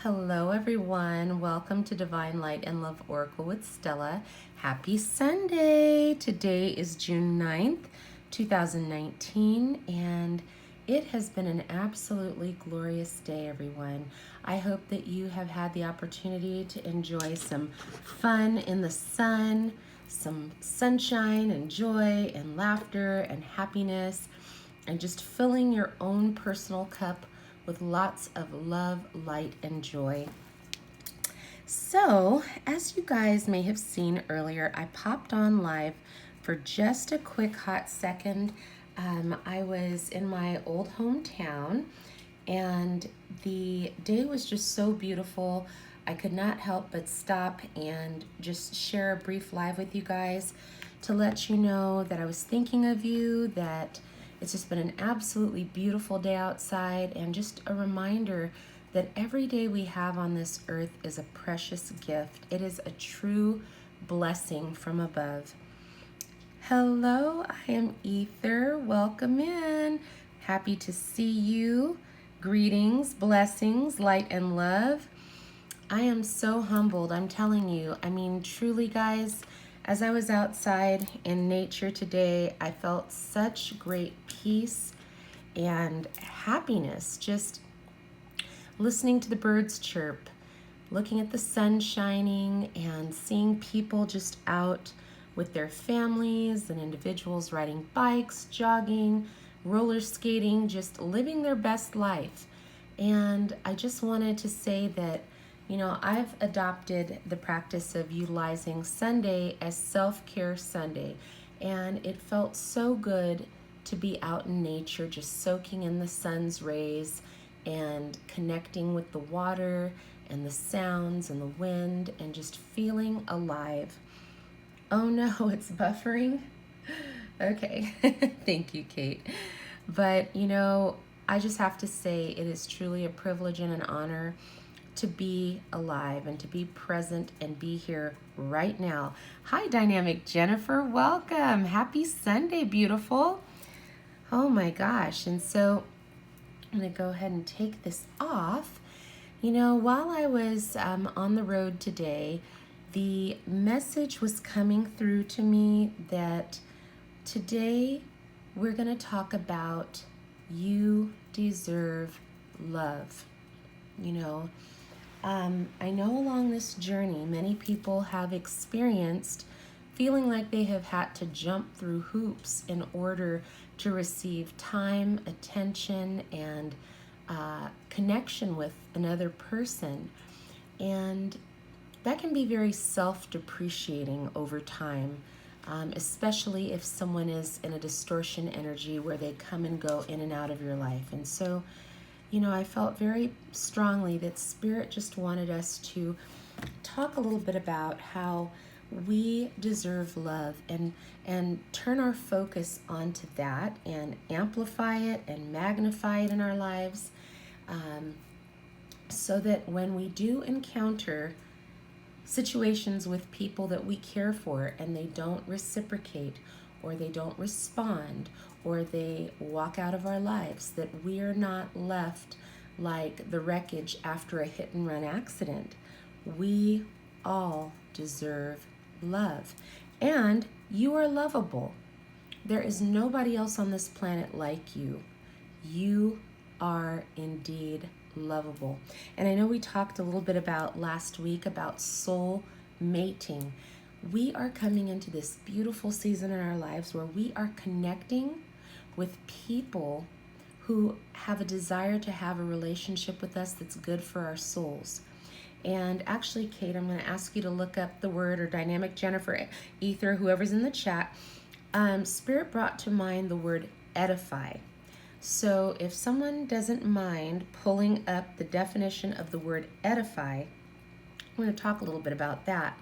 Hello, everyone. Welcome to Divine Light and Love Oracle with Stella. Happy Sunday. Today is June 9th, 2019, and it has been an absolutely glorious day, everyone. I hope that you have had the opportunity to enjoy some fun in the sun, some sunshine and joy and laughter and happiness, and just filling your own personal cup with lots of love, light, and joy. So, as you guys may have seen earlier, I popped on live for just a quick hot second. I was in my old hometown, and the day was just so beautiful. I could not help but stop and just share a brief live with you guys to let you know that I was thinking of you, that it's just been an absolutely beautiful day outside, and just a reminder that every day we have on this earth is a precious gift. It is a true blessing from above. Hello, I am Ether. Welcome in. Happy to see you. Greetings, blessings, light, and love. I am so humbled, I'm telling you. I mean, truly, guys, as I was outside in nature today, I felt such great peace and happiness just listening to the birds chirp, looking at the sun shining, and seeing people just out with their families and individuals riding bikes, jogging, roller skating, just living their best life. And I just wanted to say that I've adopted the practice of utilizing Sunday as self-care Sunday, and it felt so good to be out in nature, just soaking in the sun's rays and connecting with the water and the sounds and the wind and just feeling alive. Oh no, it's buffering. Okay, thank you, Kate. But I just have to say it is truly a privilege and an honor to be alive and to be present and be here right now. Hi, Dynamic Jennifer. Welcome. Happy Sunday, beautiful. Oh my gosh. And so I'm going to go ahead and take this off. While I was on the road today, the message was coming through to me that today we're going to talk about you deserve love. I know along this journey, many people have experienced feeling like they have had to jump through hoops in order to receive time, attention, and connection with another person. And that can be very self-depreciating over time, especially if someone is in a distortion energy where they come and go in and out of your life. And so I felt very strongly that Spirit just wanted us to talk a little bit about how we deserve love and turn our focus onto that and amplify it and magnify it in our lives, so that when we do encounter situations with people that we care for and they don't reciprocate or they don't respond or they walk out of our lives, that we are not left like the wreckage after a hit and run accident. We all deserve love, and you are lovable. There is nobody else on this planet like you. You are indeed lovable. And I know we talked a little bit about last week about soul mating. We are coming into this beautiful season in our lives where we are connecting with people who have a desire to have a relationship with us that's good for our souls. And actually, Kate, I'm going to ask you to look up the word, or Dynamic Jennifer, Ether, whoever's in the chat. Spirit brought to mind the word edify. So if someone doesn't mind pulling up the definition of the word edify, I'm going to talk a little bit about that.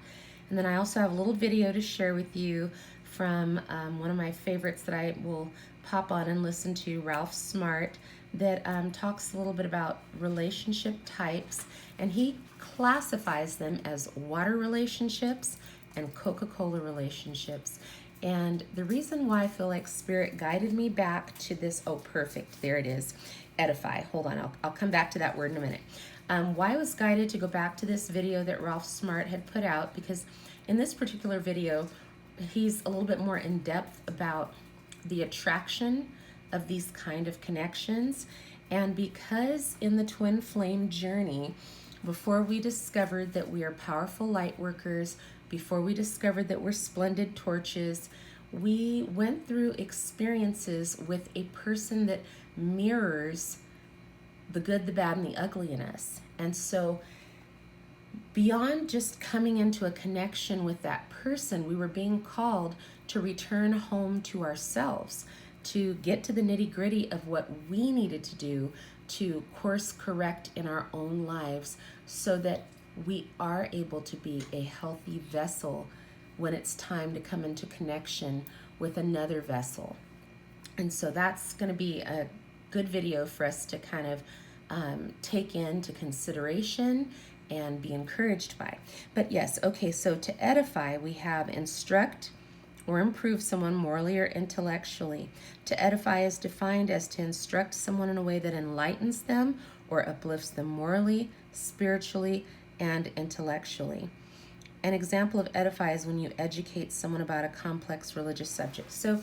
And then I also have a little video to share with you from one of my favorites that I will pop on and listen to, Ralph Smart, that talks a little bit about relationship types, and he classifies them as water relationships and Coca-Cola relationships. And the reason why I feel like Spirit guided me back to this, oh, perfect, there it is, edify. Hold on, I'll come back to that word in a minute. Why I was guided to go back to this video that Ralph Smart had put out, because in this particular video, he's a little bit more in depth about the attraction of these kind of connections. And because in the twin flame journey, before we discovered that we are powerful light workers, before we discovered that we're splendid torches, we went through experiences with a person that mirrors the good, the bad, and the ugly in us. And so beyond just coming into a connection with that person, we were being called to return home to ourselves, to get to the nitty-gritty of what we needed to do to course correct in our own lives so that we are able to be a healthy vessel when it's time to come into connection with another vessel. And so that's going to be a good video for us to kind of take into consideration and be encouraged by. But yes, okay, so to edify, we have instruct or improve someone morally or intellectually. To edify is defined as to instruct someone in a way that enlightens them or uplifts them morally, spiritually, and intellectually. An example of edify is when you educate someone about a complex religious subject. So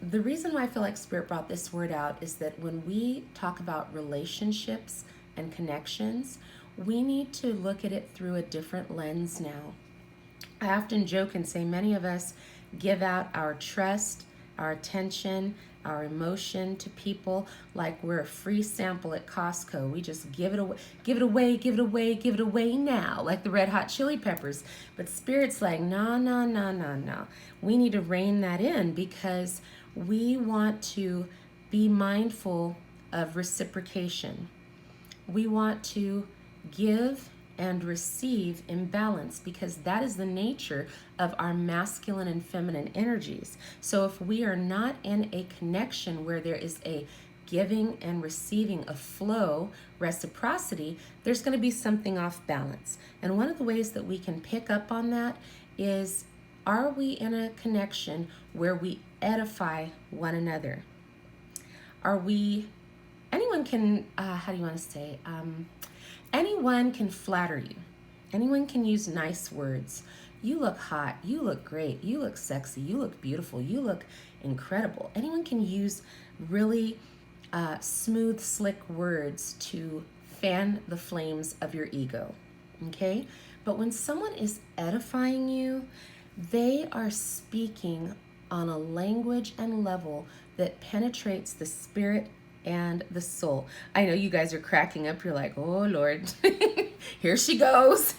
the reason why I feel like Spirit brought this word out is that when we talk about relationships and connections, we need to look at it through a different lens now. I often joke and say many of us give out our trust, our attention, our emotion to people like we're a free sample at Costco. We just give it away, give it away, give it away, give it away now, like the Red Hot Chili Peppers. But Spirit's like, no, no, no, no, no. We need to rein that in because we want to be mindful of reciprocation. We want to give and receive in balance because that is the nature of our masculine and feminine energies. So if we are not in a connection where there is a giving and receiving, a flow, reciprocity, there's going to be something off balance. And one of the ways that we can pick up on that is, are we in a connection where we edify one another? Are we, anyone can, how do you want to say, anyone can flatter you. Anyone can use nice words. You look hot. You look great. You look sexy. You look beautiful. You look incredible. Anyone can use really smooth, slick words to fan the flames of your ego. Okay? But when someone is edifying you, they are speaking on a language and level that penetrates the spirit and the soul. I know you guys are cracking up. You're like, oh Lord, here she goes.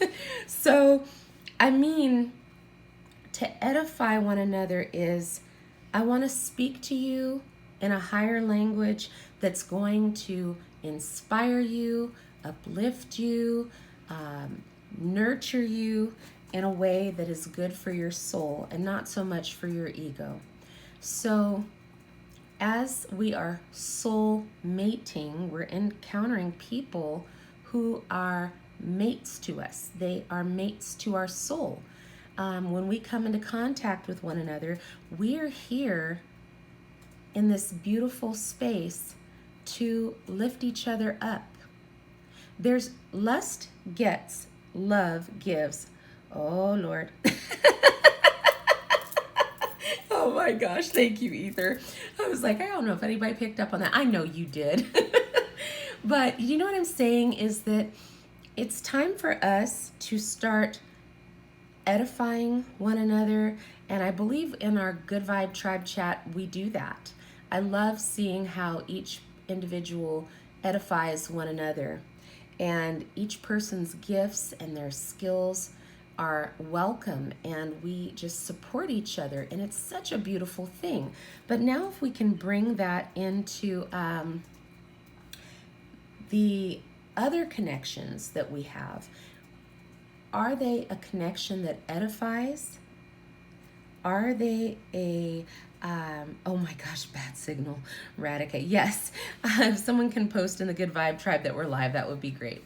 So, I mean, to edify one another is, I want to speak to you in a higher language that's going to inspire you, uplift you, nurture you in a way that is good for your soul and not so much for your ego. So, as we are soul mating, we're encountering people who are mates to us. They are mates to our soul. When we come into contact with one another, we are here in this beautiful space to lift each other up. There's lust gets, love gives. Oh, Lord. Oh my gosh, thank you, Ether. I was like, I don't know if anybody picked up on that. I know you did. But you know what I'm saying is that it's time for us to start edifying one another. And I believe in our Good Vibe Tribe chat, we do that. I love seeing how each individual edifies one another. And each person's gifts and their skills are welcome, and we just support each other, and it's such a beautiful thing. But now if we can bring that into the other connections that we have, are they a connection that edifies? Are they a oh my gosh, bad signal, Radica. Yes, if someone can post in the Good Vibe Tribe that we're live, that would be great.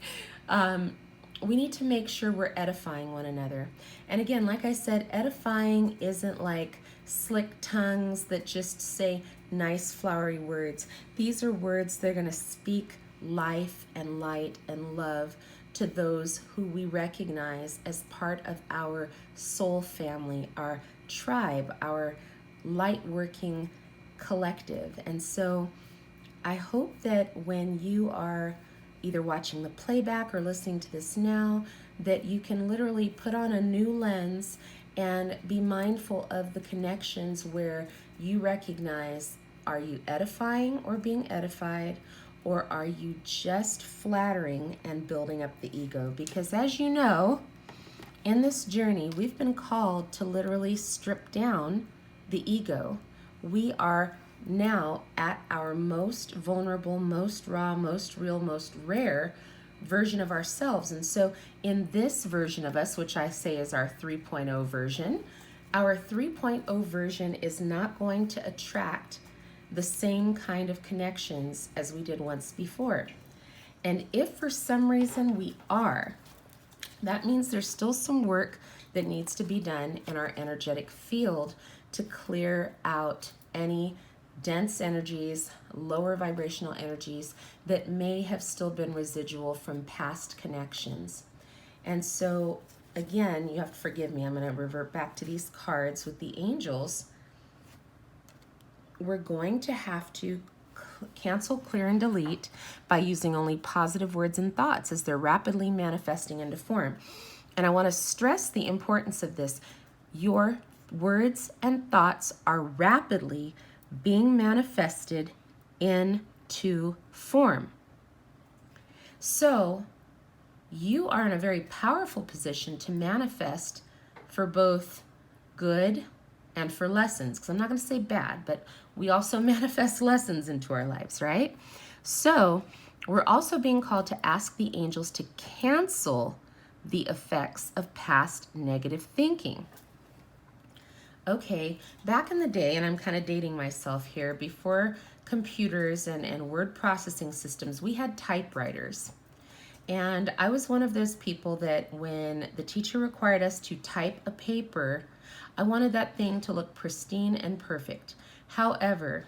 We need to make sure we're edifying one another. And again, like I said, edifying isn't like slick tongues that just say nice flowery words. These are words that are going to speak life and light and love to those who we recognize as part of our soul family, our tribe, our light working collective. And so I hope that when you are either watching the playback or listening to this now, that you can literally put on a new lens and be mindful of the connections where you recognize, are you edifying or being edified, or are you just flattering and building up the ego? Because as you know, in this journey, we've been called to literally strip down the ego. We are now at our most vulnerable, most raw, most real, most rare version of ourselves. And so in this version of us, which I say is our 3.0 version, our 3.0 version is not going to attract the same kind of connections as we did once before. And if for some reason we are, that means there's still some work that needs to be done in our energetic field to clear out any dense energies, lower vibrational energies that may have still been residual from past connections. And so, again, you have to forgive me. I'm going to revert back to these cards with the angels. We're going to have to cancel, clear, and delete by using only positive words and thoughts as they're rapidly manifesting into form. And I want to stress the importance of this. Your words and thoughts are rapidly being manifested into form. So you are in a very powerful position to manifest for both good and for lessons, because I'm not going to say bad, but we also manifest lessons into our lives, right? So we're also being called to ask the angels to cancel the effects of past negative thinking. Okay, back in the day, and I'm kind of dating myself here, before computers and word processing systems, we had typewriters. And I was one of those people that when the teacher required us to type a paper, I wanted that thing to look pristine and perfect. However,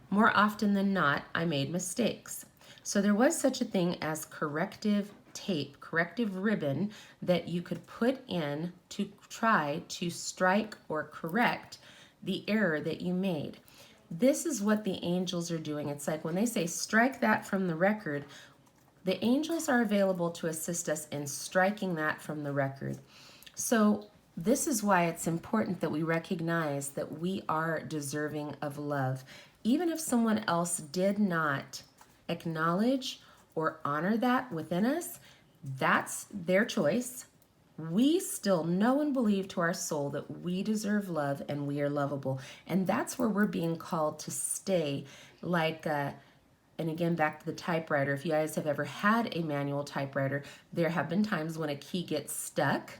more often than not, I made mistakes. So there was such a thing as corrective tape, corrective ribbon that you could put in to try to strike or correct the error that you made. This is what the angels are doing. It's like when they say strike that from the record, the angels are available to assist us in striking that from the record. So this is why it's important that we recognize that we are deserving of love. Even if someone else did not acknowledge or honor that within us, that's their choice. We still know and believe to our soul that we deserve love and we are lovable. And that's where we're being called to stay. Like, and again, back to the typewriter. If you guys have ever had a manual typewriter, there have been times when a key gets stuck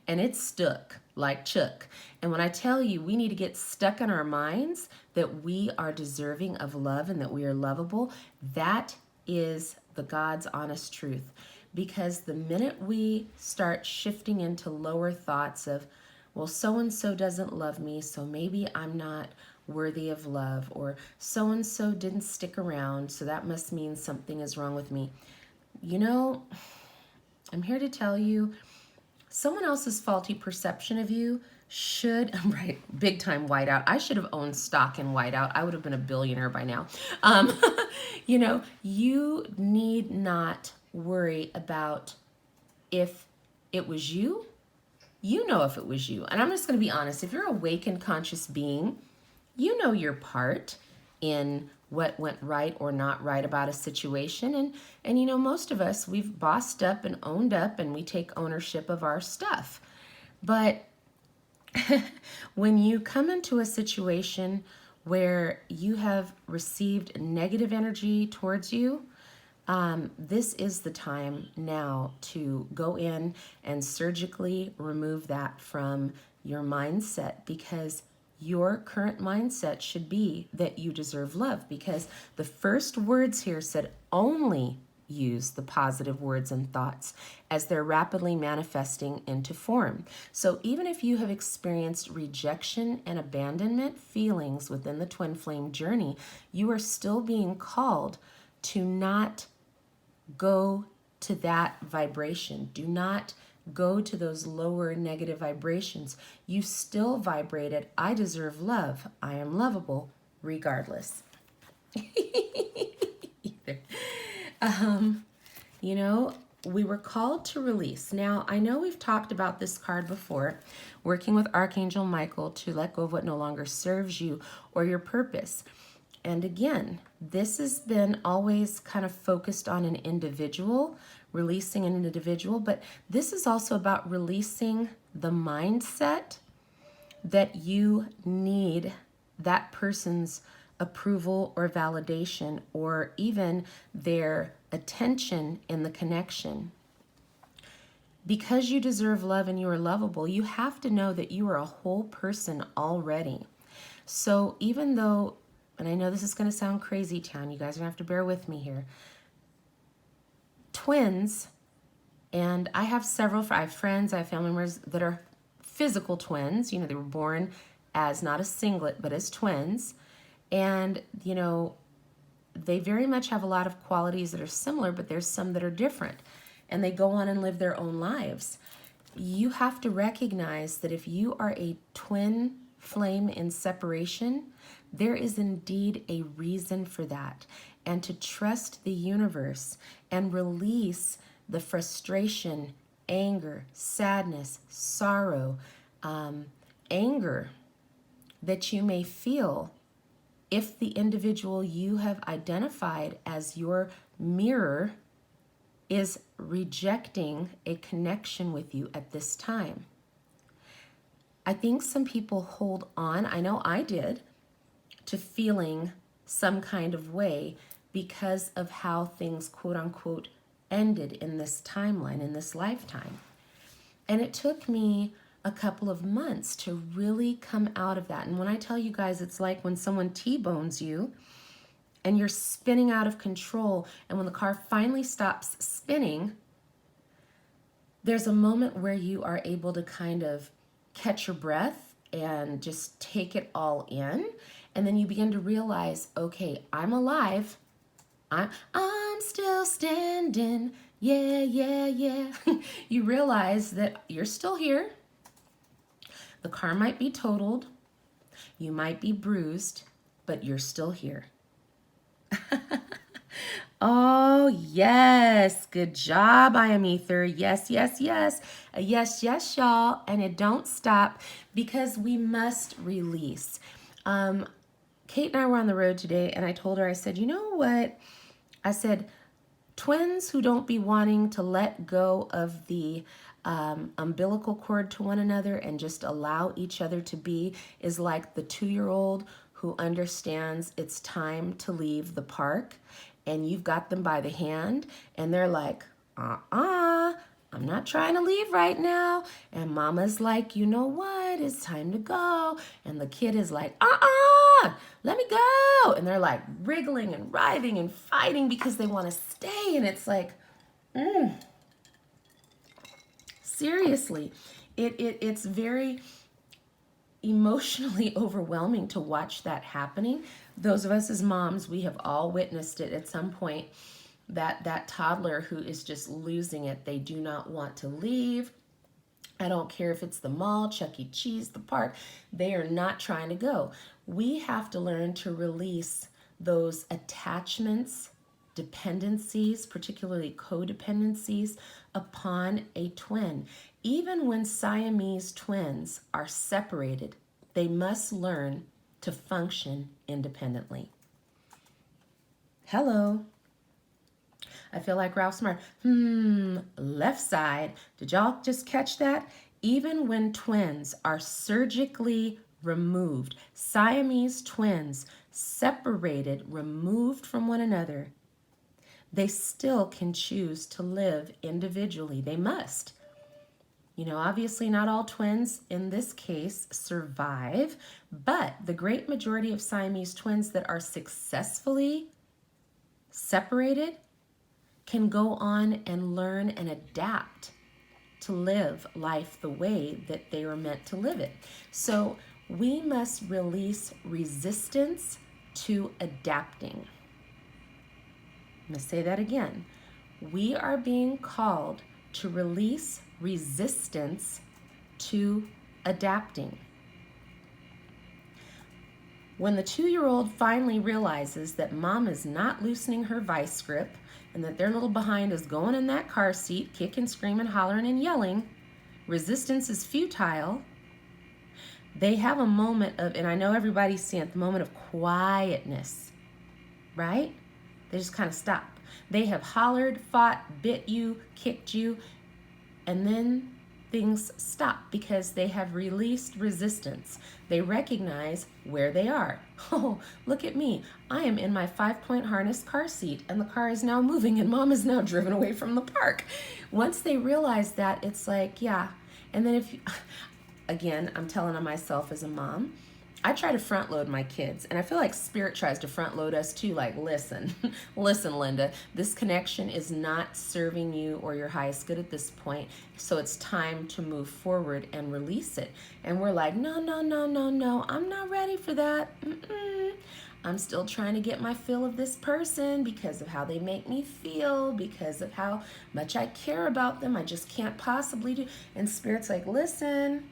and it's stuck like Chuck. And when I tell you we need to get stuck in our minds that we are deserving of love and that we are lovable, that is the God's honest truth. Because the minute we start shifting into lower thoughts of, well, so-and-so doesn't love me, so maybe I'm not worthy of love, or so-and-so didn't stick around, so that must mean something is wrong with me. You know, I'm here to tell you, someone else's faulty perception of you should, right, big time whiteout. I should have owned stock in whiteout. I would have been a billionaire by now. You know, you need not worry about if it was you. You know if it was you. And I'm just going to be honest. If you're an awakened conscious being, you know your part in what went right or not right about a situation. And you know, most of us, we've bossed up and owned up and we take ownership of our stuff. But when you come into a situation where you have received negative energy towards you, this is the time now to go in and surgically remove that from your mindset, because your current mindset should be that you deserve love, because the first words here said only use the positive words and thoughts as they're rapidly manifesting into form. So even if you have experienced rejection and abandonment feelings within the twin flame journey, you are still being called to not go to that vibration. Do not go to those lower negative vibrations. You still vibrate at, I deserve love. I am lovable regardless. You know, we were called to release. Now, I know we've talked about this card before, working with Archangel Michael to let go of what no longer serves you or your purpose. And again, this has been always kind of focused on an individual, releasing an individual, but this is also about releasing the mindset that you need that person's approval or validation or even their attention in the connection. Because you deserve love and you are lovable, you have to know that you are a whole person already. So even though, and I know this is going to sound crazy, town, you guys are going to have to bear with me here. Twins, and I have friends, I have family members that are physical twins. You know, they were born as not a singlet, but as twins. And, you know, they very much have a lot of qualities that are similar, but there's some that are different. And they go on and live their own lives. You have to recognize that if you are a twin flame in separation, there is indeed a reason for that. And to trust the universe and release the frustration, anger, sadness, sorrow, anger that you may feel if the individual you have identified as your mirror is rejecting a connection with you at this time. I think some people hold on, I know I did, to feeling some kind of way because of how things, quote unquote, ended in this timeline, in this lifetime. And it took me a couple of months to really come out of that. And when I tell you guys, it's like when someone T-bones you and you're spinning out of control, and when the car finally stops spinning, there's a moment where you are able to kind of catch your breath and just take it all in. And then you begin to realize, okay, I'm alive. I'm still standing. Yeah, yeah, yeah. You realize that you're still here. The car might be totaled. You might be bruised, but you're still here. Oh, yes. Good job, I am Ether. Yes, yes, yes. Yes, yes, y'all. And it don't stop because we must release. Kate and I were on the road today, and I told her, I said, you know what? I said, twins who don't be wanting to let go of the umbilical cord to one another and just allow each other to be is like the 2-year-old who understands it's time to leave the park, and you've got them by the hand and they're like, I'm not trying to leave right now. And mama's like, you know what? It's time to go. And the kid is like, let me go. And they're like wriggling and writhing and fighting because they want to stay. And it's like, seriously, it's very emotionally overwhelming to watch that happening. Those of us as moms, we have all witnessed it at some point, that toddler who is just losing it. They do not want to leave. I don't care if it's the mall, Chuck E. Cheese, the park. They are not trying to go. We have to learn to release those attachments, dependencies, particularly codependencies, upon a twin. Even when Siamese twins are separated, they must learn to function independently. Hello. I feel like Ralph Smart. Left side. Did y'all just catch that? Even when twins are surgically removed, Siamese twins separated, removed from one another, they still can choose to live individually. They must. You know, obviously not all twins in this case survive, but the great majority of Siamese twins that are successfully separated can go on and learn and adapt to live life the way that they were meant to live it. So we must release resistance to adapting. I'm going to say that again. We are being called to release resistance to adapting. When the 2-year-old finally realizes that mom is not loosening her vice grip and that their little behind is going in that car seat, kicking, screaming, hollering, and yelling, resistance is futile, they have a moment of, and I know everybody's seeing it, the moment of quietness, right? They just kind of stop. They have hollered, fought, bit you, kicked you, and then things stop because they have released resistance. They recognize where they are. Oh, look at me. I am in my 5-point harness car seat and the car is now moving and mom is now driven away from the park. Once they realize that, it's like, yeah. And then if you, again, I'm telling on myself as a mom, I try to front load my kids, and I feel like Spirit tries to front load us too. Like, listen, listen, Linda, this connection is not serving you or your highest good at this point, so it's time to move forward and release it. And we're like, no, no, no, no, no, I'm not ready for that. I'm still trying to get my fill of this person because of how they make me feel, because of how much I care about them. I just can't possibly do. And Spirit's like, listen,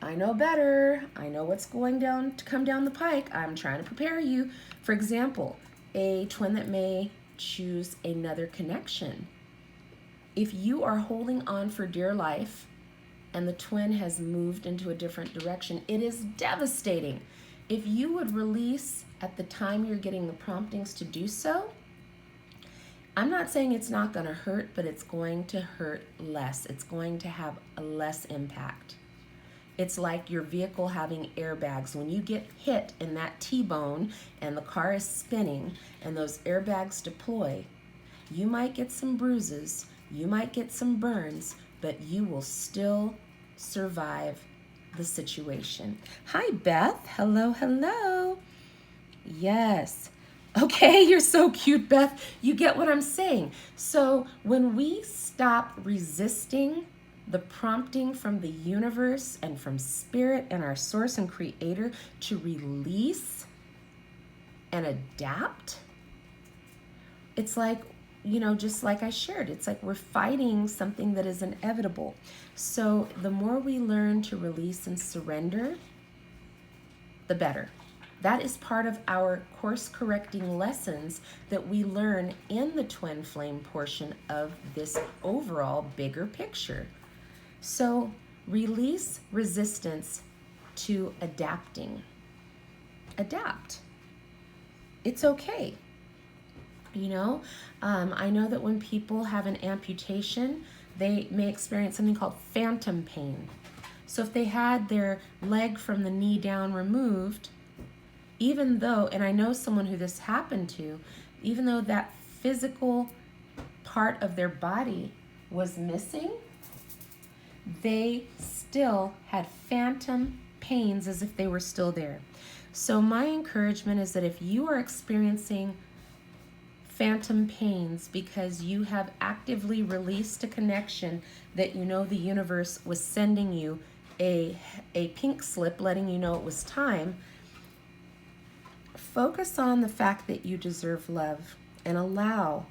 I know better. I know what's going down to come down the pike. I'm trying to prepare you. For example, a twin that may choose another connection. If you are holding on for dear life and the twin has moved into a different direction, it is devastating. If you would release at the time you're getting the promptings to do so, I'm not saying it's not going to hurt, but it's going to hurt less. It's going to have a less impact. It's like your vehicle having airbags. When you get hit in that T-bone and the car is spinning and those airbags deploy, you might get some bruises, you might get some burns, but you will still survive the situation. Hi, Beth. Hello, hello. Yes. Okay, you're so cute, Beth. You get what I'm saying. So when we stop resisting the prompting from the universe and from Spirit and our source and creator to release and adapt, it's like, just like I shared, it's like we're fighting something that is inevitable. So the more we learn to release and surrender, the better. That is part of our course correcting lessons that we learn in the twin flame portion of this overall bigger picture. So release resistance to adapting. Adapt. It's okay. I know that when people have an amputation, they may experience something called phantom pain. So if they had their leg from the knee down removed, even though, and I know someone who this happened to, even though that physical part of their body was missing, they still had phantom pains as if they were still there. So my encouragement is that if you are experiencing phantom pains because you have actively released a connection that the universe was sending you a pink slip letting you know it was time, focus on the fact that you deserve love and allow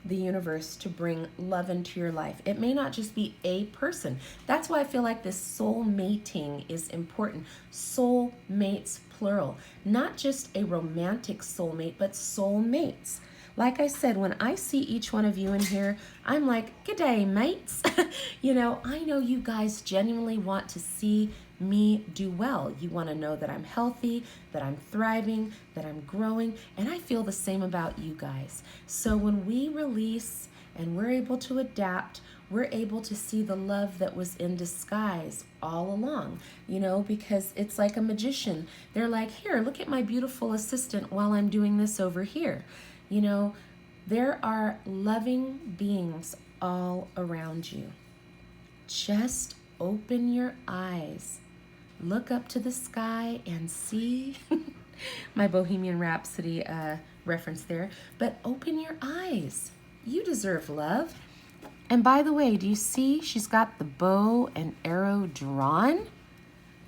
the universe to bring love into your life. It may not just be a person. That's why I feel like this soul mating is important. Soul mates, plural. Not just a romantic soulmate, but soul mates. Like I said, when I see each one of you in here, I'm like, g'day, mates. I know you guys genuinely want to see me do well. You want to know that I'm healthy, that I'm thriving, that I'm growing, and I feel the same about you guys. So when we release and we're able to adapt, we're able to see the love that was in disguise all along, because it's like a magician. They're like, here, look at my beautiful assistant while I'm doing this over here. There are loving beings all around you. Just open your eyes. Look up to the sky and see. My Bohemian Rhapsody reference there, but open your eyes. You deserve love. And by the way, do you see she's got the bow and arrow drawn?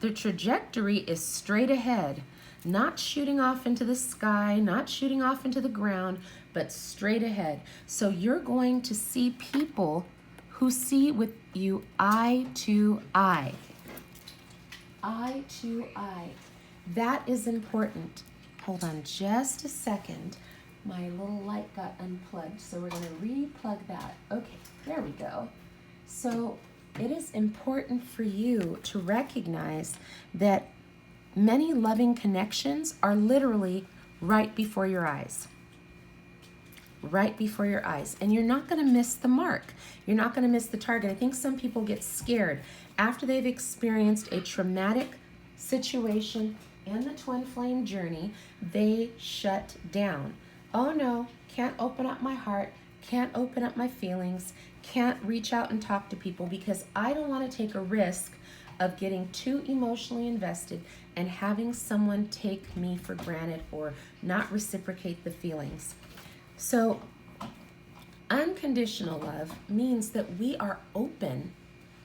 The trajectory is straight ahead, not shooting off into the sky, not shooting off into the ground, but straight ahead. So you're going to see people who see with you eye to eye. Eye to eye. That is important. Hold on just a second. My little light got unplugged, so we're going to re-plug that. Okay, there we go. So it is important for you to recognize that many loving connections are literally right before your eyes. Right before your eyes. And you're not going to miss the mark. You're not going to miss the target. I think some people get scared after they've experienced a traumatic situation in the twin flame journey. They shut down. Oh no, can't open up my heart, can't open up my feelings, can't reach out and talk to people because I don't want to take a risk of getting too emotionally invested and having someone take me for granted or not reciprocate the feelings. So unconditional love means that we are open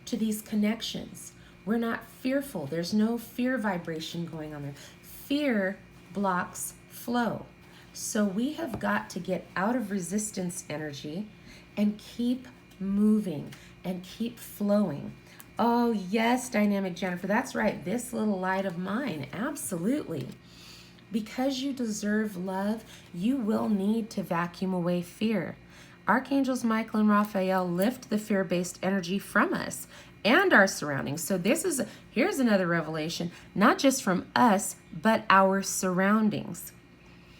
to these connections. We're not fearful. There's no fear vibration going on there. Fear blocks flow. So we have got to get out of resistance energy and keep moving and keep flowing. Oh yes, Dynamic Jennifer, that's right. This little light of mine, absolutely. Because you deserve love, you will need to vacuum away fear. Archangels Michael and Raphael lift the fear-based energy from us and our surroundings. So here's another revelation, not just from us, but our surroundings.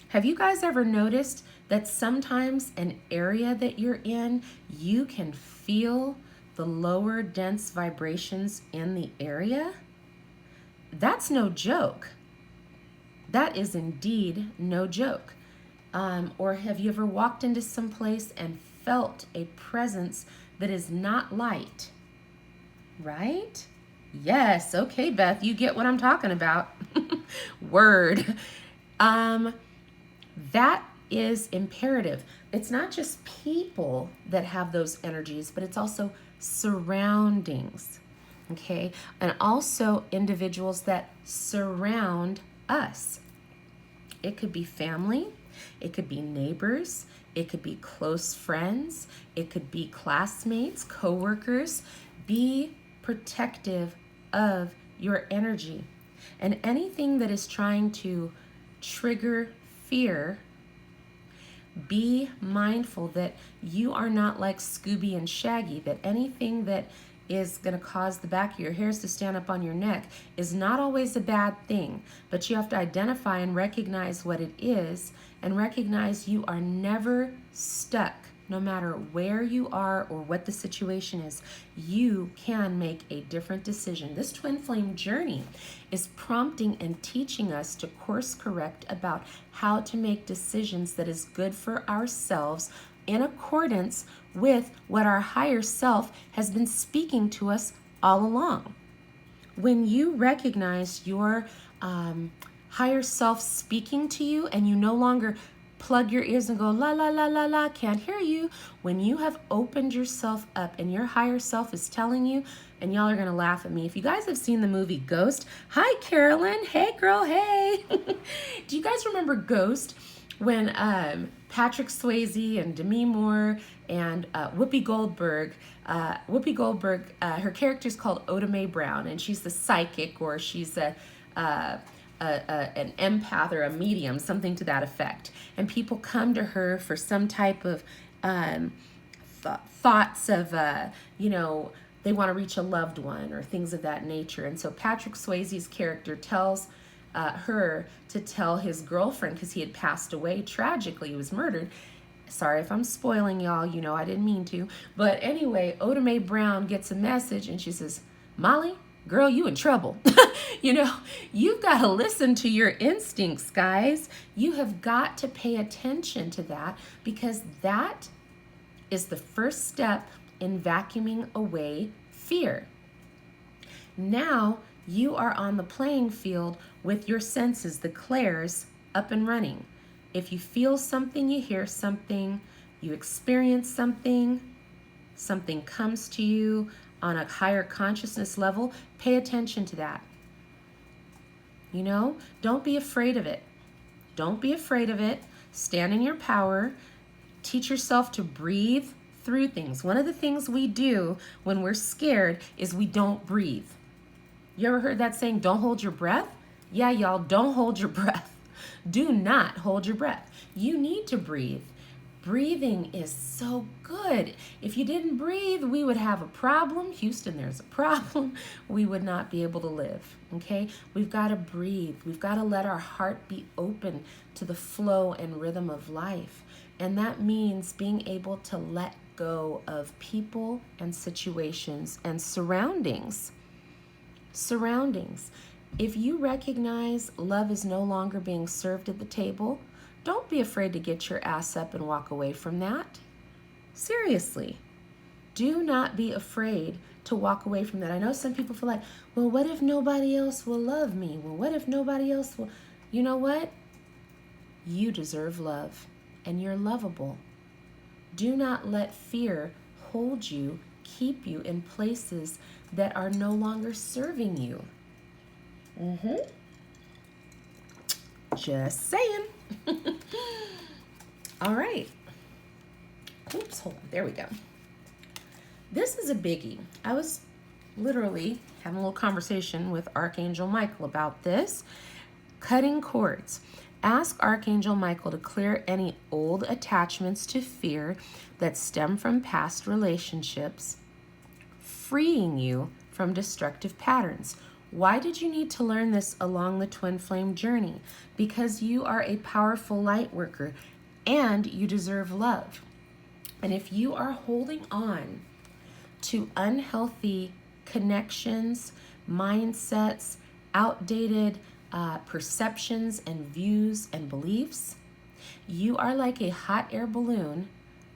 Have you guys ever noticed that sometimes an area that you're in, you can feel the lower dense vibrations in the area? That's no joke. That is indeed no joke. Or have you ever walked into some place and felt a presence that is not light? Right? Yes. Okay, Beth, you get what I'm talking about. Word. That is imperative. It's not just people that have those energies, but it's also surroundings. Okay? And also individuals that surround us. It could be family, it could be neighbors, it could be close friends, it could be classmates, coworkers. Be protective of your energy. And anything that is trying to trigger fear, be mindful that you are not like Scooby and Shaggy, that anything that is going to cause the back of your hairs to stand up on your neck is not always a bad thing, but you have to identify and recognize what it is and recognize you are never stuck. No matter where you are or what the situation is, you can make a different decision. This twin flame journey is prompting and teaching us to course correct about how to make decisions that is good for ourselves in accordance with what our higher self has been speaking to us all along. When you recognize your higher self speaking to you and you no longer plug your ears and go, la, la, la, la, la, can't hear you. When you have opened yourself up and your higher self is telling you, and y'all are going to laugh at me. If you guys have seen the movie Ghost, hi, Carolyn. Hey, girl, hey. Do you guys remember Ghost when Patrick Swayze and Demi Moore and Whoopi Goldberg, her character's called Oda Mae Brown, and she's the psychic, or she's an empath or a medium, something to that effect. And people come to her for some type of thoughts of, they want to reach a loved one or things of that nature. And so Patrick Swayze's character tells her to tell his girlfriend, because he had passed away tragically, he was murdered. Sorry if I'm spoiling y'all, I didn't mean to. But anyway, Oda Mae Brown gets a message and she says, Molly, girl, you in trouble. You've got to listen to your instincts, guys. You have got to pay attention to that, because that is the first step in vacuuming away fear. Now you are on the playing field with your senses, the clairs, up and running. If you feel something, you hear something, you experience something, something comes to you on a higher consciousness level, pay attention to that. You know, don't be afraid of it. Don't be afraid of it. Stand in your power. Teach yourself to breathe through things. One of the things we do when we're scared is we don't breathe. You ever heard that saying, don't hold your breath? Yeah, y'all, don't hold your breath. Do not hold your breath. You need to breathe. Breathing is so good. If you didn't breathe, we would have a problem. Houston, there's a problem. We would not be able to live, okay? We've got to breathe. We've got to let our heart be open to the flow and rhythm of life. And that means being able to let go of people and situations and surroundings. Surroundings. If you recognize love is no longer being served at the table, don't be afraid to get your ass up and walk away from that. Seriously. Do not be afraid to walk away from that. I know some people feel like, well, what if nobody else will love me? Well, what if nobody else will? You know what? You deserve love, and you're lovable. Do not let fear hold you, keep you in places that are no longer serving you. Just saying. All right. Oops, hold on. There we go. This is a biggie. I was literally having a little conversation with Archangel Michael about this. Cutting cords. Ask Archangel Michael to clear any old attachments to fear that stem from past relationships, freeing you from destructive patterns. Why did you need to learn this along the twin flame journey? Because you are a powerful light worker and you deserve love. And if you are holding on to unhealthy connections, mindsets, outdated perceptions and views and beliefs, you are like a hot air balloon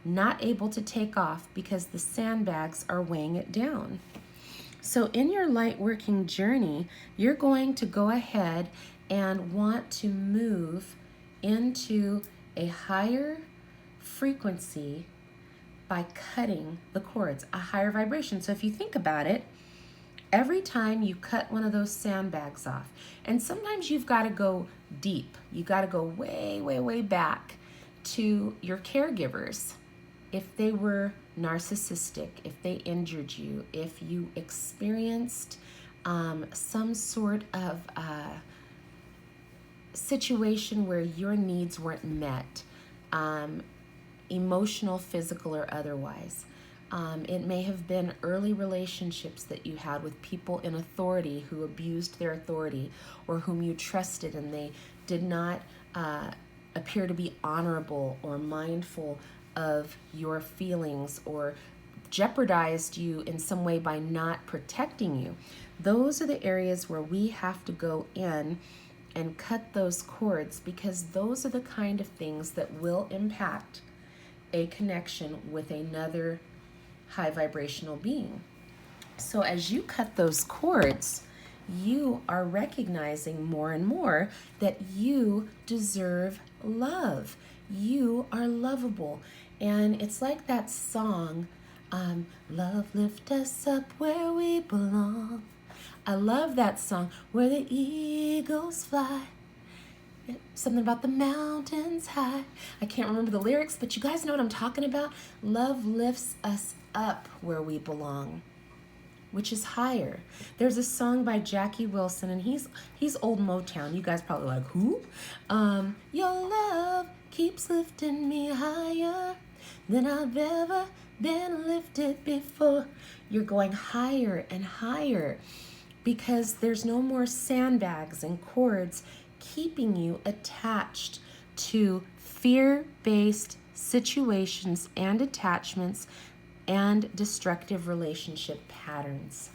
not able to take off because the sandbags are weighing it down. So in your light working journey, you're going to go ahead and want to move into a higher frequency by cutting the cords, a higher vibration. So if you think about it, every time you cut one of those sandbags off, and sometimes you've got to go deep, you got to go way, way, way back to your caregivers. If they were narcissistic, if they injured you, if you experienced some sort of situation where your needs weren't met, emotional, physical, or otherwise. It may have been early relationships that you had with people in authority who abused their authority, or whom you trusted and they did not appear to be honorable or mindful of your feelings, or jeopardized you in some way by not protecting you. Those are the areas where we have to go in and cut those cords, because those are the kind of things that will impact a connection with another high vibrational being. So as you cut those cords, you are recognizing more and more that you deserve love. You are lovable. And it's like that song, Love Lift Us Up Where We Belong. I love that song, Where the Eagles Fly. Something about the mountains high. I can't remember the lyrics, but you guys know what I'm talking about. Love lifts us up where we belong, which is higher. There's a song by Jackie Wilson, and he's old Motown. You guys probably like, who? Your love keeps lifting me higher than I've ever been lifted before. You're going higher and higher because there's no more sandbags and cords keeping you attached to fear-based situations and attachments and destructive relationship patterns.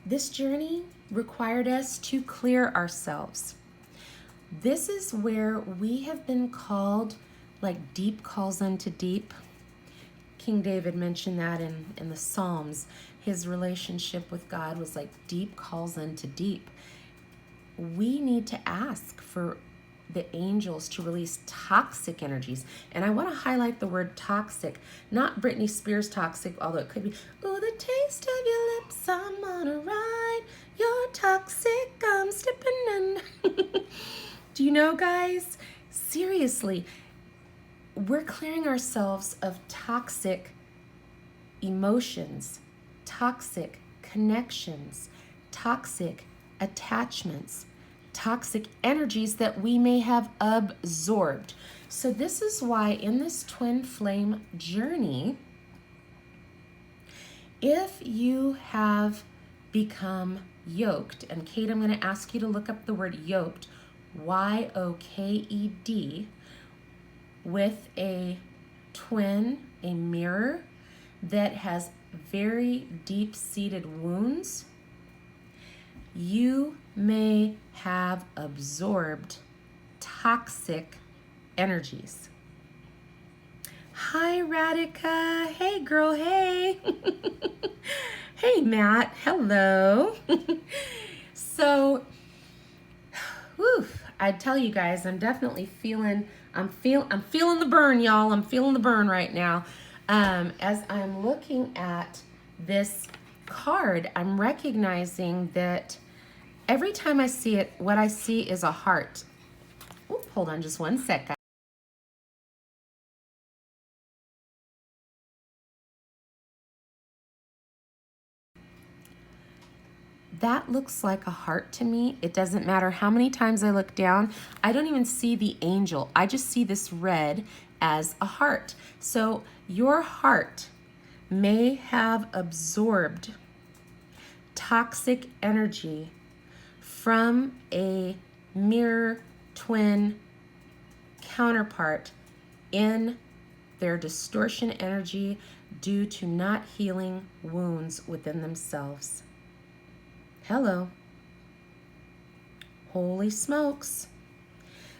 This journey required us to clear ourselves. This is where we have been called, like deep calls unto deep. King David mentioned that in the Psalms. His relationship with God was like deep calls unto deep. we need to ask for the angels to release toxic energies. And I want to highlight the word toxic, not Britney Spears toxic, although it could be, oh, the taste of your lips, I'm on a ride, you're toxic, I'm slipping in. Do you know, guys? Seriously, we're clearing ourselves of toxic emotions, toxic connections, toxic attachments, toxic energies that we may have absorbed. So this is why in this twin flame journey, if you have become yoked, and Kate, I'm going to ask you to look up the word yoked, Y-O-K-E-D, with a twin, a mirror that has very deep-seated wounds, you may have absorbed toxic energies. Hi, Radhika. Hey, girl, hey. Hey, Matt. Hello. So, whew, I tell you guys, I'm definitely feeling the burn, y'all. I'm feeling the burn right now. As I'm looking at this card, I'm recognizing that every time I see it, what I see is a heart. Oop, hold on just one sec, guys. That looks like a heart to me. It doesn't matter how many times I look down. I don't even see the angel. I just see this red as a heart. So your heart may have absorbed toxic energy from a mirror twin counterpart in their distortion energy due to not healing wounds within themselves. Hello. Holy smokes.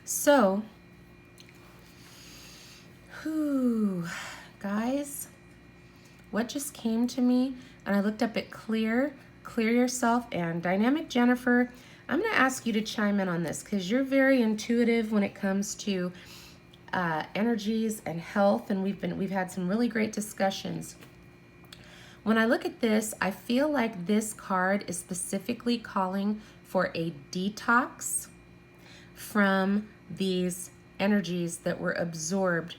So, guys, what just came to me, and I looked up at clear yourself, and Dynamic Jennifer, I'm going to ask you to chime in on this because you're very intuitive when it comes to energies and health, and we've had some really great discussions. When I look at this, I feel like this card is specifically calling for a detox from these energies that were absorbed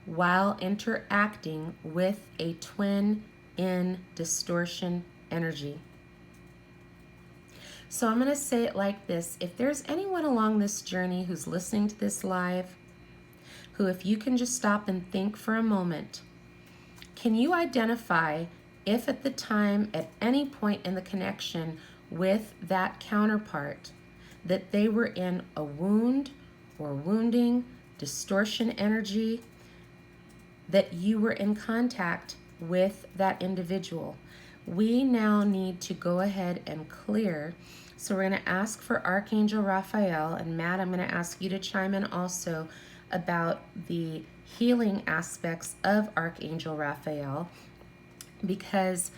while interacting with a twin in distortion energy. So I'm going to say it like this. If there's anyone along this journey who's listening to this live, who, if you can just stop and think for a moment, can you identify if at the time, at any point in the connection with that counterpart, that they were in a wound or wounding, distortion energy, that you were in contact with that individual? We now need to go ahead and clear. So we're going to ask for Archangel Raphael, and Matt, I'm going to ask you to chime in also about the healing aspects of Archangel Raphael, because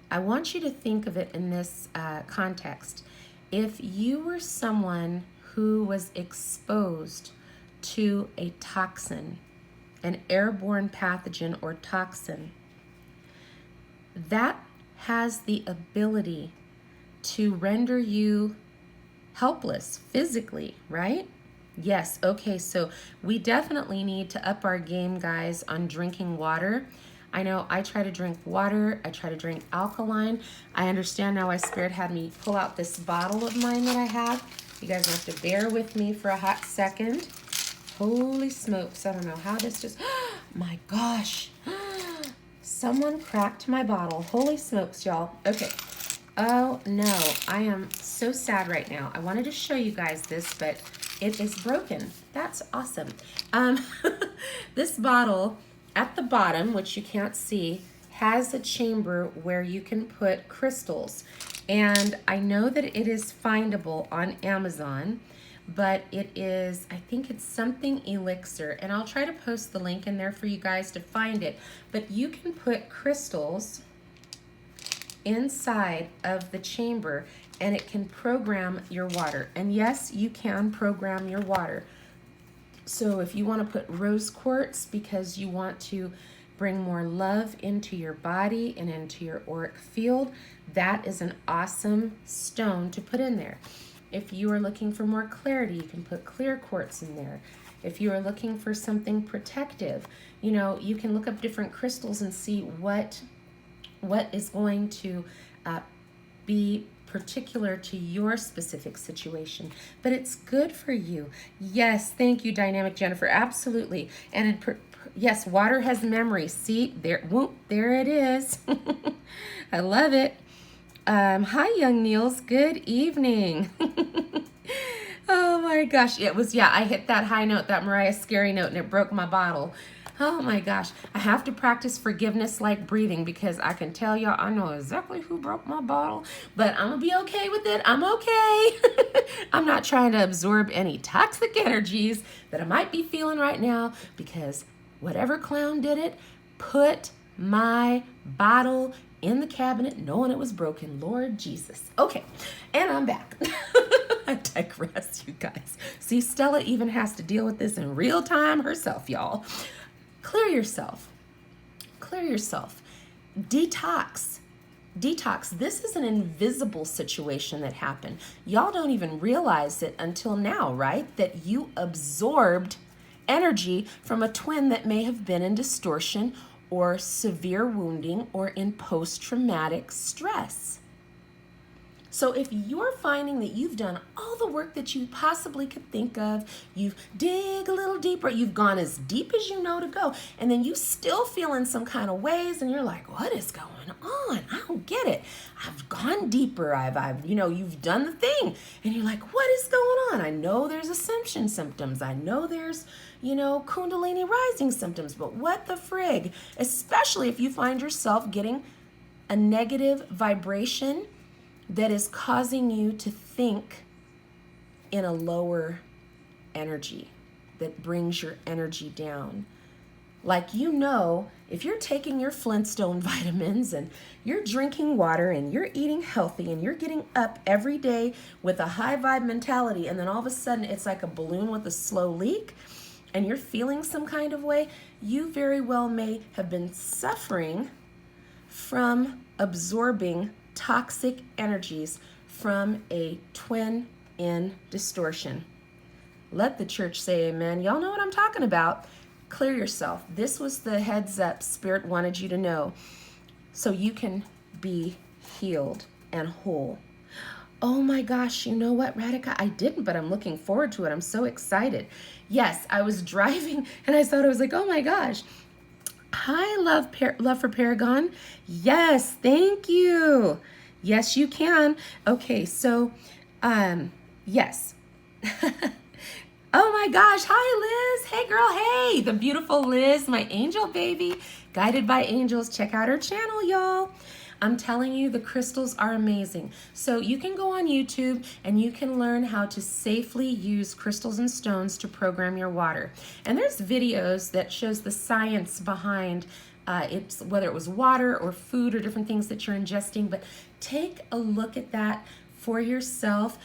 I want you to think of it in this context. If you were someone who was exposed to a toxin, an airborne pathogen or toxin, that has the ability to render you helpless physically, right? Yes, okay, so we definitely need to up our game, guys, on drinking water. I know I try to drink water, I try to drink alkaline. I understand now why Spirit had me pull out this bottle of mine that I have. You guys have to bear with me for a hot second. Holy smokes, I don't know how this just, my gosh. Someone cracked my bottle. Holy smokes, y'all. Okay. Oh no, I am so sad right now. I wanted to show you guys this, but it is broken. That's awesome. This bottle at the bottom, which you can't see, has a chamber where you can put crystals. And I know that it is findable on Amazon, but it is, I think it's something elixir, and I'll try to post the link in there for you guys to find it. But you can put crystals inside of the chamber, and it can program your water. And yes, you can program your water. So if you want to put rose quartz because you want to bring more love into your body and into your auric field, that is an awesome stone to put in there. If you are looking for more clarity, you can put clear quartz in there. If you are looking for something protective, you know, you can look up different crystals and see what is going to be particular to your specific situation, but it's good for you. Yes, thank you, Dynamic Jennifer. Absolutely. And yes, water has memory. See, there, whoop, there it is. I love it. Hi, Young Niels. Good evening. Oh my gosh, it was, yeah, I hit that high note, that Mariah Scary note, and it broke my bottle. Oh my gosh, I have to practice forgiveness like breathing, because I can tell y'all I know exactly who broke my bottle, but I'm gonna be okay with it. I'm okay. I'm not trying to absorb any toxic energies that I might be feeling right now, because whatever clown did it put my bottle in the cabinet knowing it was broken. Lord Jesus. Okay, and I'm back. I digress, you guys. See, Stella even has to deal with this in real time herself, y'all. Clear yourself. Clear yourself. Detox. Detox. This is an invisible situation that happened. Y'all don't even realize it until now, right? That you absorbed energy from a twin that may have been in distortion or severe wounding or in post-traumatic stress. So if you're finding that you've done all the work that you possibly could think of, you've dig a little deeper, you've gone as deep as you know to go, and then you still feel in some kind of ways and you're like, what is going on? I don't get it. I've gone deeper. I've you've done the thing. And you're like, what is going on? I know there's ascension symptoms. I know there's, Kundalini rising symptoms, but what the frig? Especially if you find yourself getting a negative vibration that is causing you to think in a lower energy, that brings your energy down. Like, if you're taking your Flintstone vitamins and you're drinking water and you're eating healthy and you're getting up every day with a high vibe mentality, and then all of a sudden it's like a balloon with a slow leak and you're feeling some kind of way, you very well may have been suffering from absorbing toxic energies from a twin in distortion. Let the church say amen. Y'all know what I'm talking about. Clear yourself. This was the heads up Spirit wanted you to know, so you can be healed and whole. Oh my gosh, you know what, Radhika? I didn't, but I'm looking forward to it. I'm so excited. Yes, I was driving and I thought, I was like, oh my gosh. Hi, love for Paragon. Yes, thank you. Yes, you can. Okay, so, yes. Oh my gosh, hi Liz. Hey girl, hey. The beautiful Liz, my angel baby, guided by angels. Check out her channel, y'all. I'm telling you, the crystals are amazing. So you can go on YouTube and you can learn how to safely use crystals and stones to program your water. And there's videos that shows the science behind it's whether it was water or food or different things that you're ingesting, but take a look at that for yourself,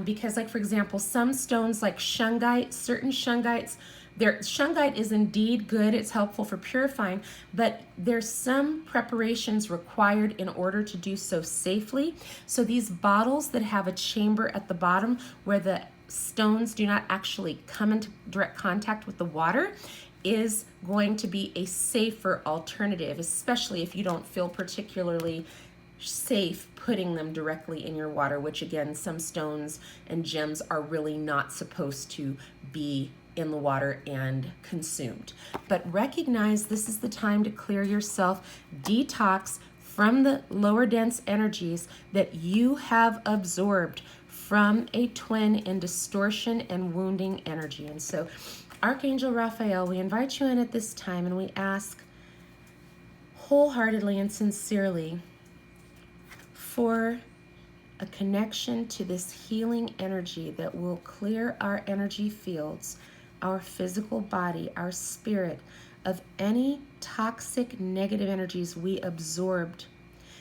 because, like, for example, some stones like shungite, certain shungites, shungite is indeed good. It's helpful for purifying, but there's some preparations required in order to do so safely. So these bottles that have a chamber at the bottom where the stones do not actually come into direct contact with the water is going to be a safer alternative, especially if you don't feel particularly safe putting them directly in your water, which again, some stones and gems are really not supposed to be in the water and consumed. But recognize this is the time to clear yourself, detox from the lower dense energies that you have absorbed from a twin in distortion and wounding energy. And so Archangel Raphael, we invite you in at this time and we ask wholeheartedly and sincerely for a connection to this healing energy that will clear our energy fields, our physical body, our spirit, of any toxic negative energies we absorbed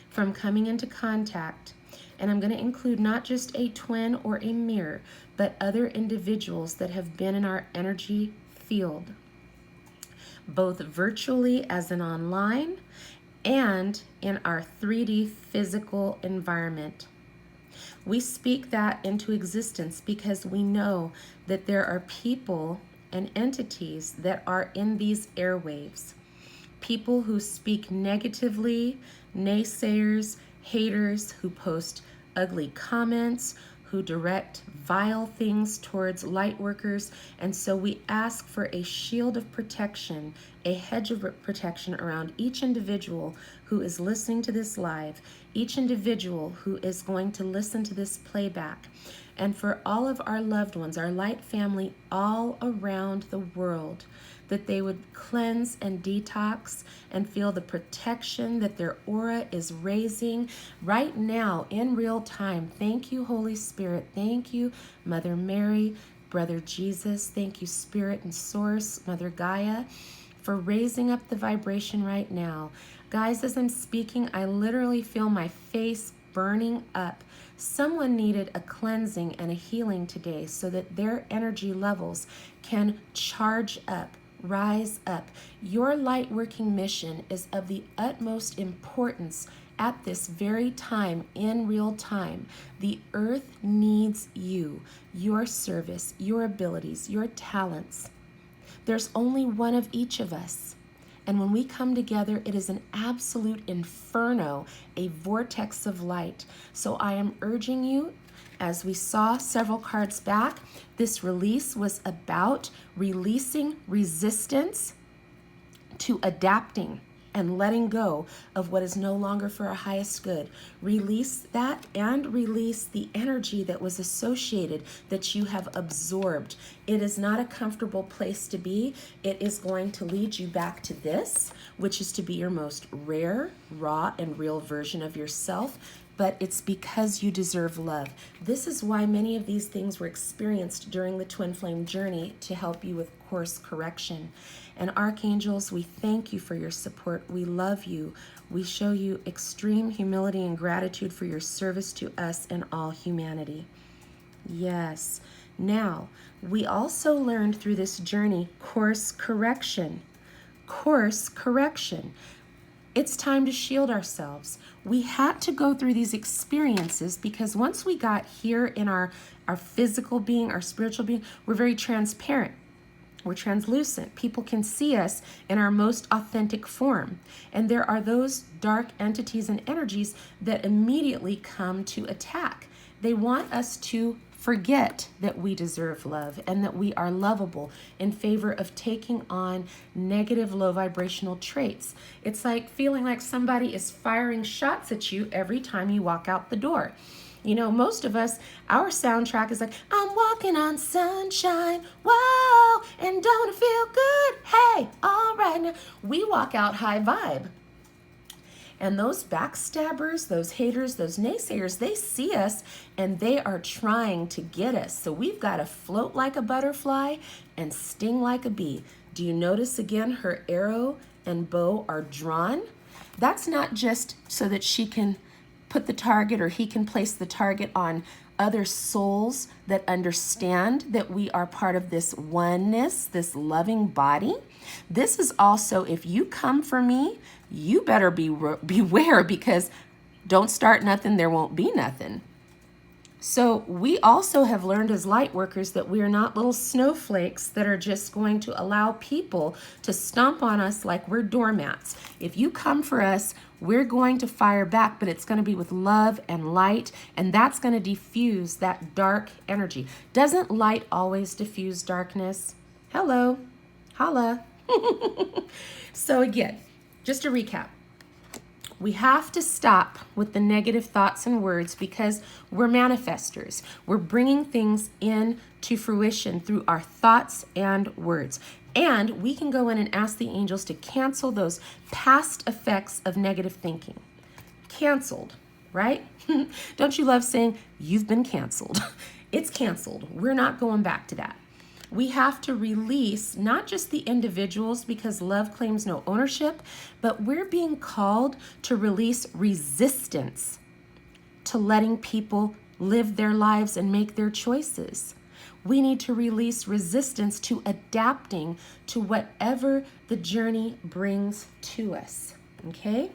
from coming into contact. And I'm going to include not just a twin or a mirror, but other individuals that have been in our energy field, both virtually as in online and in our 3D physical environment. We speak that into existence because we know that there are people and entities that are in these airwaves. People who speak negatively, naysayers, haters, who post ugly comments, who direct vile things towards light workers. And so we ask for a shield of protection, a hedge of protection around each individual who is listening to this live, each individual who is going to listen to this playback, and for all of our loved ones, our light family all around the world, that they would cleanse and detox and feel the protection that their aura is raising right now in real time. Thank you, Holy Spirit. Thank you, Mother Mary, Brother Jesus. Thank you, Spirit and Source, Mother Gaia, for raising up the vibration right now. Guys, as I'm speaking, I literally feel my face burning up. Someone needed a cleansing and a healing today so that their energy levels can charge up, rise up. Your light working mission is of the utmost importance at this very time, in real time. The earth needs you, your service, your abilities, your talents. There's only one of each of us. And when we come together, it is an absolute inferno, a vortex of light. So I am urging you, as we saw several cards back, this release was about releasing resistance to adapting and letting go of what is no longer for our highest good. Release that and release the energy that was associated, that you have absorbed. It is not a comfortable place to be. It is going to lead you back to this, which is to be your most rare, raw, and real version of yourself. But it's because you deserve love. This is why many of these things were experienced during the twin flame journey, to help you with course correction. And archangels, we thank you for your support. We love you. We show you extreme humility and gratitude for your service to us and all humanity. Yes. Now, we also learned through this journey course correction. Course correction. It's time to shield ourselves. We had to go through these experiences because once we got here in our physical being, our spiritual being, we're very transparent. We're translucent. People can see us in our most authentic form. And there are those dark entities and energies that immediately come to attack. They want us to forget that we deserve love and that we are lovable, in favor of taking on negative, low vibrational traits. It's like feeling like somebody is firing shots at you every time you walk out the door. You know, most of us, our soundtrack is like, I'm walking on sunshine, whoa, and don't it feel good? Hey, all right, now we walk out high vibe. And those backstabbers, those haters, those naysayers, they see us and they are trying to get us. So we've got to float like a butterfly and sting like a bee. Do you notice again her arrow and bow are drawn? That's not just so that she can put the target, or he can place the target on other souls that understand that we are part of this oneness, this loving body. This is also, if you come for me, you better beware, because don't start nothing, there won't be nothing. So we also have learned as light workers that we are not little snowflakes that are just going to allow people to stomp on us like we're doormats. If you come for us, we're going to fire back, but it's going to be with love and light, and that's going to diffuse that dark energy. Doesn't light always diffuse darkness? Hello, holla. So again, just to recap, we have to stop with the negative thoughts and words, because we're manifestors. We're bringing things into fruition through our thoughts and words. And we can go in and ask the angels to cancel those past effects of negative thinking. Canceled, right? Don't you love saying, you've been canceled? It's canceled. We're not going back to that. We have to release not just the individuals, because love claims no ownership, but we're being called to release resistance to letting people live their lives and make their choices. We need to release resistance to adapting to whatever the journey brings to us, okay?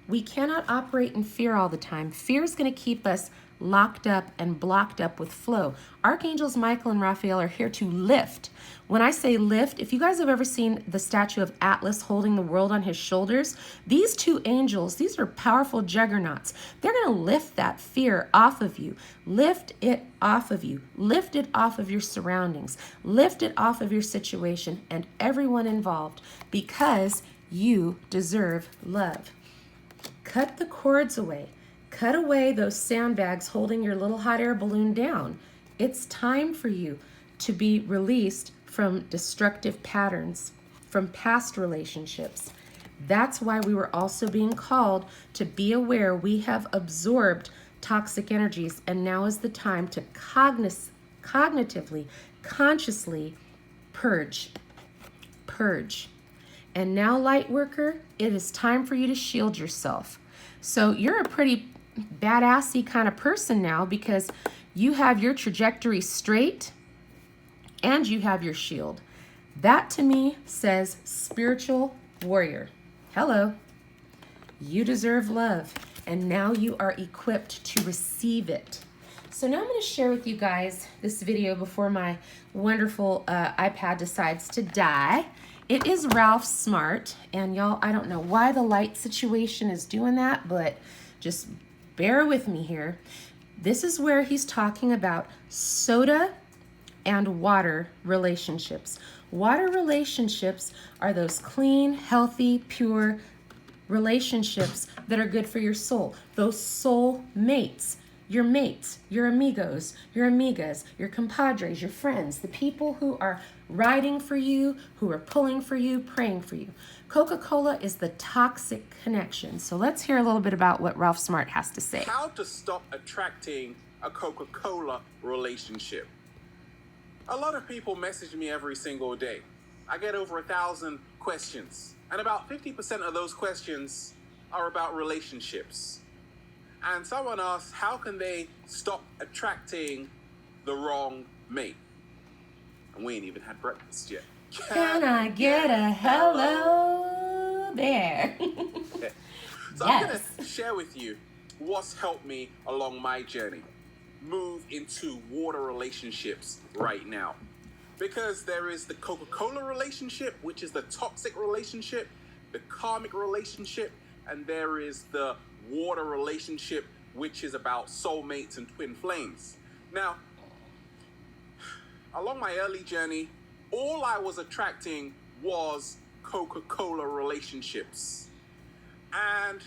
We cannot operate in fear all the time. Fear is going to keep us locked up and blocked up with flow. Archangels Michael and Raphael are here to lift. When I say lift, if you guys have ever seen the statue of Atlas holding the world on his shoulders, these two angels, these are powerful juggernauts. They're going to lift that fear off of you. Lift it off of you. Lift it off of your surroundings. Lift it off of your situation and everyone involved, because you deserve love. Cut the cords away. Cut away those sandbags holding your little hot air balloon down. It's time for you to be released from destructive patterns, from past relationships. That's why we were also being called to be aware we have absorbed toxic energies, and now is the time to cognitively, consciously purge. Purge. And now, light worker, it is time for you to shield yourself. So you're a pretty badassy kind of person now, because you have your trajectory straight and you have your shield. That to me says spiritual warrior. Hello. You deserve love, and now you are equipped to receive it. So now I'm going to share with you guys this video before my wonderful iPad decides to die. It is Ralph Smart, and y'all, I don't know why the light situation is doing that, but just bear with me here. This is where he's talking about soda and water relationships. Water relationships are those clean, healthy, pure relationships that are good for your soul. Those soul mates, your amigos, your amigas, your compadres, your friends, the people who are riding for you, who are pulling for you, praying for you. Coca-Cola is the toxic connection. So let's hear a little bit about what Ralph Smart has to say. How to stop attracting a Coca-Cola relationship. A lot of people message me every single day. I get over 1,000 questions, and about 50% of those questions are about relationships. And someone asks, how can they stop attracting the wrong mate? And we ain't even had breakfast yet. Can I get a hello there? So I'm going to share with you what's helped me along my journey move into water relationships right now. Because there is the Coca-Cola relationship, which is the toxic relationship, the karmic relationship, and there is the water relationship, which is about soulmates and twin flames. Now, along my early journey, all I was attracting was Coca-Cola relationships. And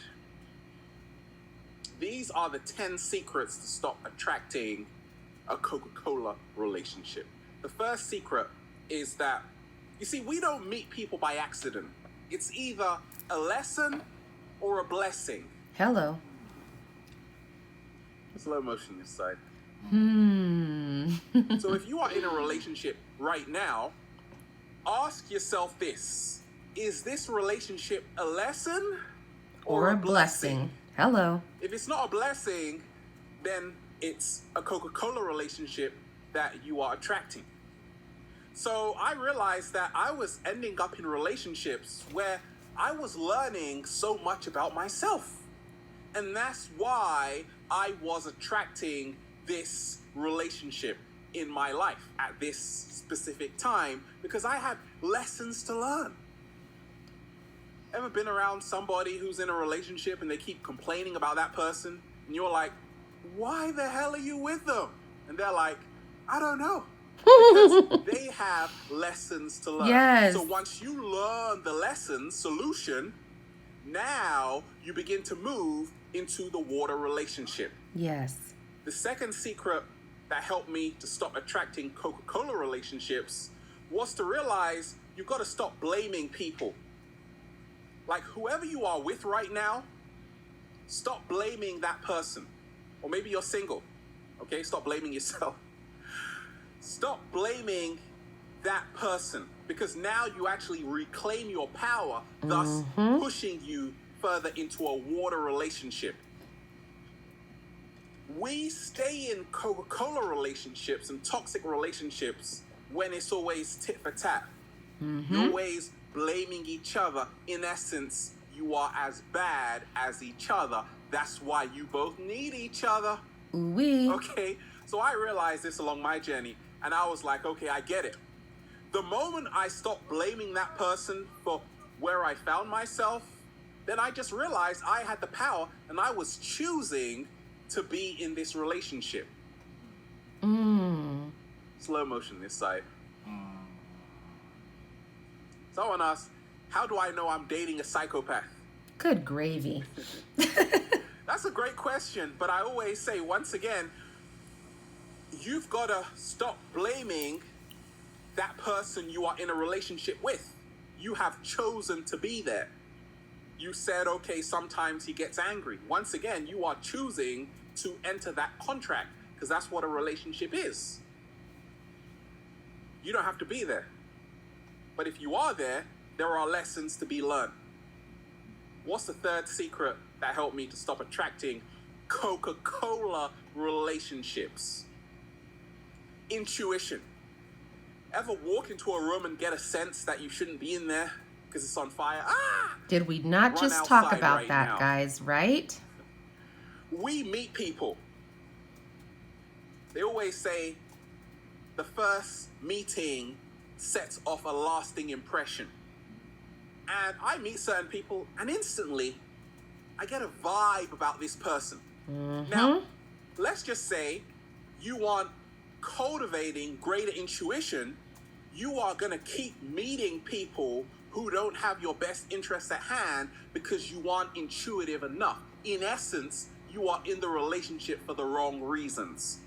these are the 10 secrets to stop attracting a Coca-Cola relationship. The first secret is that, you see, we don't meet people by accident. It's either a lesson or a blessing. Hello. Slow motion this side. So if you are in a relationship right now, ask yourself this. Is this relationship a lesson or a blessing? Hello. If it's not a blessing, then it's a Coca-Cola relationship that you are attracting. So I realized that I was ending up in relationships where I was learning so much about myself. And that's why I was attracting this relationship in my life at this specific time, because I had lessons to learn. Ever been around somebody who's in a relationship and they keep complaining about that person, and you're like, why the hell are you with them? And they're like, I don't know. Because they have lessons to learn. Yes. So once you learn the lesson, solution, now you begin to move into the water relationship. Yes. The second secret that helped me to stop attracting Coca-Cola relationships was to realize you've got to stop blaming people. Like, whoever you are with right now, stop blaming that person. Or maybe you're single, okay? Stop blaming yourself. Stop blaming that person, because now you actually reclaim your power, thus pushing you further into a water relationship. we stay in Coca-Cola relationships and toxic relationships when it's always tit for tat. You're always blaming each other. In essence, you are as bad as each other. That's why you both need each other. Oui. Okay, so I realized this along my journey, and I was like, okay, I get it. The moment I stopped blaming that person for where I found myself, then I just realized I had the power and I was choosing to be in this relationship. Slow motion this side. Someone asked, how do I know I'm dating a psychopath? Good gravy. That's a great question, but I always say, once again, you've got to stop blaming that person you are in a relationship with. You have chosen to be there. You said, okay, sometimes he gets angry. Once again, you are choosing to enter that contract because that's what a relationship is. You don't have to be there. But if you are there, there are lessons to be learned. What's the third secret that helped me to stop attracting Coca-Cola relationships? Intuition. Ever walk into a room and get a sense that you shouldn't be in there because it's on fire? Did we not Run just talk outside about right that, now. guys, right? We meet people. They always say the first meeting sets off a lasting impression. And I meet certain people and instantly I get a vibe about this person. Now, let's just say you want cultivating greater intuition. You are going to keep meeting people who don't have your best interests at hand because you aren't intuitive enough. In essence, you are in the relationship for the wrong reasons.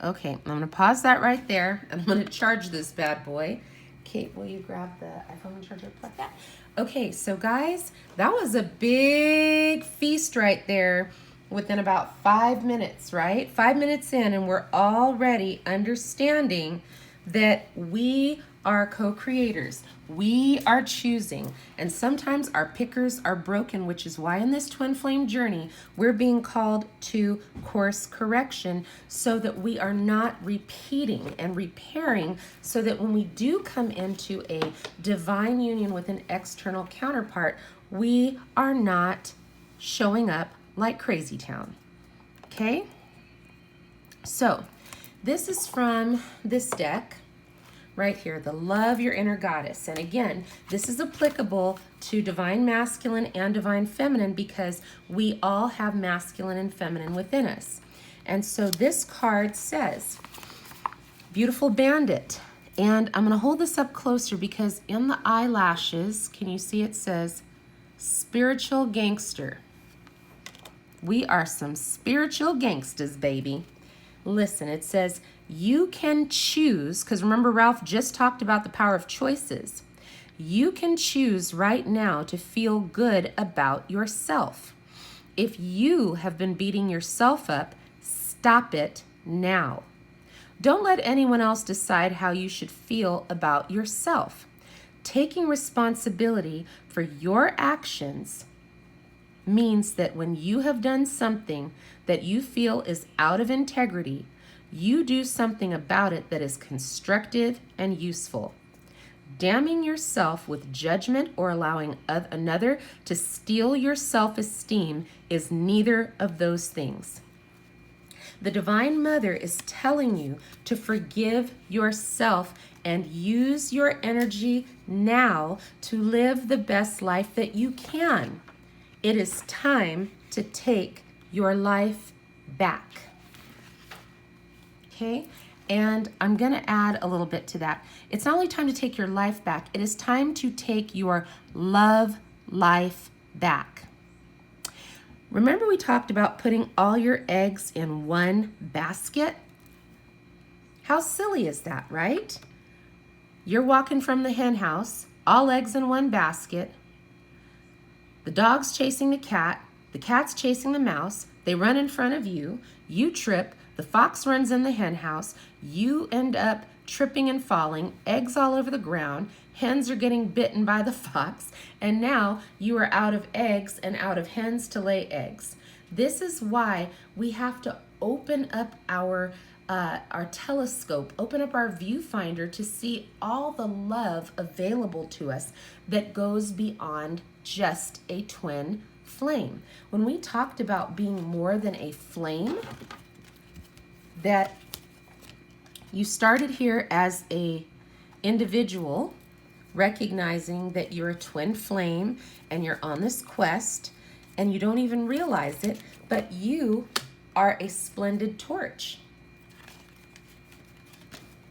Okay, I'm going to pause that right there, and I'm going to charge this bad boy. Kate, will you grab the iPhone charger, plug that? Okay, so guys, that was a big feast right there within about 5 minutes, right? 5 minutes in, and we're already understanding that we are co-creators. We are choosing, and sometimes our pickers are broken, which is why in this twin flame journey, we're being called to course correction so that we are not repeating and repairing, so that when we do come into a divine union with an external counterpart, we are not showing up like Crazy Town. Okay? So, this is from this deck right here, the Love Your Inner Goddess. And again, this is applicable to divine masculine and divine feminine because we all have masculine and feminine within us. And so this card says, Beautiful Bandit. And I'm going to hold this up closer because in the eyelashes, can you see it says, Spiritual Gangster. We are some spiritual gangsters, baby. Listen, it says, you can choose, because remember Ralph just talked about the power of choices. You can choose right now to feel good about yourself. If you have been beating yourself up, stop it now. Don't let anyone else decide how you should feel about yourself. Taking responsibility for your actions means that when you have done something that you feel is out of integrity, you do something about it that is constructive and useful. Damning yourself with judgment or allowing another to steal your self-esteem is neither of those things. The Divine Mother is telling you to forgive yourself and use your energy now to live the best life that you can. It is time to take your life back. Okay, and I'm going to add a little bit to that. It's not only time to take your life back, it is time to take your love life back. Remember we talked about putting all your eggs in one basket? How silly is that, right? You're walking from the hen house, all eggs in one basket. The dog's chasing the cat's chasing the mouse, they run in front of you, you trip, the fox runs in the hen house, you end up tripping and falling, eggs all over the ground, hens are getting bitten by the fox, and now you are out of eggs and out of hens to lay eggs. This is why we have to open up our telescope, open up our viewfinder to see all the love available to us that goes beyond just a twin flame. When we talked about being more than a flame, that you started here as a individual, recognizing that you're a twin flame and you're on this quest and you don't even realize it, but you are a splendid torch,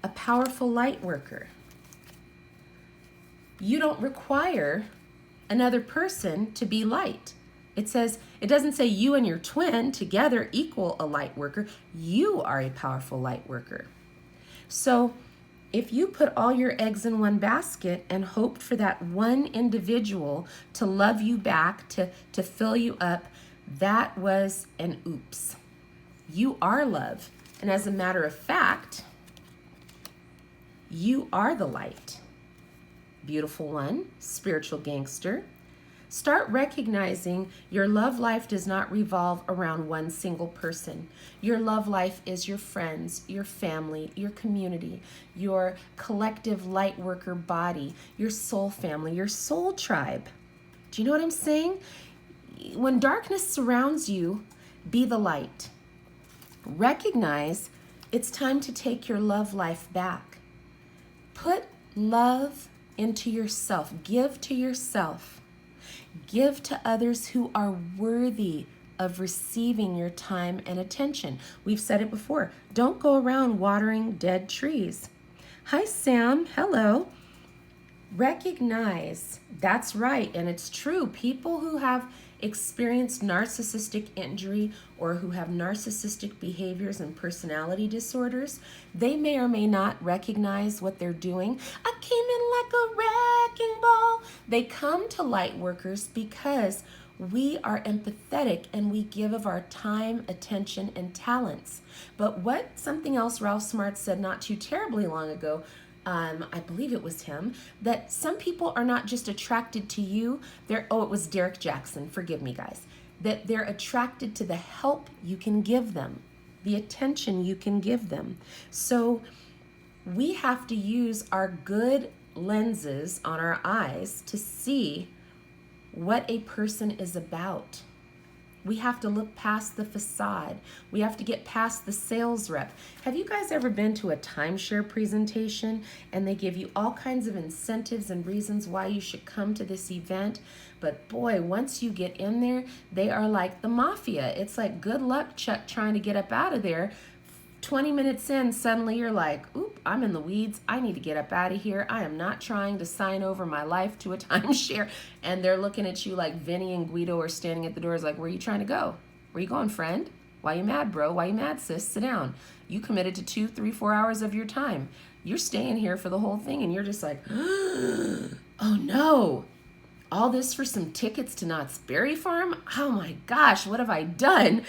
a powerful light worker. You don't require another person to be light. It doesn't say you and your twin together equal a light worker. You are a powerful light worker. So if you put all your eggs in one basket and hoped for that one individual to love you back, to fill you up, that was an oops. You are love. And as a matter of fact, you are the light. Beautiful one, spiritual gangster. Start recognizing your love life does not revolve around one single person. Your love life is your friends, your family, your community, your collective light worker body, your soul family, your soul tribe. Do you know what I'm saying? When darkness surrounds you, be the light. Recognize it's time to take your love life back. Put love into yourself. Give to yourself. Give to others who are worthy of receiving your time and attention. We've said it before. Don't go around watering dead trees. Hi, Sam. Hello. Recognize that's right, and it's true. People who have experienced narcissistic injury or who have narcissistic behaviors and personality disorders, they may or may not recognize what they're doing. I came in like a wrecking ball. They come to light workers because we are empathetic and we give of our time, attention, and talents. But something else Ralph Smart said not too terribly long ago, I believe it was him, that some people are not just attracted to you, it was Derek Jackson, forgive me guys, that they're attracted to the help you can give them, the attention you can give them. So we have to use our good lenses on our eyes to see what a person is about. We have to look past the facade. We have to get past the sales rep. Have you guys ever been to a timeshare presentation and they give you all kinds of incentives and reasons why you should come to this event? But boy, once you get in there, they are like the mafia. It's like good luck, Chuck, trying to get up out of there. 20 minutes in, suddenly you're like, oop, I'm in the weeds. I need to get up out of here. I am not trying to sign over my life to a timeshare. And they're looking at you like Vinny and Guido are standing at the doors like, where are you trying to go? Where you going, friend? Why you mad, bro? Why you mad, sis? Sit down. You committed to 2, 3, 4 hours of your time. You're staying here for the whole thing and you're just like, oh no. All this for some tickets to Knott's Berry Farm? Oh my gosh, what have I done?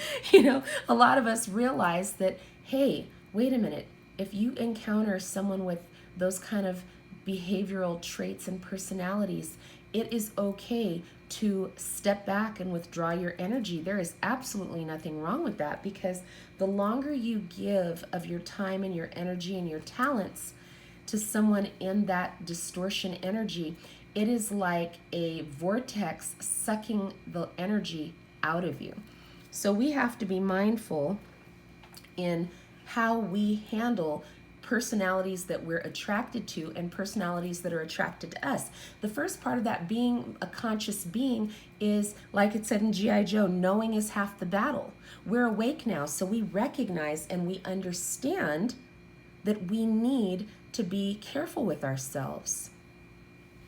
A lot of us realize that, hey, wait a minute. If you encounter someone with those kind of behavioral traits and personalities, it is okay to step back and withdraw your energy. There is absolutely nothing wrong with that, because the longer you give of your time and your energy and your talents to someone in that distortion energy, it is like a vortex sucking the energy out of you. So we have to be mindful in how we handle personalities that we're attracted to and personalities that are attracted to us. The first part of that, being a conscious being, is, like it said in G.I. Joe, knowing is half the battle. We're awake now, so we recognize and we understand that we need to be careful with ourselves.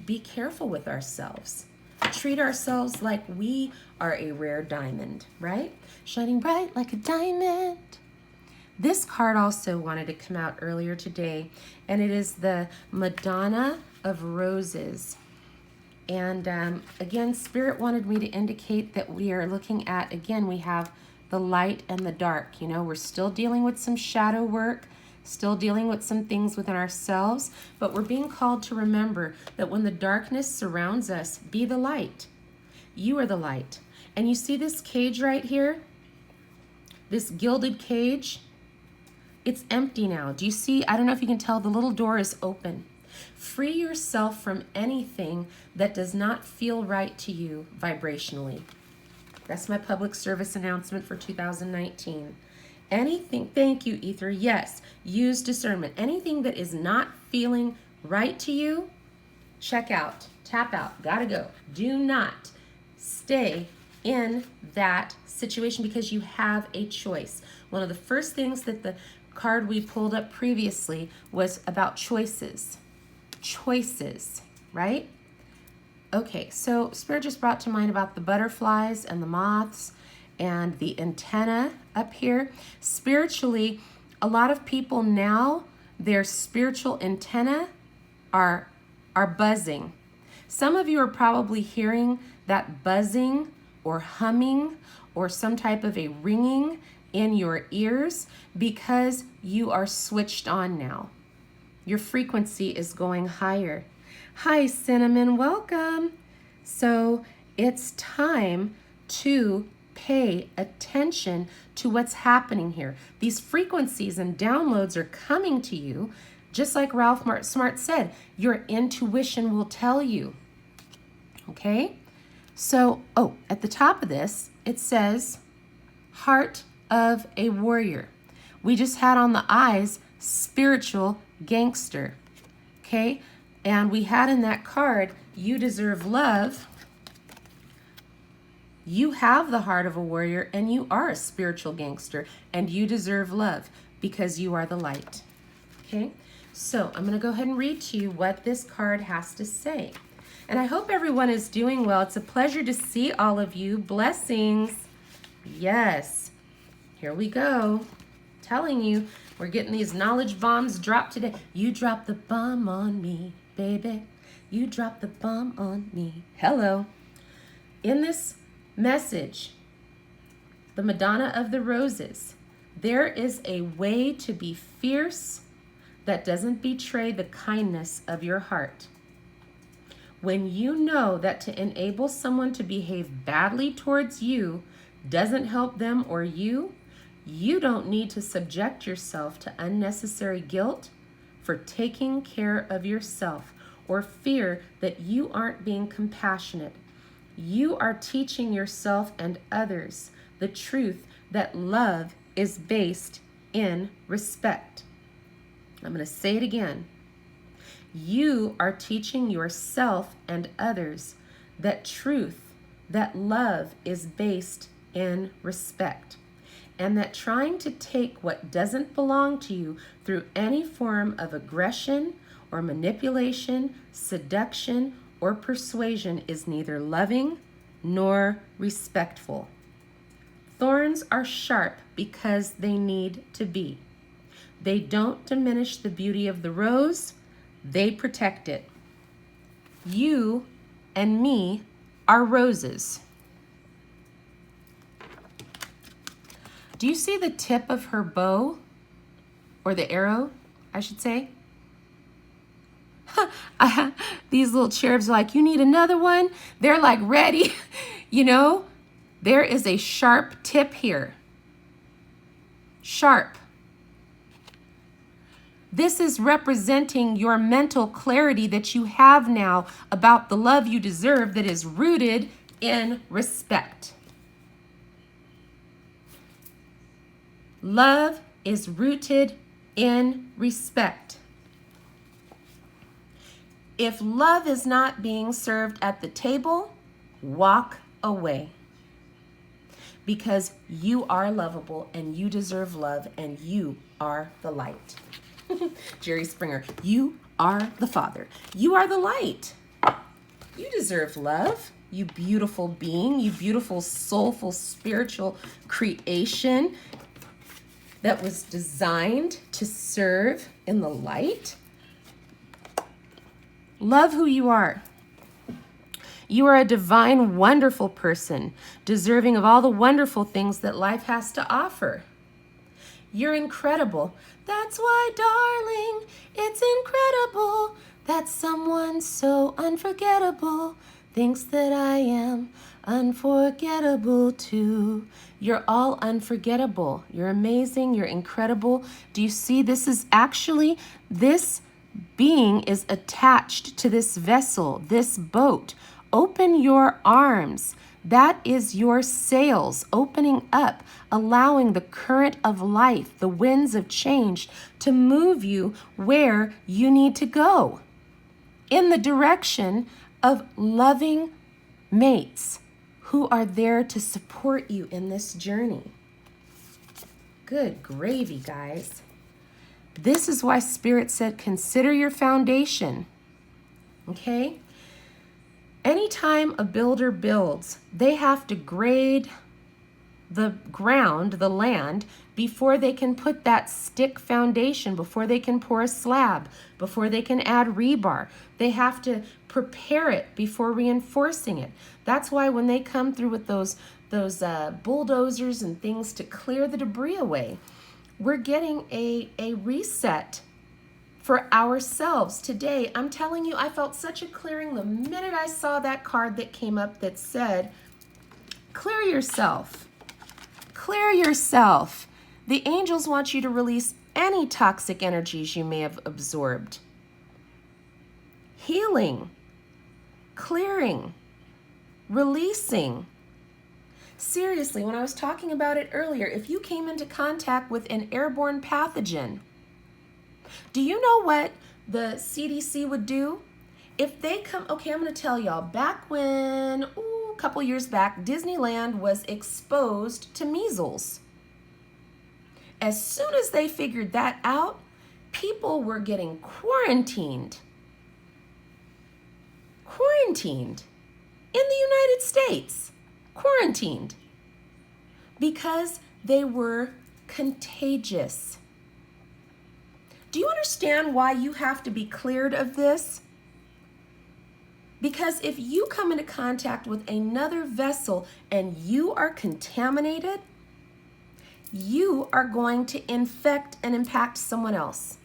Be careful with ourselves. Treat ourselves like we are a rare diamond, right? Shining bright like a diamond. This card also wanted to come out earlier today, and it is the Madonna of Roses. And again, Spirit wanted me to indicate that we are looking at, again, we have the light and the dark. We're still dealing with some shadow work, still dealing with some things within ourselves, but we're being called to remember that when the darkness surrounds us, be the light. You are the light. And you see this cage right here? This gilded cage, it's empty now. Do you see? I don't know if you can tell, the little door is open. Free yourself from anything that does not feel right to you vibrationally. That's my public service announcement for 2019. Anything, thank you, Ether. Yes, use discernment. Anything that is not feeling right to you, check out, tap out, gotta go. Do not stay in that situation because you have a choice. One of the first things that the card we pulled up previously was about choices. Choices, right? Okay, so Spirit just brought to mind about the butterflies and the moths and the antenna up here. Spiritually, a lot of people now, their spiritual antenna are buzzing. Some of you are probably hearing that buzzing or humming or some type of a ringing in your ears because you are switched on now. Your frequency is going higher. Hi, Cinnamon, welcome. So it's time to pay attention to what's happening here. These frequencies and downloads are coming to you, just like Ralph Smart said, your intuition will tell you. Okay? So, at the top of this, it says, Heart of a Warrior. We just had on the eyes, Spiritual Gangster. Okay? And we had in that card, You Deserve Love. You have the heart of a warrior and you are a spiritual gangster and you deserve love because you are the light. Okay? So I'm going to go ahead and read to you what this card has to say. And I hope everyone is doing well. It's a pleasure to see all of you. Blessings. Yes. Here we go. Telling you, we're getting these knowledge bombs dropped today. You drop the bomb on me, baby. You drop the bomb on me. Hello. In this message, the Madonna of the Roses, there is a way to be fierce that doesn't betray the kindness of your heart. When you know that to enable someone to behave badly towards you doesn't help them or you don't need to subject yourself to unnecessary guilt for taking care of yourself or fear that you aren't being compassionate. You are teaching yourself and others the truth that love is based in respect. I'm going to say it again. You are teaching yourself and others that truth, that love is based in respect, and that trying to take what doesn't belong to you through any form of aggression or manipulation, seduction, or persuasion is neither loving nor respectful. Thorns are sharp because they need to be. They don't diminish the beauty of the rose, they protect it. You and me are roses. Do you see the tip of her bow? Or the arrow, I should say? These little cherubs are like, you need another one? They're like ready. You know, there is a sharp tip here. Sharp. This is representing your mental clarity that you have now about the love you deserve that is rooted in respect. Love is rooted in respect. If love is not being served at the table, walk away. Because you are lovable and you deserve love and you are the light. Jerry Springer, you are the Father. You are the light. You deserve love, you beautiful being, you beautiful, soulful, spiritual creation that was designed to serve in the light. Love who you are. You are a divine, wonderful person, deserving of all the wonderful things that life has to offer. You're incredible. That's why, darling, it's incredible that someone so unforgettable thinks that I am unforgettable too. You're all unforgettable. You're amazing. You're incredible. Do you see this is actually, this being is attached to this vessel, this boat. Open your arms. That is your sails opening up, allowing the current of life, the winds of change to move you where you need to go in the direction of loving mates who are there to support you in this journey. Good gravy, guys. This is why Spirit said, consider your foundation. Okay? Anytime a builder builds, they have to grade the ground, the land, before they can put that stick foundation, before they can pour a slab, before they can add rebar. They have to prepare it before reinforcing it. That's why when they come through with those bulldozers and things to clear the debris away, we're getting a reset for ourselves today. I'm telling you, I felt such a clearing the minute I saw that card that came up that said, clear yourself. Clear yourself. The angels want you to release any toxic energies you may have absorbed. Healing, clearing, releasing. Seriously, when I was talking about it earlier, if you came into contact with an airborne pathogen, do you know what the CDC would do? If they come, okay, I'm going to tell y'all, back when, a couple years back, Disneyland was exposed to measles. As soon as they figured that out, people were getting quarantined. Quarantined in the United States. Quarantined. Because they were contagious. Do you understand why you have to be cleared of this? Because if you come into contact with another vessel and you are contaminated, you are going to infect and impact someone else.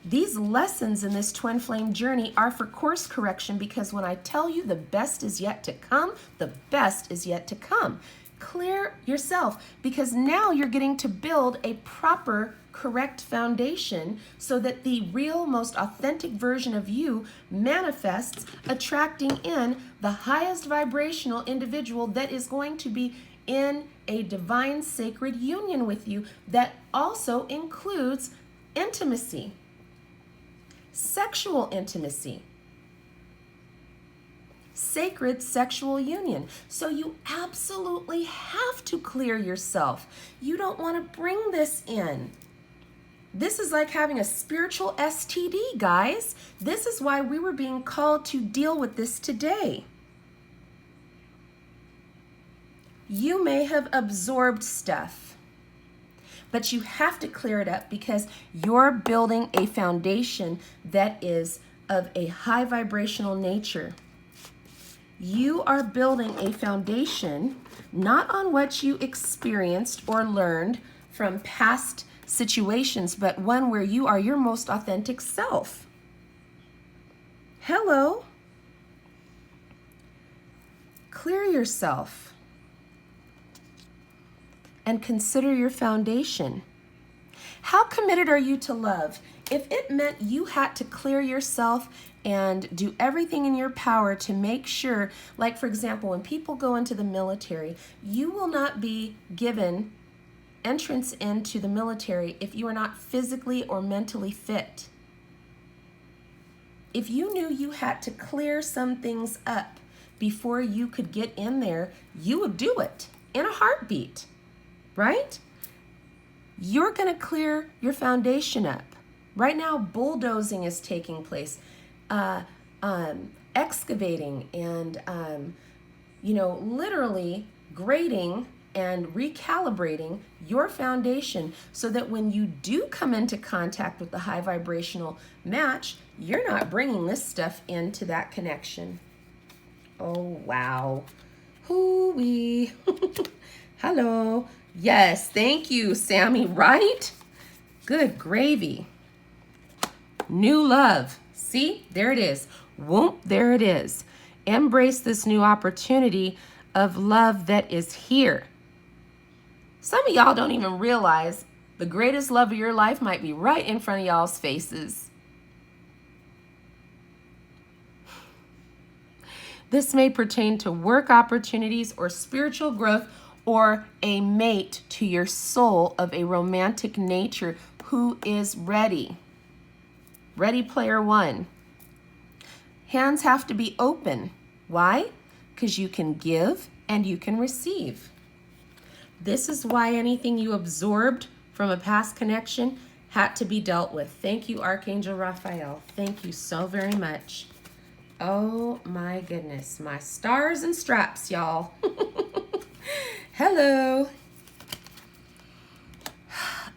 These lessons in this twin flame journey are for course correction, because when I tell you the best is yet to come, the best is yet to come. Clear yourself, because now you're getting to build a proper, correct foundation so that the real, most authentic version of you manifests, attracting in the highest vibrational individual that is going to be in a divine sacred union with you that also includes intimacy, sexual intimacy, sacred sexual union. So you absolutely have to clear yourself. You don't want to bring this in. This is like having a spiritual STD, guys. This is why we were being called to deal with this today. You may have absorbed stuff, but you have to clear it up, because you're building a foundation that is of a high vibrational nature. You are building a foundation not on what you experienced or learned from past situations, but one where you are your most authentic self. Hello. Clear yourself and consider your foundation. How committed are you to love? If it meant you had to clear yourself and do everything in your power to make sure, like for example, when people go into the military, you will not be given entrance into the military if you are not physically or mentally fit. If you knew you had to clear some things up before you could get in there, you would do it in a heartbeat, right? You're going to clear your foundation up. Right now, bulldozing is taking place, excavating and, literally grading and recalibrating your foundation so that when you do come into contact with the high vibrational match, you're not bringing this stuff into that connection. Oh, wow. Hoo-wee. Hello. Yes, thank you, Sammy, right? Good gravy. New love. See, there it is. Whoop, there it is. Embrace this new opportunity of love that is here. Some of y'all don't even realize the greatest love of your life might be right in front of y'all's faces. This may pertain to work opportunities or spiritual growth or a mate to your soul of a romantic nature who is ready. Ready player one. Hands have to be open. Why? Because you can give and you can receive. This is why anything you absorbed from a past connection had to be dealt with. Thank you, Archangel Raphael. Thank you so very much. Oh my goodness, my stars and straps, y'all. Hello.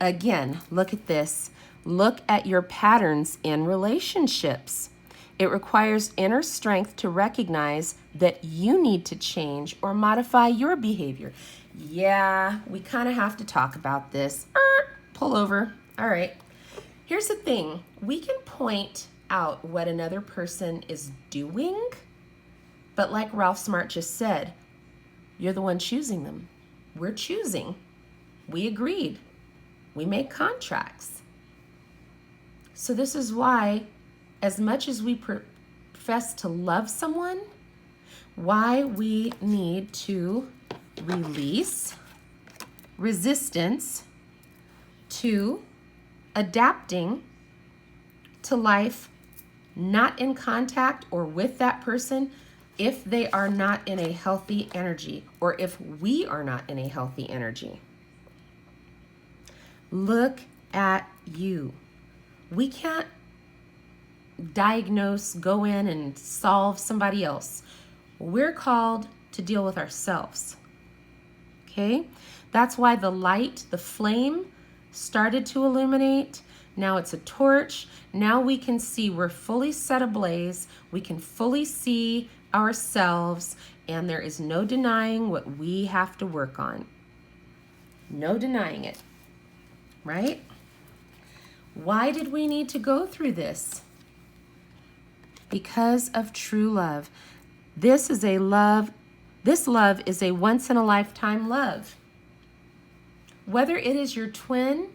Again, look at this. Look at your patterns in relationships. It requires inner strength to recognize that you need to change or modify your behavior. Yeah, we kind of have to talk about this. Pull over. All right. Here's the thing. We can point out what another person is doing, but like Ralph Smart just said, you're the one choosing them. We're choosing. We agreed. We make contracts. So this is why, as much as we profess to love someone, why we need to release resistance to adapting to life not in contact or with that person if they are not in a healthy energy or if we are not in a healthy energy. Look at you. We can't diagnose, go in and solve somebody else. We're called to deal with ourselves. Okay? That's why the light, the flame started to illuminate. Now it's a torch. Now we can see we're fully set ablaze. We can fully see ourselves, and there is no denying what we have to work on. No denying it, right? Why did we need to go through this? Because of true love. This love is a once in a lifetime love. Whether it is your twin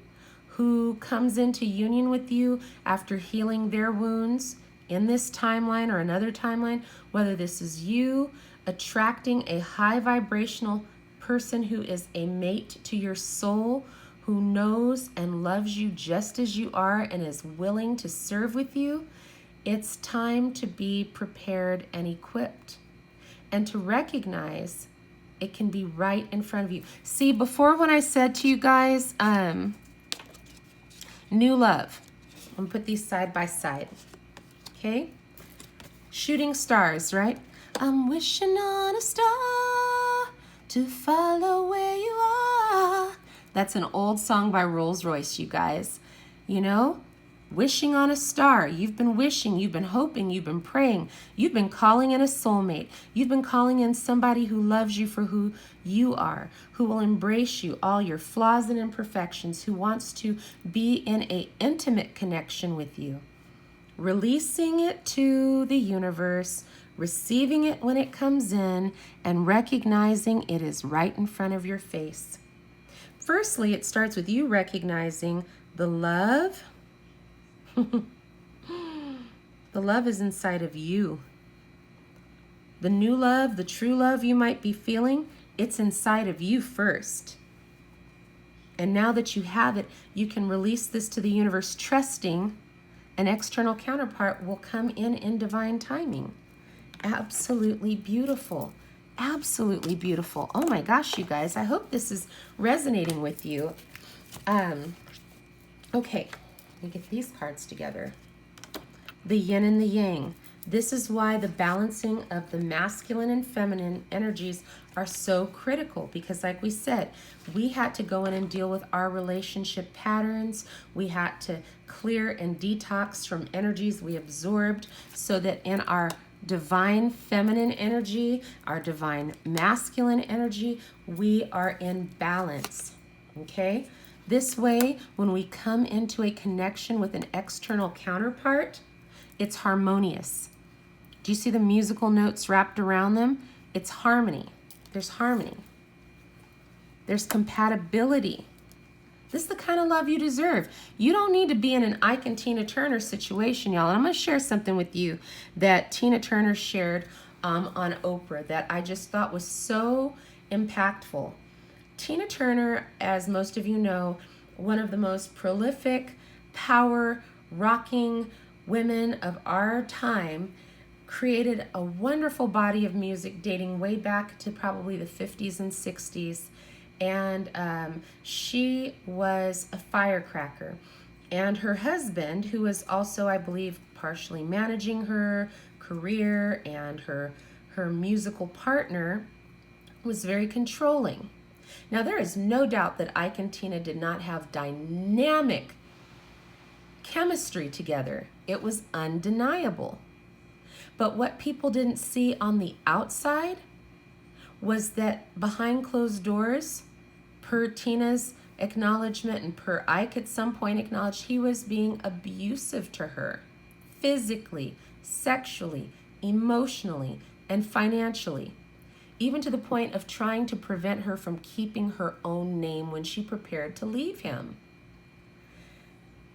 who comes into union with you after healing their wounds in this timeline or another timeline, whether this is you attracting a high vibrational person who is a mate to your soul, who knows and loves you just as you are and is willing to serve with you, it's time to be prepared and equipped and to recognize it can be right in front of you. See, before when I said to you guys, new love. I'm gonna put these side by side. Okay? Shooting stars, right? I'm wishing on a star to follow where you are. That's an old song by Rolls Royce, you guys. You know? Wishing on a star. You've been wishing, you've been hoping, you've been praying. You've been calling in a soulmate. You've been calling in somebody who loves you for who you are, who will embrace you, all your flaws and imperfections, who wants to be in an intimate connection with you. Releasing it to the universe, receiving it when it comes in, and recognizing it is right in front of your face. Firstly, it starts with you recognizing the love. The love is inside of you. The new love, the true love you might be feeling, it's inside of you first. And now that you have it, you can release this to the universe, trusting an external counterpart will come in divine timing. Absolutely beautiful. Absolutely beautiful. Oh my gosh, you guys, I hope this is resonating with you. Okay. We get these cards together. The yin and the yang. This is why the balancing of the masculine and feminine energies are so critical, because like we said, we had to go in and deal with our relationship patterns. We had to clear and detox from energies we absorbed so that in our divine feminine energy, our divine masculine energy, we are in balance, okay? This way, when we come into a connection with an external counterpart, it's harmonious. Do you see the musical notes wrapped around them? It's harmony. There's harmony. There's compatibility. This is the kind of love you deserve. You don't need to be in an Ike and Tina Turner situation, y'all. And I'm going to share something with you that Tina Turner shared on Oprah that I just thought was so impactful. Tina Turner, as most of you know, one of the most prolific, power, rocking women of our time, created a wonderful body of music dating way back to probably the 50s and 60s. And she was a firecracker. And her husband, who was also, I believe, partially managing her career and her musical partner, was very controlling. Now, there is no doubt that Ike and Tina did not have dynamic chemistry together. It was undeniable. But what people didn't see on the outside was that behind closed doors, per Tina's acknowledgement and per Ike at some point acknowledged, he was being abusive to her, physically, sexually, emotionally, and financially, even to the point of trying to prevent her from keeping her own name when she prepared to leave him.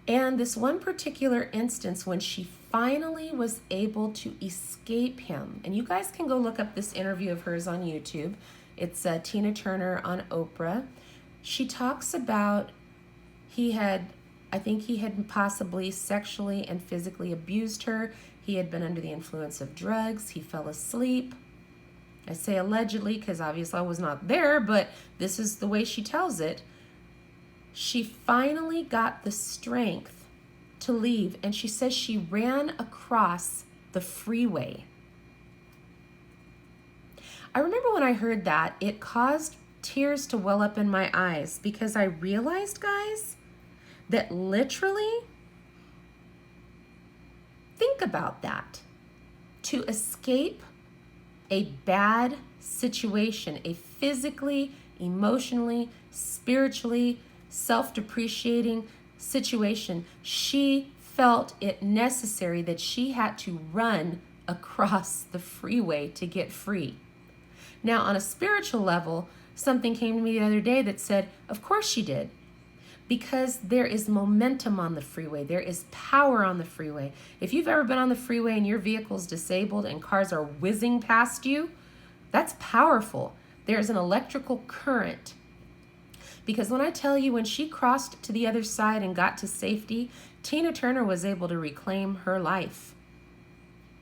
And this one particular instance when she finally was able to escape him, and you guys can go look up this interview of hers on YouTube. It's Tina Turner on Oprah. She talks about I think he had possibly sexually and physically abused her. He had been under the influence of drugs. He fell asleep. I say allegedly because obviously I was not there, but this is the way she tells it. She finally got the strength to leave, and she says she ran across the freeway. I remember when I heard that, it caused tears to well up in my eyes because I realized, guys, that literally, think about that. To escape a bad situation, a physically, emotionally, spiritually, self-depreciating situation, she felt it necessary that she had to run across the freeway to get free. Now, on a spiritual level, something came to me the other day that said, of course she did. Because there is momentum on the freeway. There is power on the freeway. If you've ever been on the freeway and your vehicle's disabled and cars are whizzing past you, that's powerful. There's an electrical current. Because when I tell you, when she crossed to the other side and got to safety, Tina Turner was able to reclaim her life.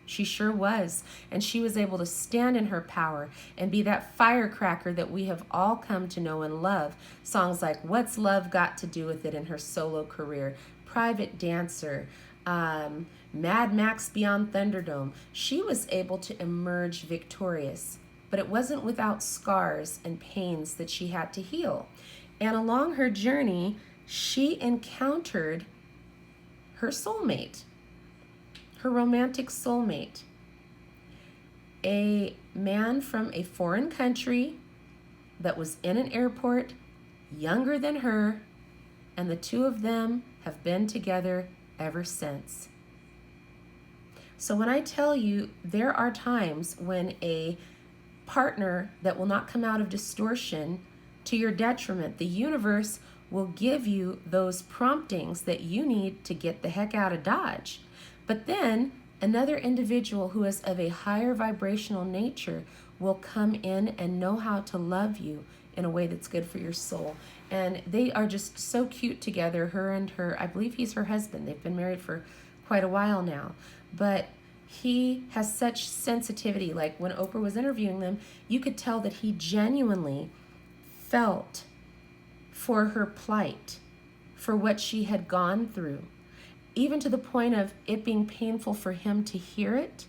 She sure was. And she was able to stand in her power and be that firecracker that we have all come to know and love. Songs like What's Love Got to Do with It in her solo career, Private Dancer, Mad Max Beyond Thunderdome. She was able to emerge victorious, but it wasn't without scars and pains that she had to heal. And along her journey, she encountered her soulmate. Her romantic soulmate, a man from a foreign country that was in an airport, younger than her, and the two of them have been together ever since. So when I tell you, there are times when a partner that will not come out of distortion to your detriment, the universe will give you those promptings that you need to get the heck out of Dodge. But then another individual who is of a higher vibrational nature will come in and know how to love you in a way that's good for your soul. And they are just so cute together, her and her, I believe he's her husband. They've been married for quite a while now. But he has such sensitivity. Like when Oprah was interviewing them, you could tell that he genuinely felt for her plight, for what she had gone through, even to the point of it being painful for him to hear it,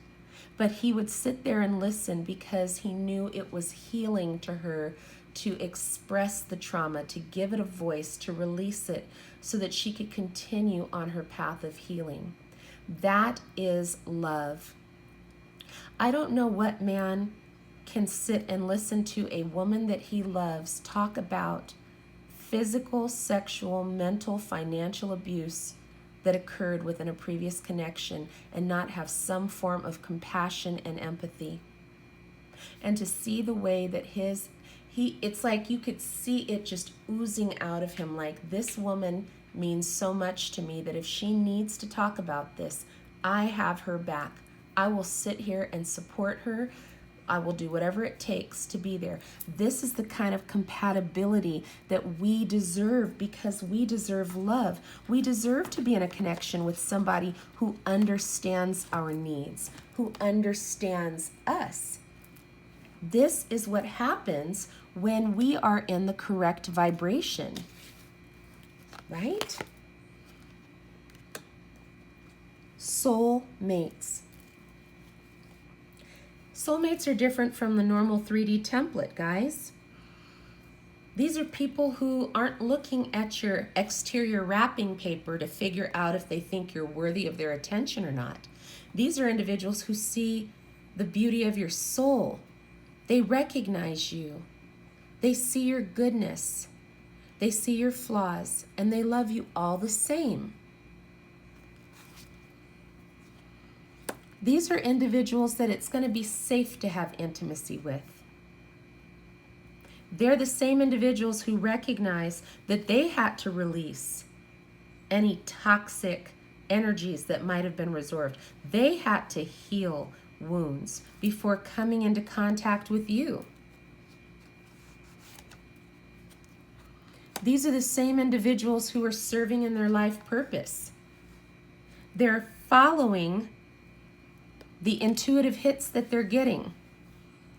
but he would sit there and listen because he knew it was healing to her to express the trauma, to give it a voice, to release it so that she could continue on her path of healing. That is love. I don't know what man can sit and listen to a woman that he loves talk about physical, sexual, mental, financial abuse that occurred within a previous connection and not have some form of compassion and empathy. And to see the way that it's like you could see it just oozing out of him, like, this woman means so much to me that if she needs to talk about this, I have her back. I will sit here and support her. I will do whatever it takes to be there. This is the kind of compatibility that we deserve, because we deserve love. We deserve to be in a connection with somebody who understands our needs, who understands us. This is what happens when we are in the correct vibration, right? Soul mates. Soulmates are different from the normal 3D template, guys. These are people who aren't looking at your exterior wrapping paper to figure out if they think you're worthy of their attention or not. These are individuals who see the beauty of your soul. They recognize you. They see your goodness. They see your flaws, and they love you all the same. These are individuals that it's going to be safe to have intimacy with. They're the same individuals who recognize that they had to release any toxic energies that might have been resorbed. They had to heal wounds before coming into contact with you. These are the same individuals who are serving in their life purpose. They're following the intuitive hits that they're getting,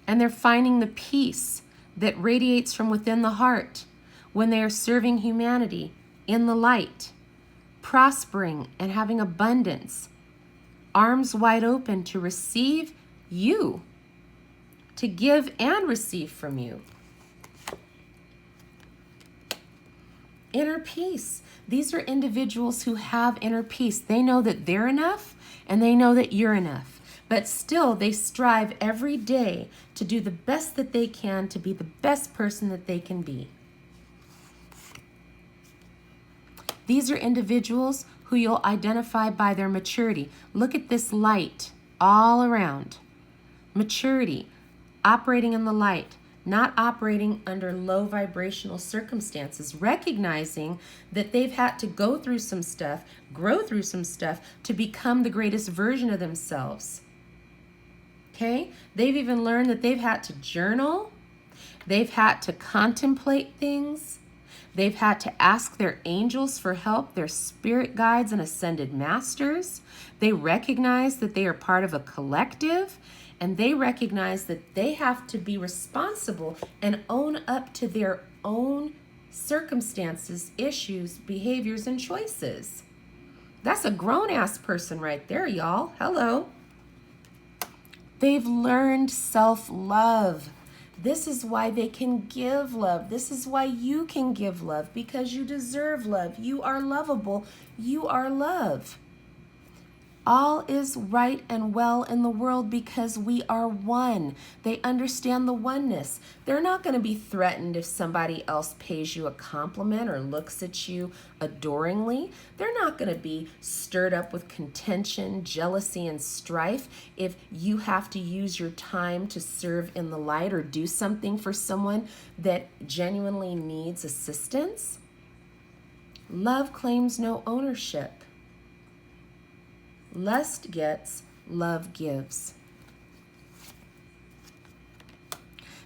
and they're finding the peace that radiates from within the heart when they are serving humanity in the light, prospering and having abundance, arms wide open to receive you, to give and receive from you. Inner peace. These are individuals who have inner peace. They know that they're enough, and they know that you're enough. But still, they strive every day to do the best that they can, to be the best person that they can be. These are individuals who you'll identify by their maturity. Look at this light all around. Maturity, operating in the light, not operating under low vibrational circumstances, recognizing that they've had to go through some stuff, grow through some stuff to become the greatest version of themselves. Okay? They've even learned that they've had to journal. They've had to contemplate things. They've had to ask their angels for help, their spirit guides and ascended masters. They recognize that they are part of a collective, and they recognize that they have to be responsible and own up to their own circumstances, issues, behaviors, and choices. That's a grown-ass person right there, y'all. Hello. They've learned self-love. This is why they can give love. This is why you can give love, because you deserve love. You are lovable. You are love. All is right and well in the world because we are one. They understand the oneness. They're not going to be threatened if somebody else pays you a compliment or looks at you adoringly. They're not going to be stirred up with contention, jealousy, and strife if you have to use your time to serve in the light or do something for someone that genuinely needs assistance. Love claims no ownership. Lust gets, love gives.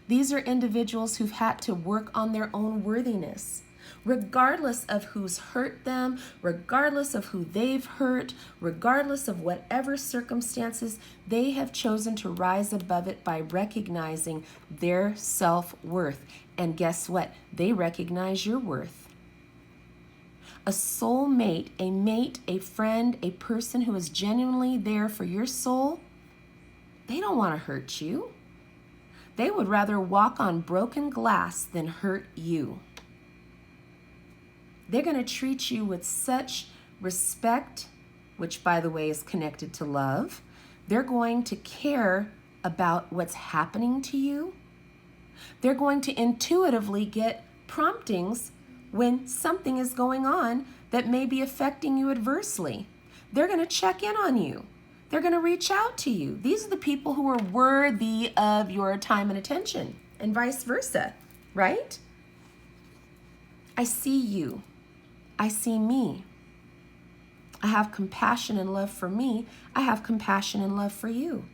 These are individuals who've had to work on their own worthiness, regardless of who's hurt them, regardless of who they've hurt, regardless of whatever circumstances, they have chosen to rise above it by recognizing their self-worth. And guess what? They recognize your worth. A soulmate, a mate, a friend, a person who is genuinely there for your soul, they don't want to hurt you. They would rather walk on broken glass than hurt you. They're going to treat you with such respect, which, by the way, is connected to love. They're going to care about what's happening to you. They're going to intuitively get promptings when something is going on that may be affecting you adversely. They're going to check in on you. They're going to reach out to you. These are the people who are worthy of your time and attention, and vice versa, right? I see you. I see me. I have compassion and love for me. I have compassion and love for you.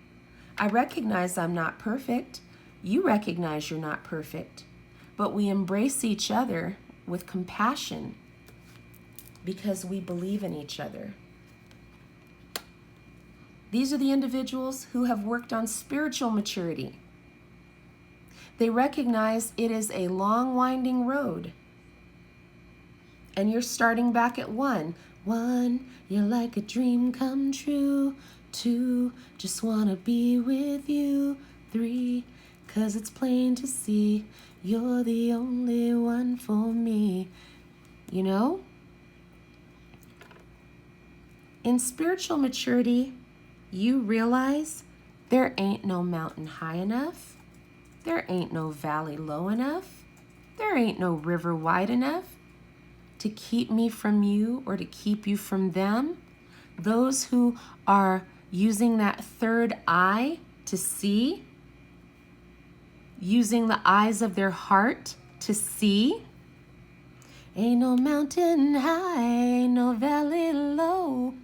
I recognize I'm not perfect. You recognize you're not perfect. But we embrace each other with compassion because we believe in each other. These are the individuals who have worked on spiritual maturity. They recognize it is a long, winding road. And you're starting back at 1. 1, you're like a dream come true. 2, just wanna be with you. 3, 'cause it's plain to see you're the only one for me. You know? In spiritual maturity, you realize there ain't no mountain high enough. There ain't no valley low enough. There ain't no river wide enough to keep me from you or to keep you from them. Those who are using that third eye to see, using the eyes of their heart to see. Ain't no mountain high, ain't no valley low.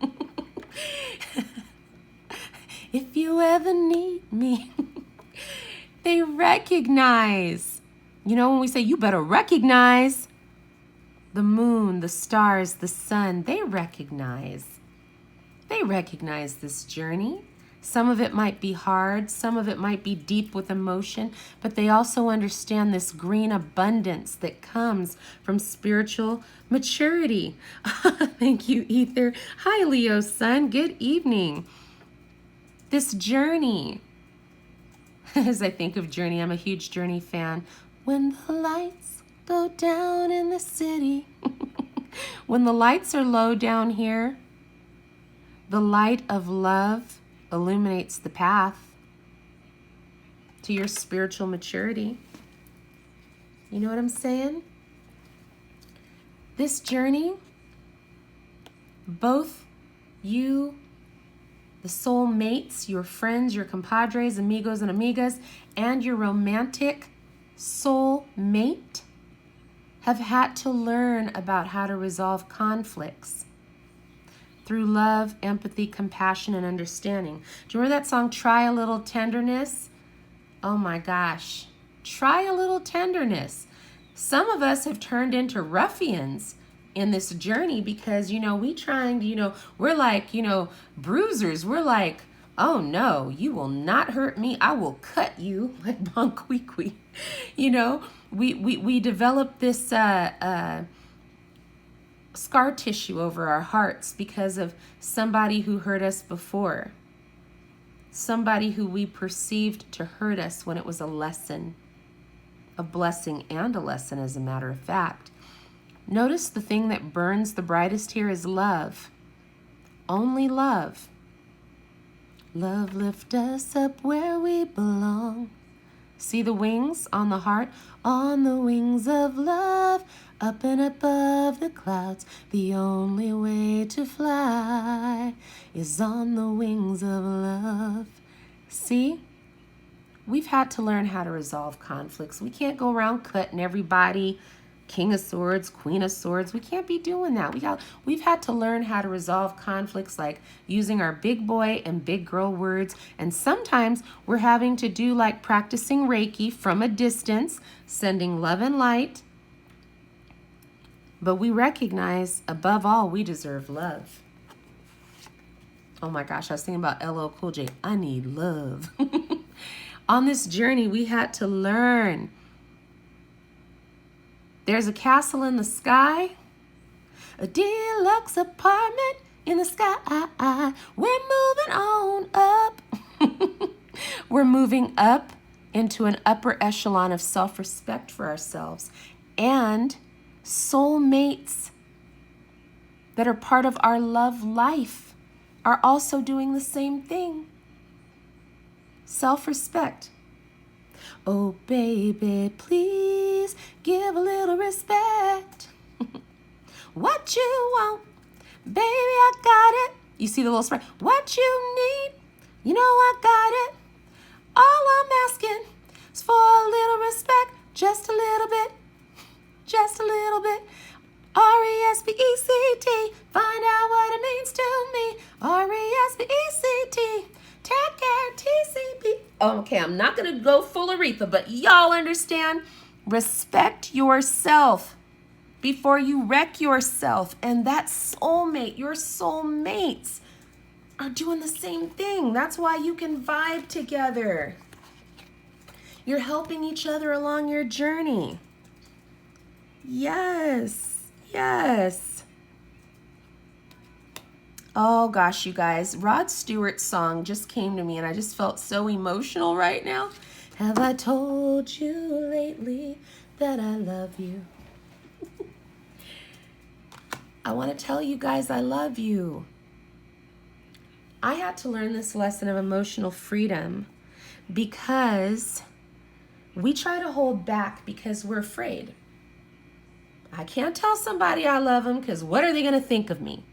If you ever need me, they recognize. You know, when we say you better recognize, the moon, the stars, the sun, they recognize. They recognize this journey. Some of it might be hard, some of it might be deep with emotion, but they also understand this green abundance that comes from spiritual maturity. Thank you, Ether. Hi, Leo sun. Good evening. This journey, as I think of Journey, I'm a huge Journey fan. When the lights go down in the city, when the lights are low down here, the light of love illuminates the path to your spiritual maturity. You know what I'm saying? This journey, both you, the soul mates, your friends, your compadres, amigos and amigas, and your romantic soul mate have had to learn about how to resolve conflicts through love, empathy, compassion, and understanding. Do you remember that song, Try a Little Tenderness? Oh my gosh. Try a little tenderness. Some of us have turned into ruffians in this journey because, we trying to, we're like, bruisers. We're like, oh no, you will not hurt me. I will cut you like Bonquiqui. We develop this scar tissue over our hearts because of somebody who hurt us before. Somebody who we perceived to hurt us when it was a lesson, a blessing and a lesson, as a matter of fact. Notice the thing that burns the brightest here is love. Only love. Love lift us up where we belong. See the wings on the heart? On the wings of love, up and above the clouds. The only way to fly is on the wings of love. See? We've had to learn how to resolve conflicts. We can't go around cutting everybody, King of Swords, Queen of Swords. We can't be doing that. We've had to learn how to resolve conflicts, like using our big boy and big girl words. And sometimes we're having to do like practicing Reiki from a distance, sending love and light. But we recognize, above all, we deserve love. Oh my gosh, I was thinking about LL Cool J. I need love. On this journey, we had to learn. There's a castle in the sky, a deluxe apartment in the sky. We're moving on up. We're moving up into an upper echelon of self-respect for ourselves. And soulmates that are part of our love life are also doing the same thing. Self-respect. Oh, baby, please give a little respect. What you want, baby, I got it. You see the little spray? What you need, you know I got it. All I'm asking is for a little respect, just a little bit, just a little bit. R-E-S-P-E-C-T, find out what it means to me. R-E-S-P-E-C-T, take care, T-C-P. Okay, I'm not going to go full Aretha, but y'all understand? Respect yourself before you wreck yourself. And that soulmate, your soulmates are doing the same thing. That's why you can vibe together. You're helping each other along your journey. Yes, yes. Oh gosh, you guys, Rod Stewart's song just came to me and I just felt so emotional right now. Have I told you lately that I love you? I want to tell you guys I love you. I had to learn this lesson of emotional freedom because we try to hold back because we're afraid. I can't tell somebody I love them because what are they going to think of me?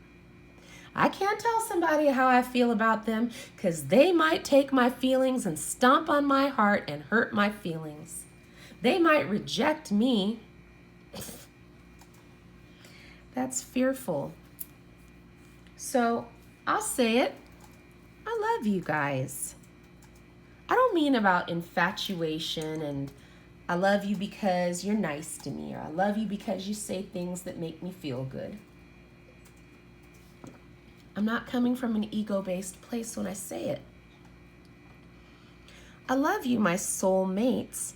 I can't tell somebody how I feel about them because they might take my feelings and stomp on my heart and hurt my feelings. They might reject me. That's fearful. So I'll say it. I love you guys. I don't mean about infatuation and I love you because you're nice to me, or I love you because you say things that make me feel good. I'm not coming from an ego-based place when I say it. I love you, my soulmates,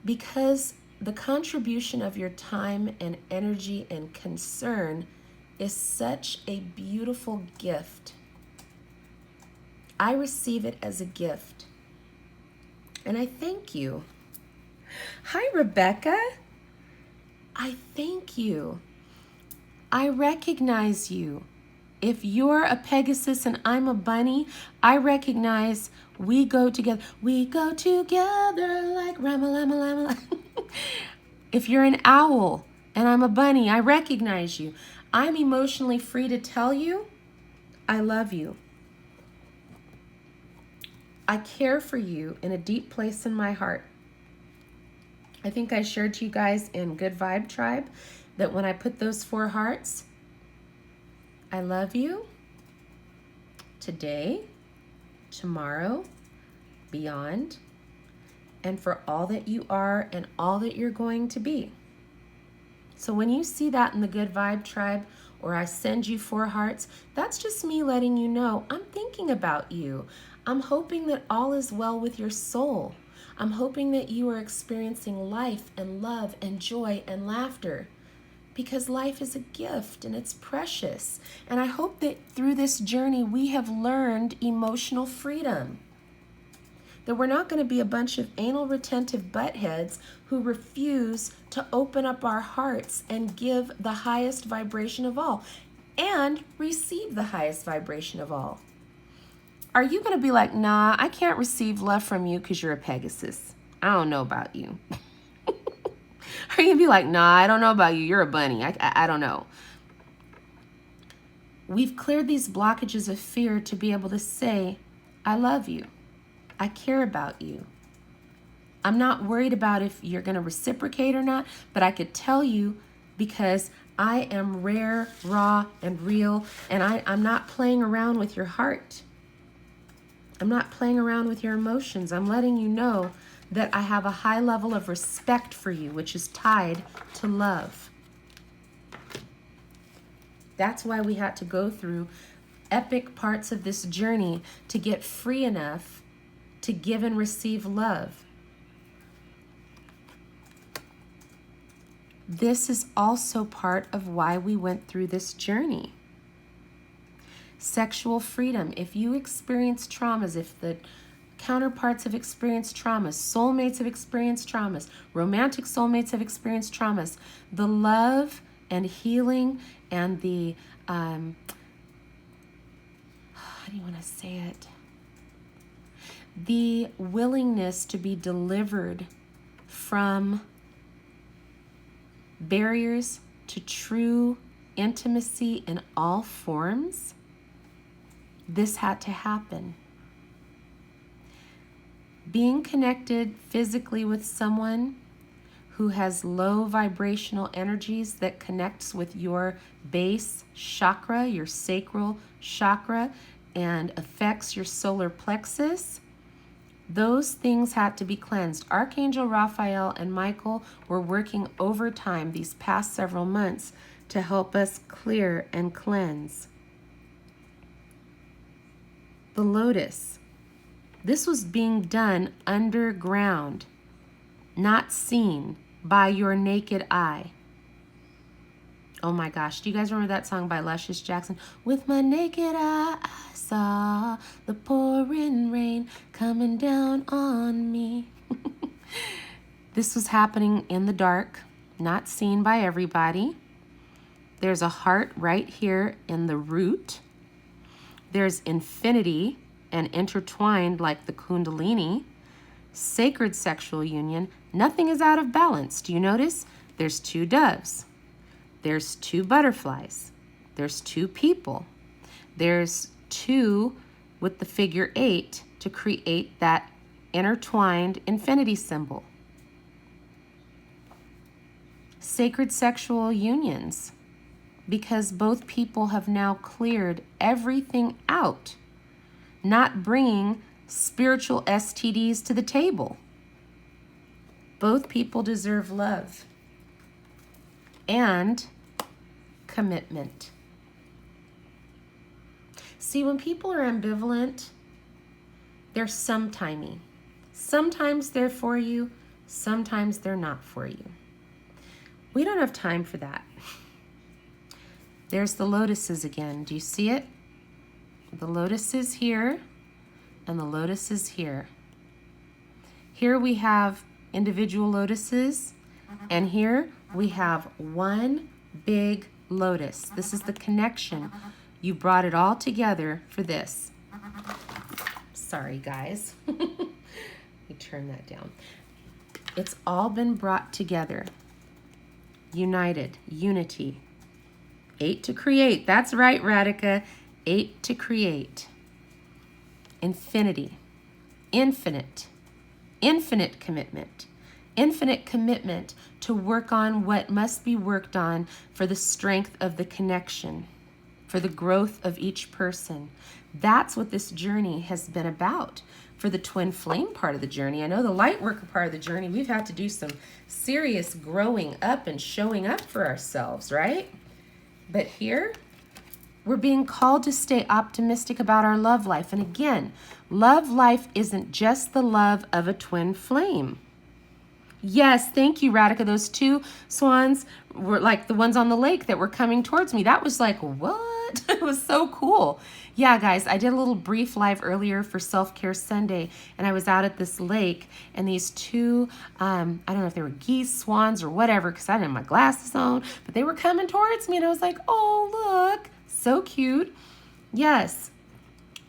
because the contribution of your time and energy and concern is such a beautiful gift. I receive it as a gift. And I thank you. Hi, Rebecca. I thank you. I recognize you. If you're a Pegasus and I'm a bunny, I recognize we go together. We go together like Ramalama. If you're an owl and I'm a bunny, I recognize you. I'm emotionally free to tell you I love you. I care for you in a deep place in my heart. I think I shared to you guys in Good Vibe Tribe that when I put those 4 hearts, I love you today, tomorrow, beyond, and for all that you are and all that you're going to be. So when you see that in the Good Vibe Tribe, or I send you 4 hearts, that's just me letting you know I'm thinking about you. I'm hoping that all is well with your soul. I'm hoping that you are experiencing life and love and joy and laughter, because life is a gift and it's precious. And I hope that through this journey we have learned emotional freedom. That we're not going to be a bunch of anal retentive buttheads who refuse to open up our hearts and give the highest vibration of all and receive the highest vibration of all. Are you going to be like, nah, I can't receive love from you because you're a Pegasus? I don't know about you. Are you going to be like, nah, I don't know about you. You're a bunny. I don't know. We've cleared these blockages of fear to be able to say, I love you. I care about you. I'm not worried about if you're going to reciprocate or not, but I could tell you because I am rare, raw, and real, and I'm not playing around with your heart. I'm not playing around with your emotions. I'm letting you know that I have a high level of respect for you, which is tied to love. That's why we had to go through epic parts of this journey to get free enough to give and receive love. This is also part of why we went through this journey. Sexual freedom. If you experience traumas, if the counterparts have experienced traumas, soulmates have experienced traumas, romantic soulmates have experienced traumas, the love and healing and the, how do you want to say it? The willingness to be delivered from barriers to true intimacy in all forms, this had to happen. Being connected physically with someone who has low vibrational energies that connects with your base chakra, your sacral chakra, and affects your solar plexus, those things had to be cleansed. Archangel Raphael and Michael were working overtime these past several months to help us clear and cleanse. The lotus. This was being done underground, not seen by your naked eye. Oh my gosh, do you guys remember that song by Luscious Jackson? With my naked eye, I saw the pouring rain coming down on me. This was happening in the dark, not seen by everybody. There's a heart right here in the root. There's infinity and intertwined like the Kundalini. Sacred sexual union. Nothing is out of balance. Do you notice? There's 2 doves. There's 2 butterflies. There's 2 people. There's 2 with the figure 8 to create that intertwined infinity symbol. Sacred sexual unions, because both people have now cleared everything out, not bringing spiritual STDs to the table. Both people deserve love and commitment. See, when people are ambivalent, they're sometimey. Sometimes they're for you, sometimes they're not for you. We don't have time for that. There's the lotuses again. Do you see it? The lotus is here, and the lotus is here. Here we have individual lotuses, and here we have one big lotus. This is the connection. You brought it all together for this. Sorry, guys. Let me turn that down. It's all been brought together. United, unity. 8 to create. That's right, Radhika. 8 to create. Infinity. Infinite. Infinite commitment. Infinite commitment to work on what must be worked on for the strength of the connection, for the growth of each person. That's what this journey has been about. For the twin flame part of the journey, I know the light worker part of the journey, we've had to do some serious growing up and showing up for ourselves, right? But here, we're being called to stay optimistic about our love life. And again, love life isn't just the love of a twin flame. Yes, thank you, Radhika. Those 2 swans were like the ones on the lake that were coming towards me. That was like, what? It was so cool. Yeah, guys, I did a little brief live earlier for Self-Care Sunday, and I was out at this lake, and these 2, I don't know if they were geese, swans, or whatever, because I didn't have my glasses on, but they were coming towards me, and I was like, oh, look, so cute. Yes,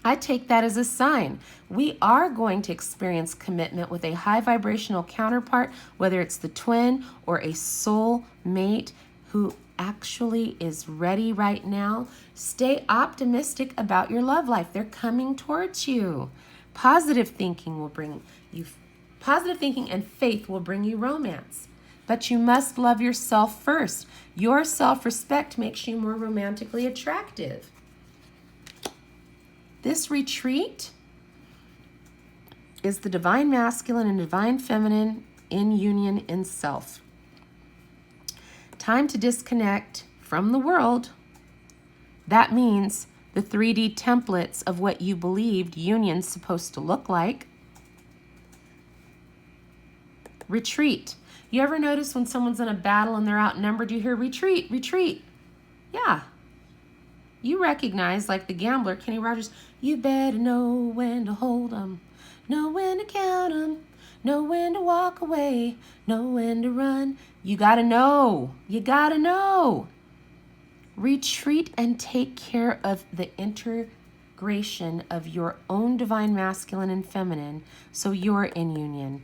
I take that as a sign. We are going to experience commitment with a high vibrational counterpart, whether it's the twin or a soul mate who actually is ready right now. Stay optimistic about your love life. They're coming towards you. Positive thinking and faith will bring you romance. But you must love yourself first. Your self-respect makes you more romantically attractive. This retreat is the divine masculine and divine feminine in union in self. Time to disconnect from the world. That means the 3D templates of what you believed union's supposed to look like. Retreat. You ever notice when someone's in a battle and they're outnumbered, you hear retreat, retreat? Yeah. You recognize, like the gambler, Kenny Rogers, you better know when to hold 'em, know when to count 'em, know when to walk away, know when to run. You gotta know. You gotta know. Retreat and take care of the integration of your own divine masculine and feminine so you're in union.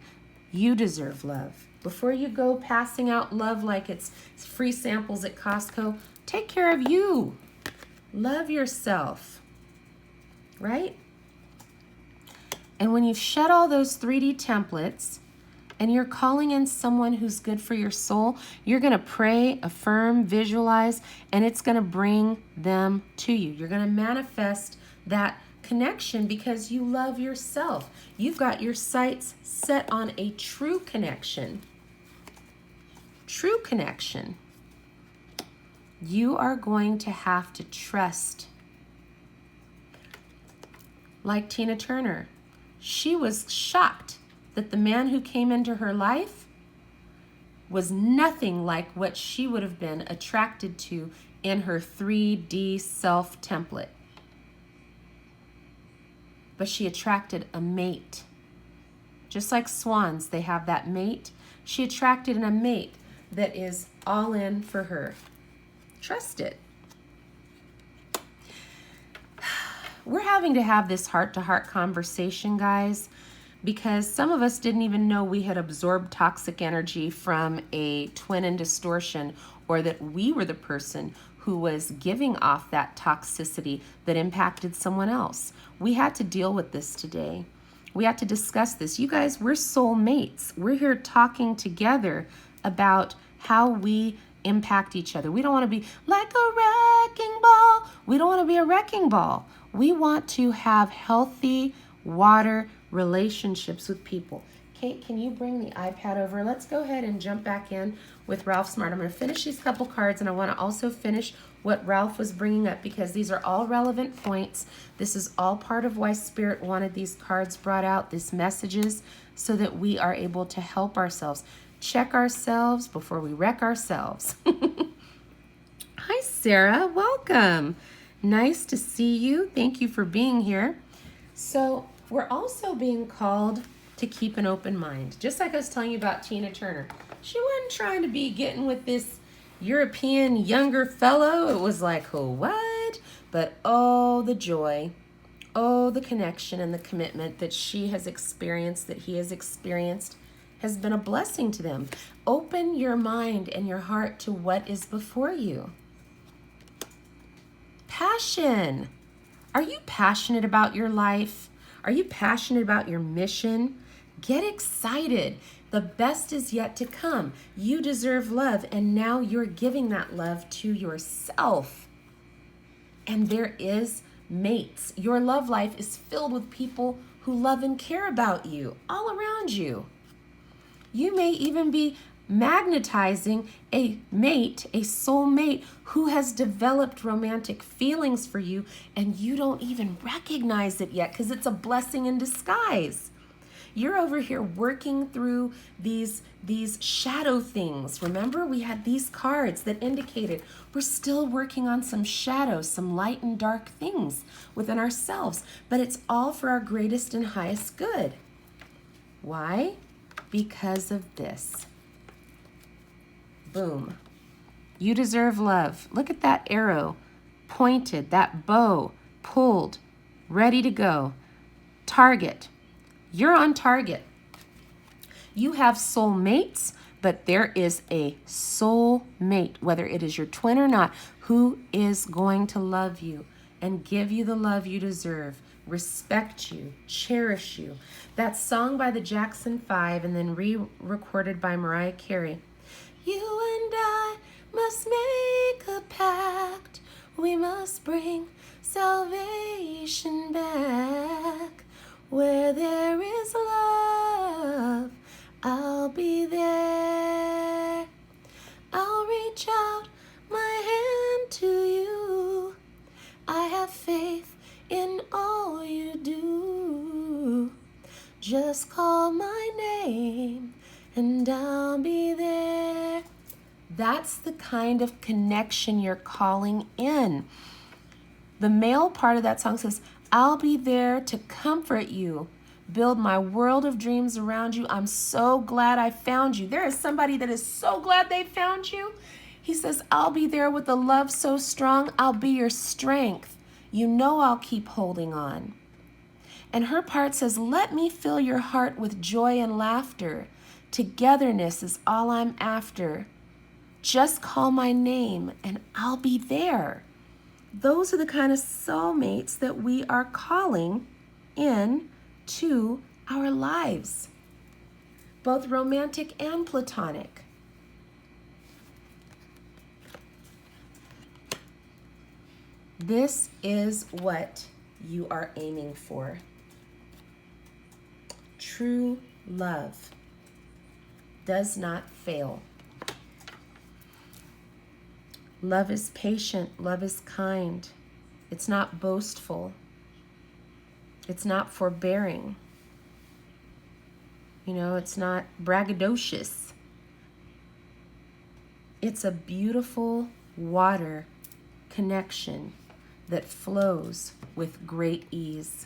You deserve love. Before you go passing out love like it's free samples at Costco, take care of you. Love yourself, right? And when you've shed all those 3D templates and you're calling in someone who's good for your soul, you're going to pray, affirm, visualize, and it's going to bring them to you. You're going to manifest that connection because you love yourself. You've got your sights set on a true connection. True connection. You are going to have to trust. Like Tina Turner. She was shocked that the man who came into her life was nothing like what she would have been attracted to in her 3D self template. But she attracted a mate. Just like swans, they have that mate. She attracted a mate that is all in for her. Trust it. We're having to have this heart-to-heart conversation, guys, because some of us didn't even know we had absorbed toxic energy from a twin and distortion, or that we were the person who was giving off that toxicity that impacted someone else. We had to deal with this today. We had to discuss this. You guys, we're soulmates. We're here talking together about how we impact each other. We don't want to be like a wrecking ball. We don't want to be a wrecking ball. We want to have healthy water relationships with people. Kate, can you bring the iPad over? Let's go ahead and jump back in with Ralph Smart. I'm going to finish these couple cards, and I want to also finish what Ralph was bringing up because these are all relevant points. This is all part of why Spirit wanted these cards brought out, these messages, so that we are able to help ourselves. Check ourselves before we wreck ourselves. Hi, Sarah. Welcome. Nice to see you. Thank you for being here. So we're also being called to keep an open mind. Just like I was telling you about Tina Turner. She wasn't trying to be getting with this European younger fellow. It was like, oh, what? But oh, the joy. Oh, the connection and the commitment that she has experienced, that he has experienced, has been a blessing to them. Open your mind and your heart to what is before you. Passion. Are you passionate about your life? Are you passionate about your mission? Get excited. The best is yet to come. You deserve love, and now you're giving that love to yourself. And there is mates. Your love life is filled with people who love and care about you all around you. You may even be magnetizing a mate, a soulmate who has developed romantic feelings for you, and you don't even recognize it yet because it's a blessing in disguise. You're over here working through these shadow things. Remember, we had these cards that indicated we're still working on some shadows, some light and dark things within ourselves, but it's all for our greatest and highest good. Why? Because of this. Boom. You deserve love. Look at that arrow pointed, that bow pulled, ready to go. Target. You're on target. You have soul mates, but there is a soul mate, whether it is your twin or not, who is going to love you and give you the love you deserve, respect you, cherish you. That song by the Jackson 5 and then re-recorded by Mariah Carey. You and I must make a pact. We must bring salvation back. Where there is love, I'll be there. I'll reach out my hand to you. I have faith in all you do. Just call my name and I'll be there. That's the kind of connection you're calling in. The male part of that song says, I'll be there to comfort you, build my world of dreams around you. I'm so glad I found you. There is somebody that is so glad they found you. He says, I'll be there with a love so strong, I'll be your strength. You know I'll keep holding on. And her part says, let me fill your heart with joy and laughter. Togetherness is all I'm after. Just call my name and I'll be there. Those are the kind of soulmates that we are calling in to our lives, both romantic and platonic. This is what you are aiming for. True love does not fail. Love is patient. Love is kind. It's not boastful. It's not forbearing. It's not braggadocious. It's a beautiful water connection that flows with great ease.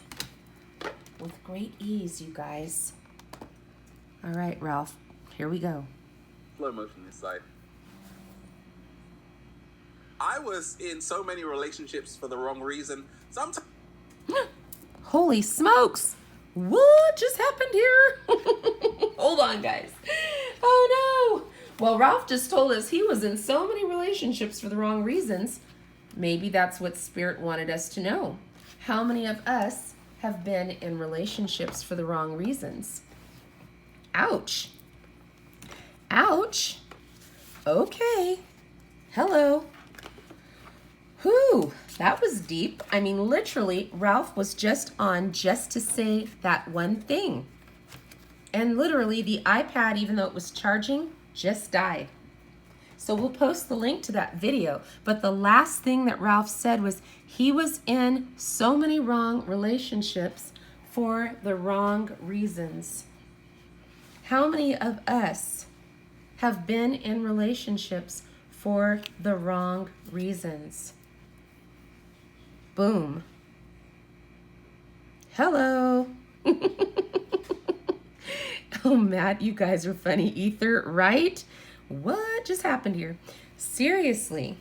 With great ease, you guys. All right, Ralph, here we go. Slow motion inside. I was in so many relationships for the wrong reason. Sometimes. Holy smokes! What just happened here? Hold on, guys. Oh no! Well, Ralph just told us he was in so many relationships for the wrong reasons. Maybe that's what Spirit wanted us to know. How many of us have been in relationships for the wrong reasons? Ouch. Ouch. Okay. Hello. Whew, that was deep. I mean, literally, Ralph was just on just to say that one thing. And literally, the iPad, even though it was charging, just died. So we'll post the link to that video. But the last thing that Ralph said was he was in so many wrong relationships for the wrong reasons. How many of us have been in relationships for the wrong reasons? Boom. Hello. Oh, Matt, you guys are funny. Ether, right? What just happened here? Seriously.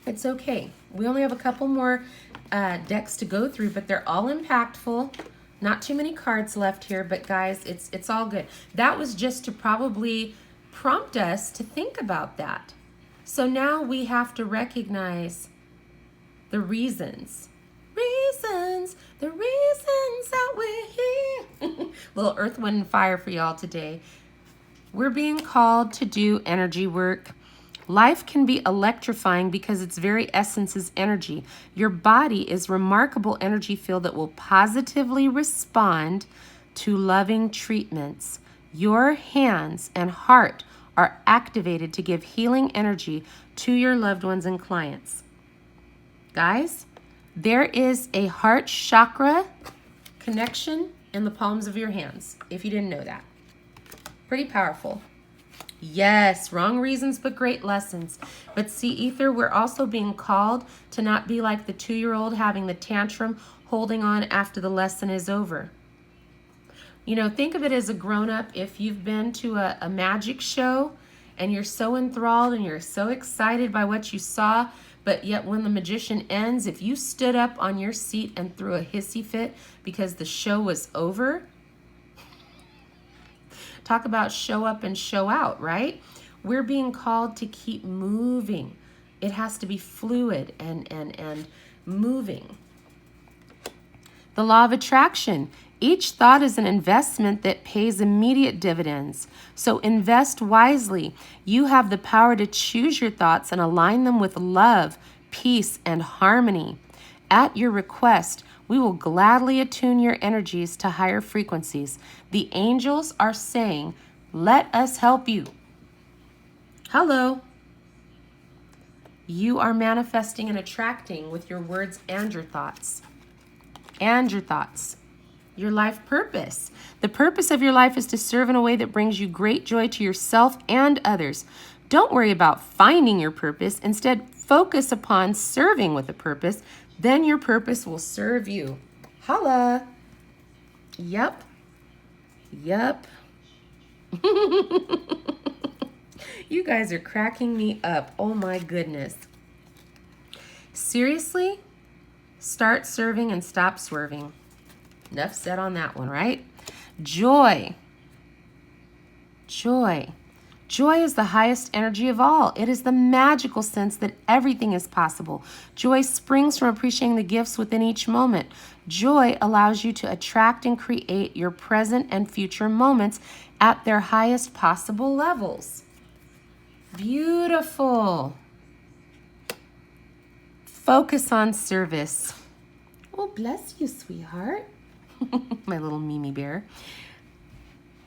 It's okay. We only have a couple more decks to go through, but they're all impactful. Not too many cards left here, but guys, it's all good. That was just to probably prompt us to think about that. So now we have to recognize the reasons. The reasons that we're here. Little Earth, Wind, and Fire for y'all today. We're being called to do energy work. Life can be electrifying because its very essence is energy. Your body is a remarkable energy field that will positively respond to loving treatments. Your hands and heart are activated to give healing energy to your loved ones and clients. Guys, there is a heart chakra connection in the palms of your hands, if you didn't know that. Pretty powerful. Yes, wrong reasons, but great lessons. But see, Ether, we're also being called to not be like the 2-year-old having the tantrum, holding on after the lesson is over. Think of it as a grown-up. If you've been to a magic show and you're so enthralled and you're so excited by what you saw, but yet when the magician ends, if you stood up on your seat and threw a hissy fit because the show was over, talk about show up and show out, right? We're being called to keep moving. It has to be fluid and moving. The law of attraction. Each thought is an investment that pays immediate dividends. So invest wisely. You have the power to choose your thoughts and align them with love, peace, and harmony. At your request, we will gladly attune your energies to higher frequencies. The angels are saying, let us help you. Hello. You are manifesting and attracting with your words and your thoughts. And your thoughts. Your life purpose. The purpose of your life is to serve in a way that brings you great joy to yourself and others. Don't worry about finding your purpose. Instead, focus upon serving with a purpose. Then your purpose will serve you. Holla. Yep. You guys are cracking me up. Oh my goodness. Seriously? Start serving and stop swerving. Enough said on that one, right? Joy. Joy. Joy is the highest energy of all. It is the magical sense that everything is possible. Joy springs from appreciating the gifts within each moment. Joy allows you to attract and create your present and future moments at their highest possible levels. Beautiful. Focus on service. Oh, bless you, sweetheart. My little Mimi bear.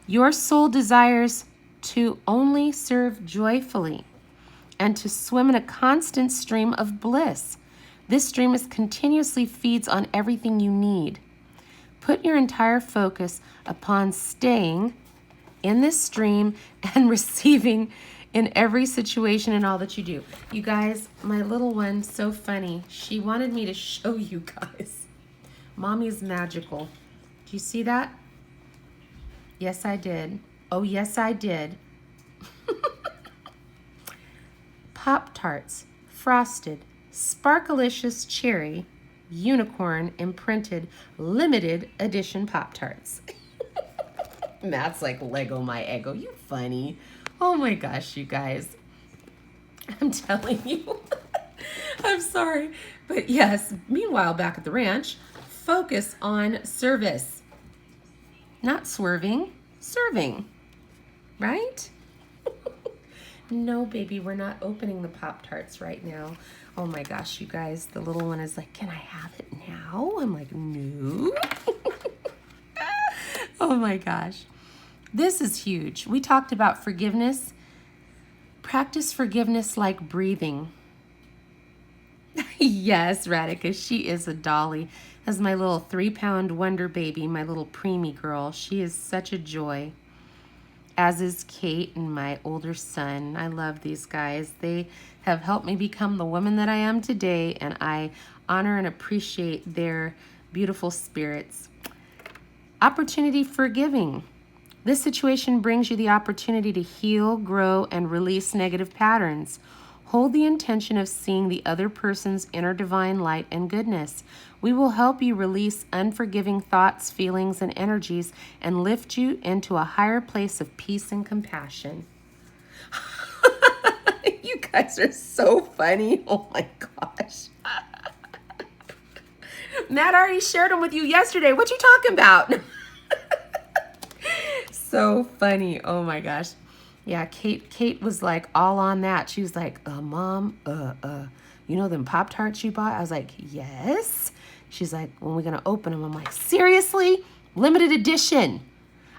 Your soul desires to only serve joyfully and to swim in a constant stream of bliss. This stream continuously feeds on everything you need. Put your entire focus upon staying in this stream and receiving in every situation and all that you do. You guys, my little one, so funny. She wanted me to show you guys. Mommy's magical. Do you see that? Yes, I did. Oh, yes, I did. Pop-Tarts, frosted, sparkalicious cherry, unicorn imprinted, limited edition Pop-Tarts. Matt's like, Lego my ego. You funny. Oh my gosh, you guys. I'm telling you. I'm sorry. But yes, meanwhile, back at the ranch, focus on service. Not swerving, serving. Right? No, baby, we're not opening the Pop-Tarts right now. Oh my gosh, you guys, the little one is like, can I have it now? I'm like, no. Oh my gosh. This is huge. We talked about forgiveness. Practice forgiveness like breathing. Yes, Radhika, she is a dolly. That's my little 3-pound wonder baby, my little preemie girl. She is such a joy. As is Kate and my older son. I love these guys. They have helped me become the woman that I am today, and I honor and appreciate their beautiful spirits. Opportunity for giving. This situation brings you the opportunity to heal, grow, and release negative patterns. Hold the intention of seeing the other person's inner divine light and goodness. We will help you release unforgiving thoughts, feelings, and energies and lift you into a higher place of peace and compassion. You guys are so funny. Oh my gosh. Matt already shared them with you yesterday. What you talking about? So funny. Oh my gosh. Yeah, Kate was like all on that. She was like, Mom, you know them Pop-Tarts you bought? I was like, yes. She's like, when are we gonna open them? I'm like, seriously? Limited edition.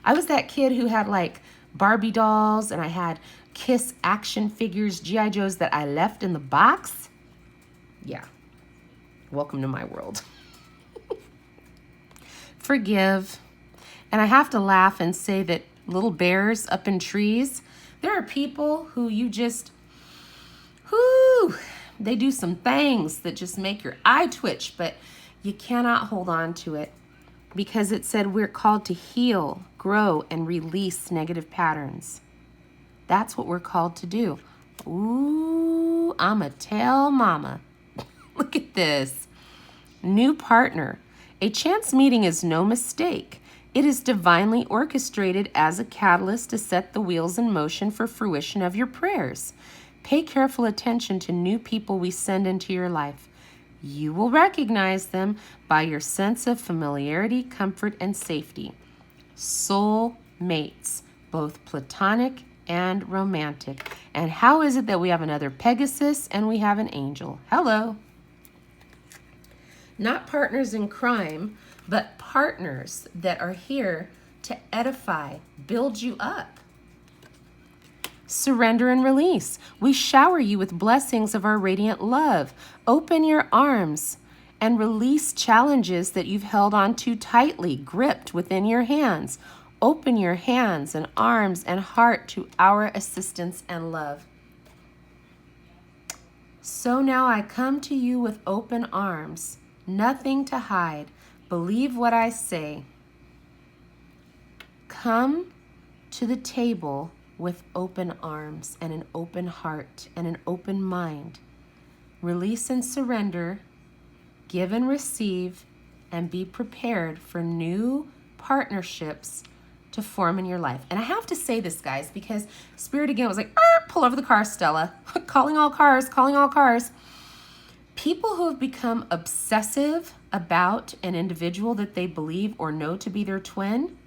I was that kid who had like Barbie dolls and I had Kiss action figures, G.I. Joes that I left in the box. Yeah. Welcome to my world. Forgive. And I have to laugh and say that little bears up in trees, there are people who you just, they do some things that just make your eye twitch, but you cannot hold on to it because it said we're called to heal, grow, and release negative patterns. That's what we're called to do. Ooh, I'ma tell mama. Look at this. New partner. A chance meeting is no mistake. It is divinely orchestrated as a catalyst to set the wheels in motion for fruition of your prayers. Pay careful attention to new people we send into your life. You will recognize them by your sense of familiarity, comfort, and safety. Soul mates, both platonic and romantic. And how is it that we have another Pegasus and we have an angel? Hello. Not partners in crime, but partners that are here to edify, build you up. Surrender and release. We shower you with blessings of our radiant love. Open your arms and release challenges that you've held on too tightly, gripped within your hands. Open your hands and arms and heart to our assistance and love. So now I come to you with open arms, nothing to hide. Believe what I say. Come to the table with open arms and an open heart and an open mind. Release and surrender, give and receive, and be prepared for new partnerships to form in your life. And I have to say this, guys, because Spirit again was like, pull over the car, Stella. Calling all cars, calling all cars. People who have become obsessive about an individual that they believe or know to be their twin,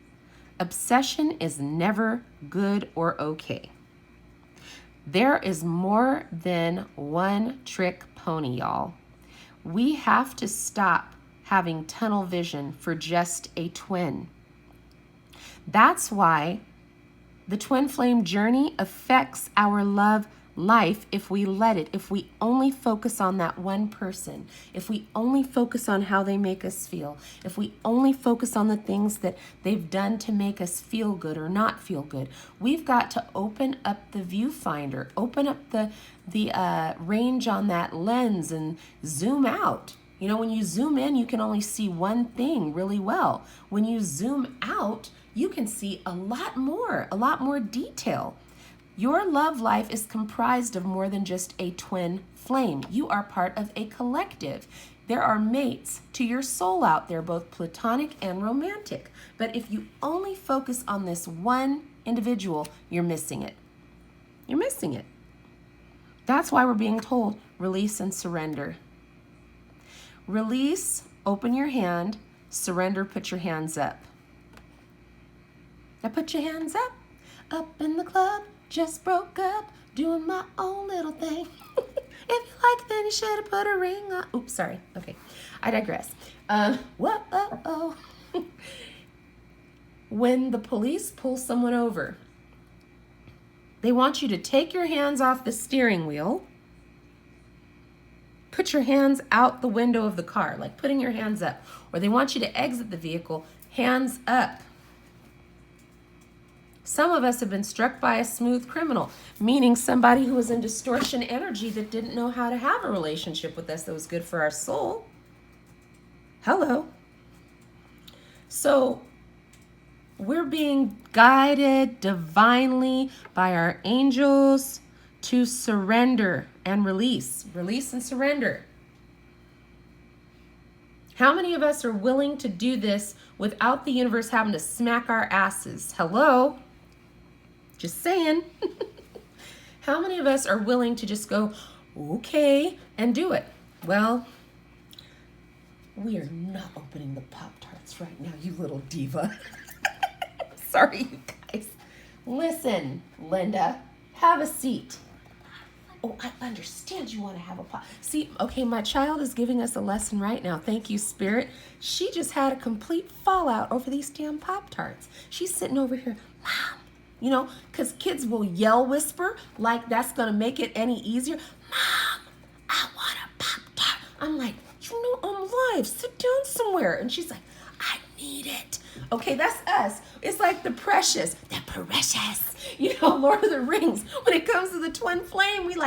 obsession is never good or okay. There is more than one trick pony, y'all. We have to stop having tunnel vision for just a twin. That's why the twin flame journey affects our love life if we let it, if we only focus on that one person, if we only focus on how they make us feel, if we only focus on the things that they've done to make us feel good or not feel good. We've got to open up the viewfinder, open up the range on that lens and zoom out. You know, when you zoom in, you can only see one thing really well. When you zoom out, you can see a lot more detail. Your love life is comprised of more than just a twin flame. You are part of a collective. There are mates to your soul out there, both platonic and romantic. But if you only focus on this one individual, you're missing it. You're missing it. That's why we're being told, release and surrender. Release, open your hand. Surrender, put your hands up. Now put your hands up. Up in the club. Just broke up, doing my own little thing. If you like, then you should have put a ring on. Oops, sorry. Okay, I digress. Whoa. When the police pull someone over, they want you to take your hands off the steering wheel, put your hands out the window of the car, like putting your hands up, or they want you to exit the vehicle, hands up. Some of us have been struck by a smooth criminal, meaning somebody who was in distortion energy that didn't know how to have a relationship with us that was good for our soul. Hello. So we're being guided divinely by our angels to surrender and release. Release and surrender. How many of us are willing to do this without the universe having to smack our asses? Hello? Just saying. How many of us are willing to just go, okay, and do it? Well, we are not opening the Pop-Tarts right now, you little diva. Sorry, you guys. Listen, Linda, have a seat. Oh, I understand you want to have a pop. See, okay, my child is giving us a lesson right now. Thank you, Spirit. She just had a complete fallout over these damn Pop-Tarts. She's sitting over here, Mom. You know, because kids will yell whisper like that's going to make it any easier. Mom, I want a Pop-Tart. I'm like, you know, I'm live. Sit down somewhere. And she's like, I need it. Okay, that's us. It's like the precious, you know, Lord of the Rings. When it comes to the twin flame, we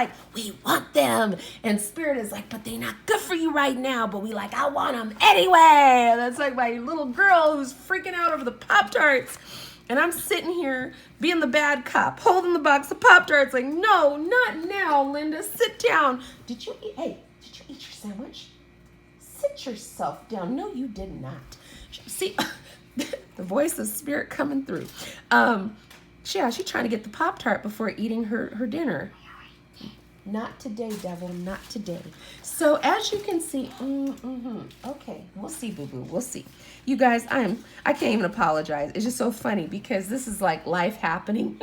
want them. And Spirit is like, but they're not good for you right now. But we like, I want them anyway. And that's like my little girl who's freaking out over the Pop-Tarts. And I'm sitting here being the bad cop, holding the box of Pop-Tarts like, no, not now, Linda. Sit down. Did you eat your sandwich? Sit yourself down. No, you did not. See, the voice of Spirit coming through. She's trying to get the Pop-Tart before eating her dinner. Not today, devil, not today. So as you can see, okay, we'll see, boo-boo, we'll see. You guys, I can't even apologize. It's just so funny because this is like life happening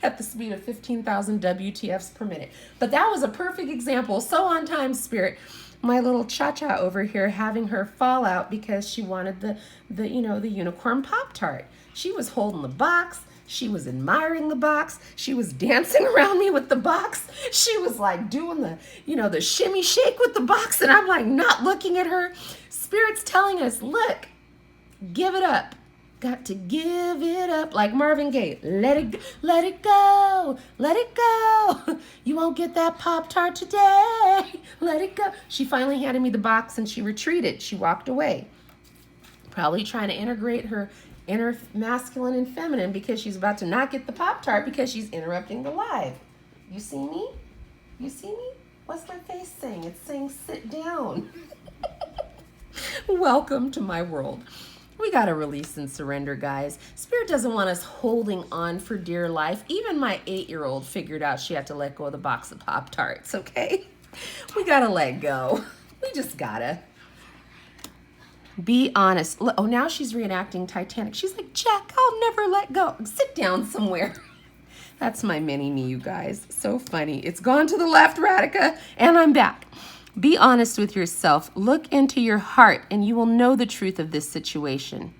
at the speed of 15,000 WTFs per minute. But that was a perfect example. So on time, Spirit. My little cha-cha over here having her fallout because she wanted the unicorn Pop-Tart. She was holding the box. She was admiring the box. She was dancing around me with the box. She was like doing the shimmy shake with the box. And I'm like not looking at her. Spirit's telling us, look, give it up. Got to give it up. Like Marvin Gaye. Let it go. Let it go. You won't get that Pop-Tart today. Let it go. She finally handed me the box and she retreated. She walked away. Probably trying to integrate her inner masculine and feminine because she's about to not get the Pop-Tart because she's interrupting the live. You see me? You see me? What's my face saying? It's saying sit down. Welcome to my world. We got to release and surrender, guys. Spirit doesn't want us holding on for dear life. Even my 8-year-old figured out she had to let go of the box of Pop-Tarts, okay? We got to let go. We just got to. Be honest. Oh, now she's reenacting Titanic. She's like, Jack, I'll never let go. Sit down somewhere. That's my mini me, you guys. So funny. It's gone to the left, Radhika, and I'm back. Be honest with yourself. Look into your heart, and you will know the truth of this situation.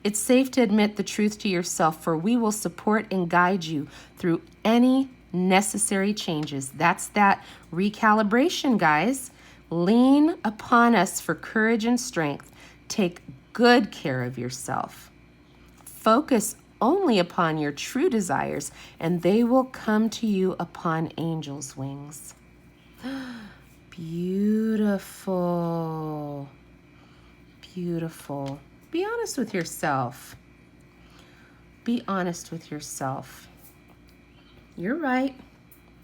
It's safe to admit the truth to yourself, for we will support and guide you through any necessary changes. That's that recalibration, guys. Lean upon us for courage and strength. Take good care of yourself. Focus only upon your true desires, and they will come to you upon angels' wings. Beautiful. Beautiful. Be honest with yourself. Be honest with yourself. You're right.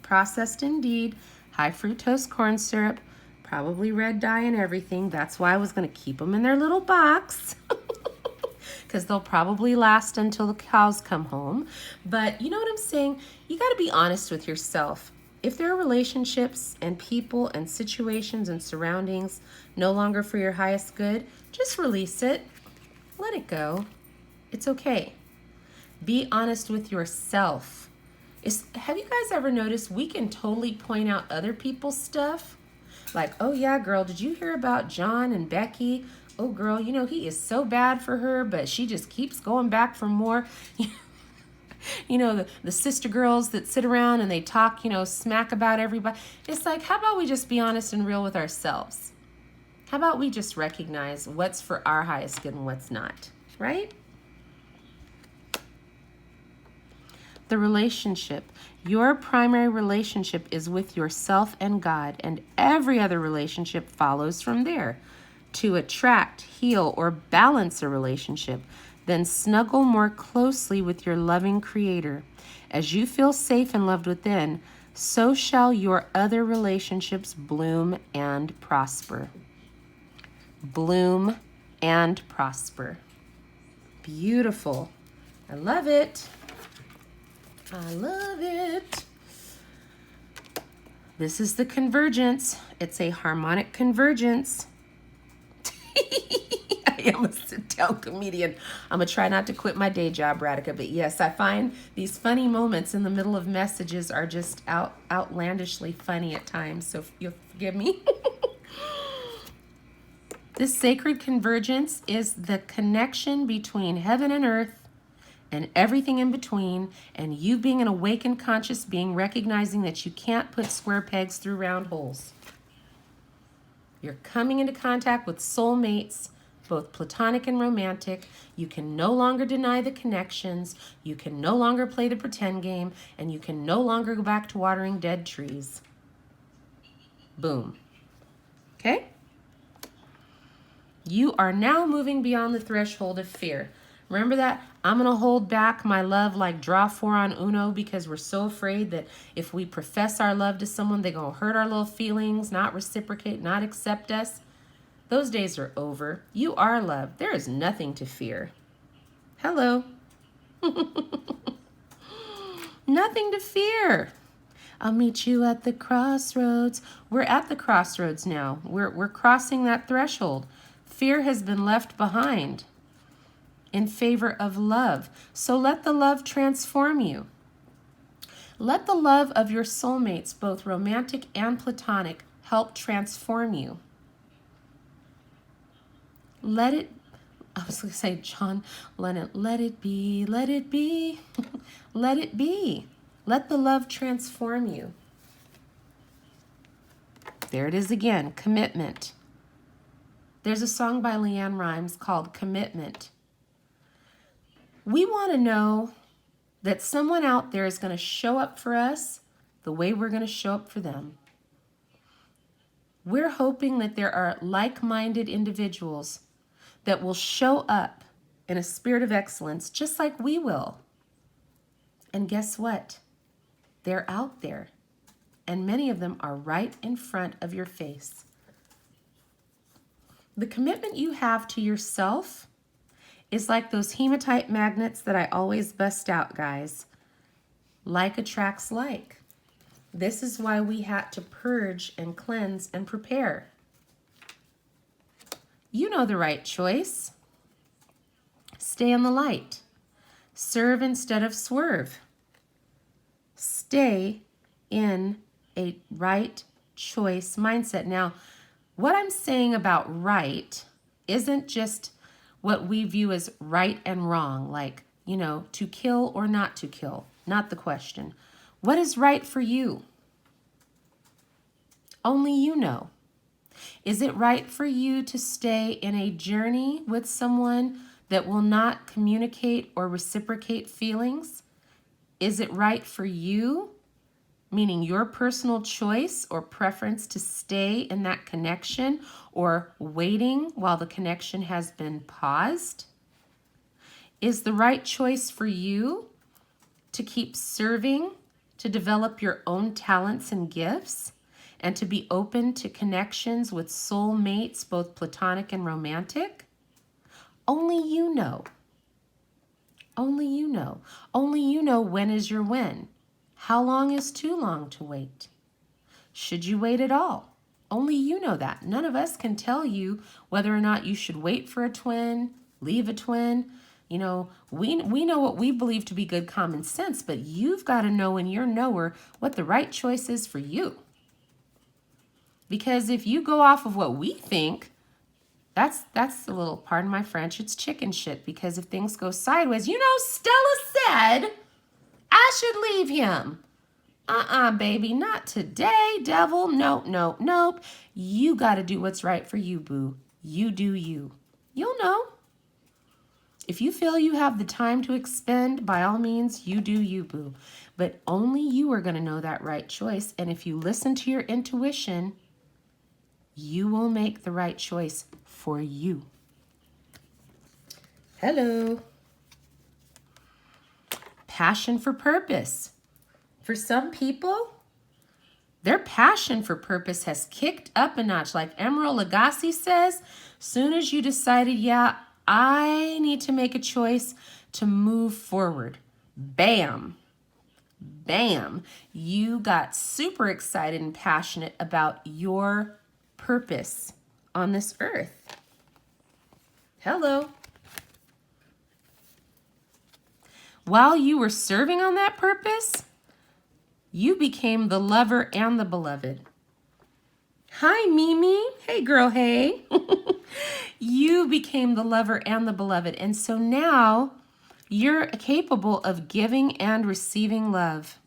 Processed indeed. High fructose corn syrup. Probably red dye and everything. That's why I was going to keep them in their little box. Because they'll probably last until the cows come home. But you know what I'm saying? You got to be honest with yourself. If there are relationships and people and situations and surroundings no longer for your highest good, just release it. Let it go. It's okay. Be honest with yourself. Have you guys ever noticed we can totally point out other people's stuff? Like, oh yeah, girl, did you hear about John and Becky? Oh girl, you know, he is so bad for her, but she just keeps going back for more. You know, the sister girls that sit around and they talk, you know, smack about everybody. It's like, how about we just be honest and real with ourselves? How about we just recognize what's for our highest good and what's not, right? The relationship. Your primary relationship is with yourself and God, and every other relationship follows from there. To attract, heal, or balance a relationship, then snuggle more closely with your loving Creator. As you feel safe and loved within, so shall your other relationships bloom and prosper. Bloom and prosper. Beautiful. I love it. I love it. This is the convergence. It's a harmonic convergence. I am a sit-down comedian. I'm going to try not to quit my day job, Radhika. But yes, I find these funny moments in the middle of messages are just outlandishly funny at times. So you'll forgive me. This sacred convergence is the connection between heaven and earth and everything in between, and you being an awakened conscious being, recognizing that you can't put square pegs through round holes. You're coming into contact with soulmates, both platonic and romantic. You can no longer deny the connections. You can no longer play the pretend game, and you can no longer go back to watering dead trees. Boom. Okay? You are now moving beyond the threshold of fear. Remember that? I'm going to hold back my love like draw 4 on Uno because we're so afraid that if we profess our love to someone, they're going to hurt our little feelings, not reciprocate, not accept us. Those days are over. You are loved. There is nothing to fear. Hello. Nothing to fear. I'll meet you at the crossroads. We're at the crossroads now. We're crossing that threshold. Fear has been left behind in favor of love. So let the love transform you. Let the love of your soulmates, both romantic and platonic, help transform you. Let it, I was going to say John Lennon, let it be, let it be, let it be. Let the love transform you. There it is again, commitment. There's a song by Leanne Rimes called Commitment. We want to know that someone out there is going to show up for us the way we're going to show up for them. We're hoping that there are like-minded individuals that will show up in a spirit of excellence just like we will. And guess what? They're out there. And many of them are right in front of your face. The commitment you have to yourself is like those hematite magnets that I always bust out, guys. Like attracts like. This is why we had to purge and cleanse and prepare. You know the right choice. Stay in the light. Serve instead of swerve. Stay in a right choice mindset. Now, what I'm saying about right isn't just what we view as right and wrong, like, you know, to kill or not to kill. Not the question. What is right for you? Only you know. Is it right for you to stay in a journey with someone that will not communicate or reciprocate feelings? Is it right for you, meaning your personal choice or preference, to stay in that connection or waiting while the connection has been paused? Is the right choice for you to keep serving, to develop your own talents and gifts, and to be open to connections with soul mates, both platonic and romantic? Only you know. Only you know. Only you know when is your when. How long is too long to wait? Should you wait at all? Only you know that. None of us can tell you whether or not you should wait for a twin, leave a twin. You know, we know what we believe to be good common sense, but you've got to know in your knower what the right choice is for you. Because if you go off of what we think, that's a little, pardon my French, it's chicken shit. Because if things go sideways, you know, Stella said I should leave him. Baby, not today, devil. Nope, nope, nope. You got to do what's right for you, boo. You do you. You'll know. If you feel you have the time to expend, by all means, you do you, boo. But only you are going to know that right choice. And if you listen to your intuition, you will make the right choice for you. Hello. Passion for purpose. For some people, their passion for purpose has kicked up a notch. Like Emerald Lagasse says, soon as you decided, yeah, I need to make a choice to move forward, bam, bam, you got super excited and passionate about your purpose on this earth. Hello. While you were serving on that purpose, you became the lover and the beloved. Hi, Mimi. Hey, girl, hey. You became the lover and the beloved. And so now you're capable of giving and receiving love.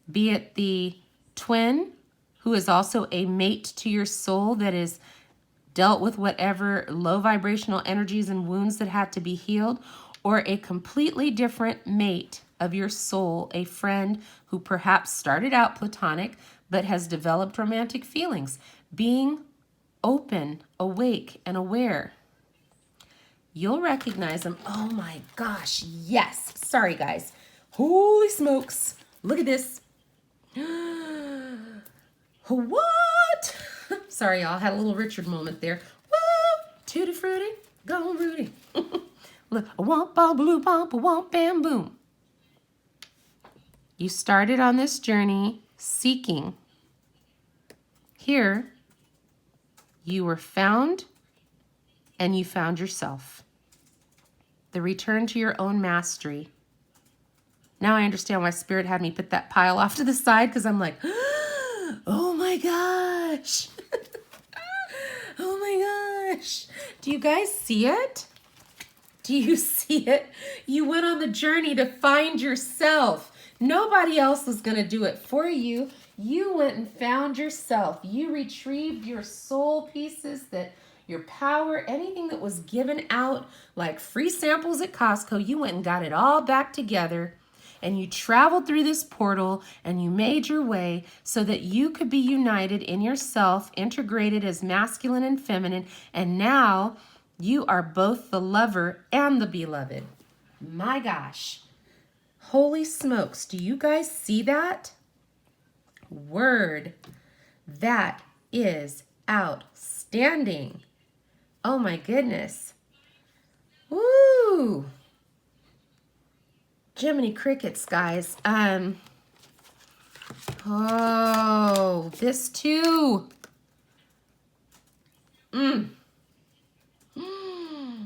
Be it the twin, who is also a mate to your soul that is dealt with whatever low vibrational energies and wounds that had to be healed, or a completely different mate of your soul, a friend who perhaps started out platonic but has developed romantic feelings. Being open, awake, and aware. You'll recognize them. Oh my gosh, yes. Sorry, guys. Holy smokes. Look at this. What? Sorry, y'all. Had a little Richard moment there. Woo! Tutti frutti, go Rudy. Look, a womp bom blue bump, a womp bam boom. You started on this journey seeking. Here, you were found and you found yourself. The return to your own mastery. Now I understand why Spirit had me put that pile off to the side, because I'm like, oh my gosh. Oh my gosh. Do you guys see it? Do you see it? You went on the journey to find yourself. Nobody else was going to do it for you. You went and found yourself. You retrieved your soul pieces, that your power, anything that was given out like free samples at Costco, you went and got it all back together. And you traveled through this portal and you made your way so that you could be united in yourself, integrated as masculine and feminine. And now you are both the lover and the beloved. My gosh. Holy smokes. Do you guys see that? Word. That is outstanding. Oh my goodness. Woo! Jiminy Crickets, guys. Oh, this too. Mm. Mm.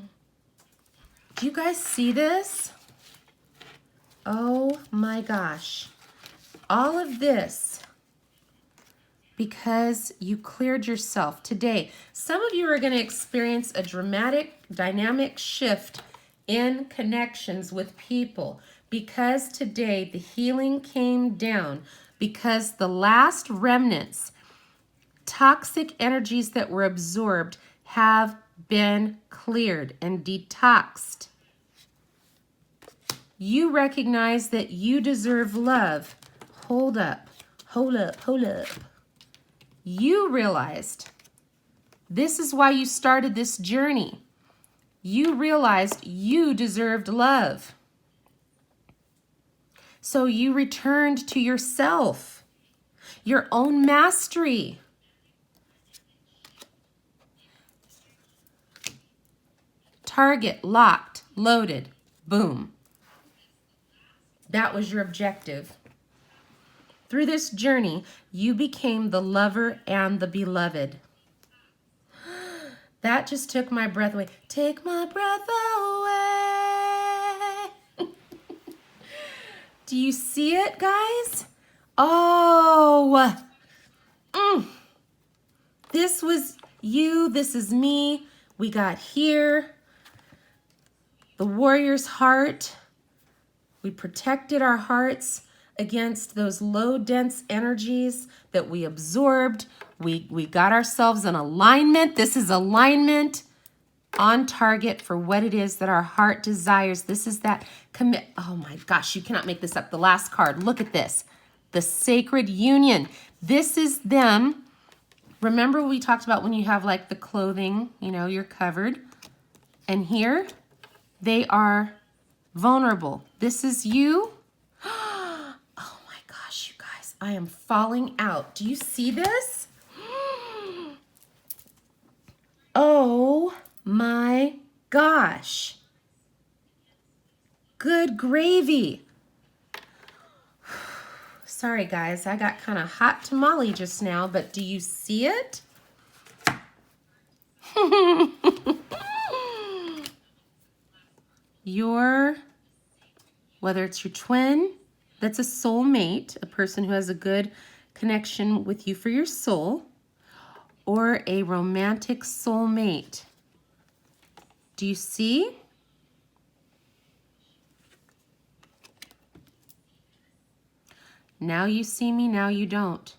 Do you guys see this? Oh my gosh. All of this because you cleared yourself today. Some of you are going to experience a dramatic, dynamic shift in connections with people because today the healing came down, because the last remnants, toxic energies that were absorbed, have been cleared and detoxed. You recognize that you deserve love. Hold up, hold up, hold up. You realized this is why you started this journey. You realized you deserved love. So you returned to yourself, your own mastery. Target locked, loaded, boom. That was your objective. Through this journey, you became the lover and the beloved. That just took my breath away. Take my breath away. Do you see it, guys? Oh, this was you. This is me. We got here. The warrior's heart. We protected our hearts against those low dense energies that we absorbed. We got ourselves in alignment. This is alignment on target for what it is that our heart desires. This is that commit. Oh my gosh, you cannot make this up. The last card, look at this. The sacred union. This is them. Remember we talked about when you have like the clothing, you know, you're covered. And here they are vulnerable. This is you. Oh my gosh, you guys, I am falling out. Do you see this? Oh my gosh. Good gravy. Sorry guys, I got kind of hot tamale just now, but do you see it? Whether it's your twin, that's a soul mate, a person who has a good connection with you for your soul, or a romantic soul mate. Do you see? Now you see me, now you don't.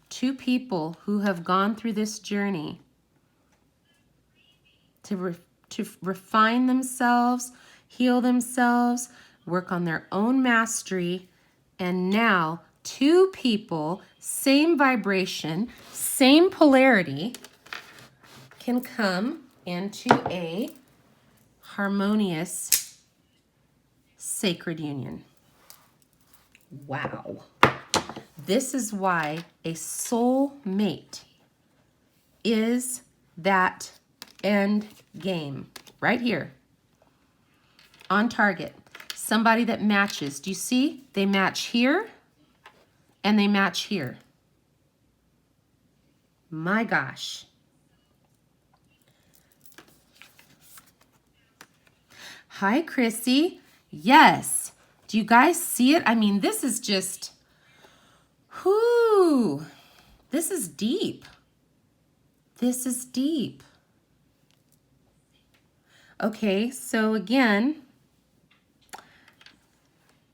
Two people who have gone through this journey to refine themselves, heal themselves, work on their own mastery, and now two people, same vibration, same polarity, can come into a harmonious sacred union. Wow. This is why a soul mate is that end game right here on target. Somebody that matches. Do you see? They match here and they match here. My gosh. Hi, Chrissy. Yes. Do you guys see it? I mean, this is just, whoo. This is deep. This is deep. Okay, so again,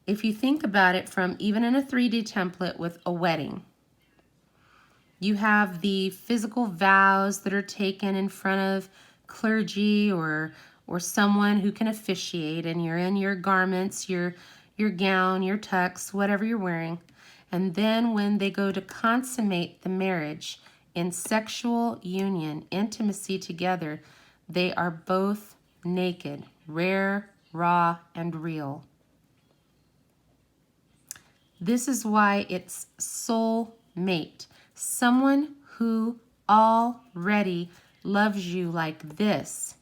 if you think about it from even in a 3D template with a wedding, you have the physical vows that are taken in front of clergy or someone who can officiate, and you're in your garments, your gown, your tux, whatever you're wearing. And then when they go to consummate the marriage in sexual union, intimacy together, they are both naked, rare, raw, and real. This is why it's soul mate, someone who already loves you like this.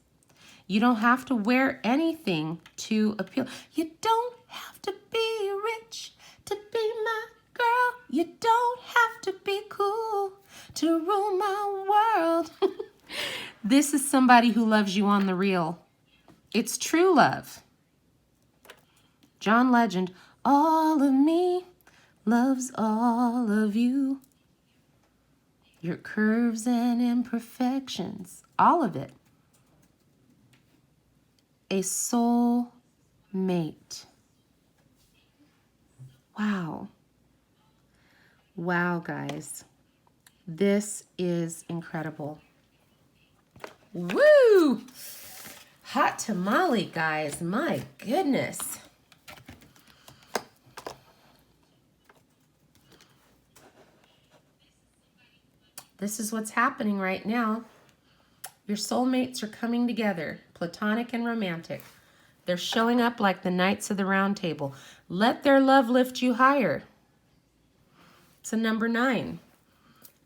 You don't have to wear anything to appeal. You don't have to be rich to be my girl. You don't have to be cool to rule my world. This is somebody who loves you on the real. It's true love. John Legend, all of me loves all of you. Your curves and imperfections, all of it. A soul mate. Wow. Wow, guys. This is incredible. Woo! Hot tamale, guys. My goodness. This is what's happening right now. Your soulmates are coming together, platonic and romantic. They're showing up like the Knights of the Round Table. Let their love lift you higher. It's a number 9.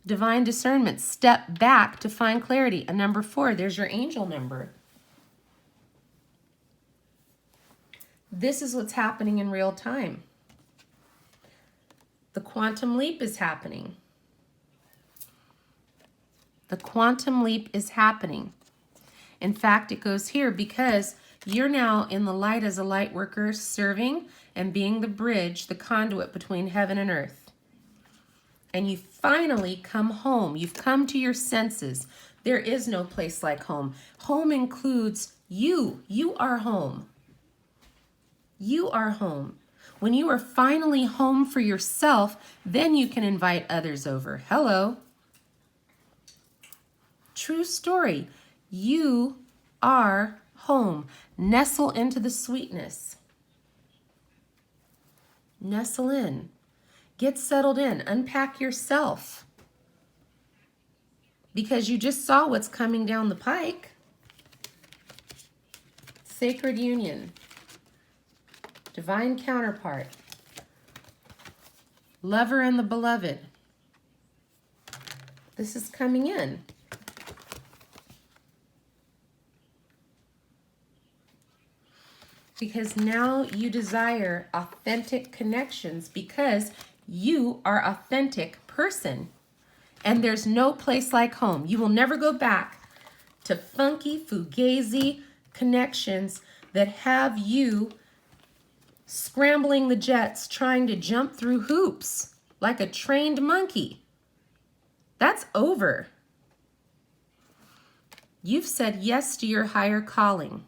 Divine discernment. Step back to find clarity. A number 4. There's your angel number. This is what's happening in real time. The quantum leap is happening. The quantum leap is happening. In fact, it goes here because you're now in the light as a light worker, serving and being the bridge, the conduit between heaven and earth. And you finally come home. You've come to your senses. There is no place like home. Home includes you. You are home. You are home. When you are finally home for yourself, then you can invite others over. Hello. True story. You are home. Nestle into the sweetness. Nestle in. Get settled in. Unpack yourself. Because you just saw what's coming down the pike. Sacred union. Divine counterpart. Lover and the beloved. This is coming in. Because now you desire authentic connections because you are an authentic person. And there's no place like home. You will never go back to funky, fugazi connections that have you scrambling the jets, trying to jump through hoops like a trained monkey. That's over. You've said yes to your higher calling.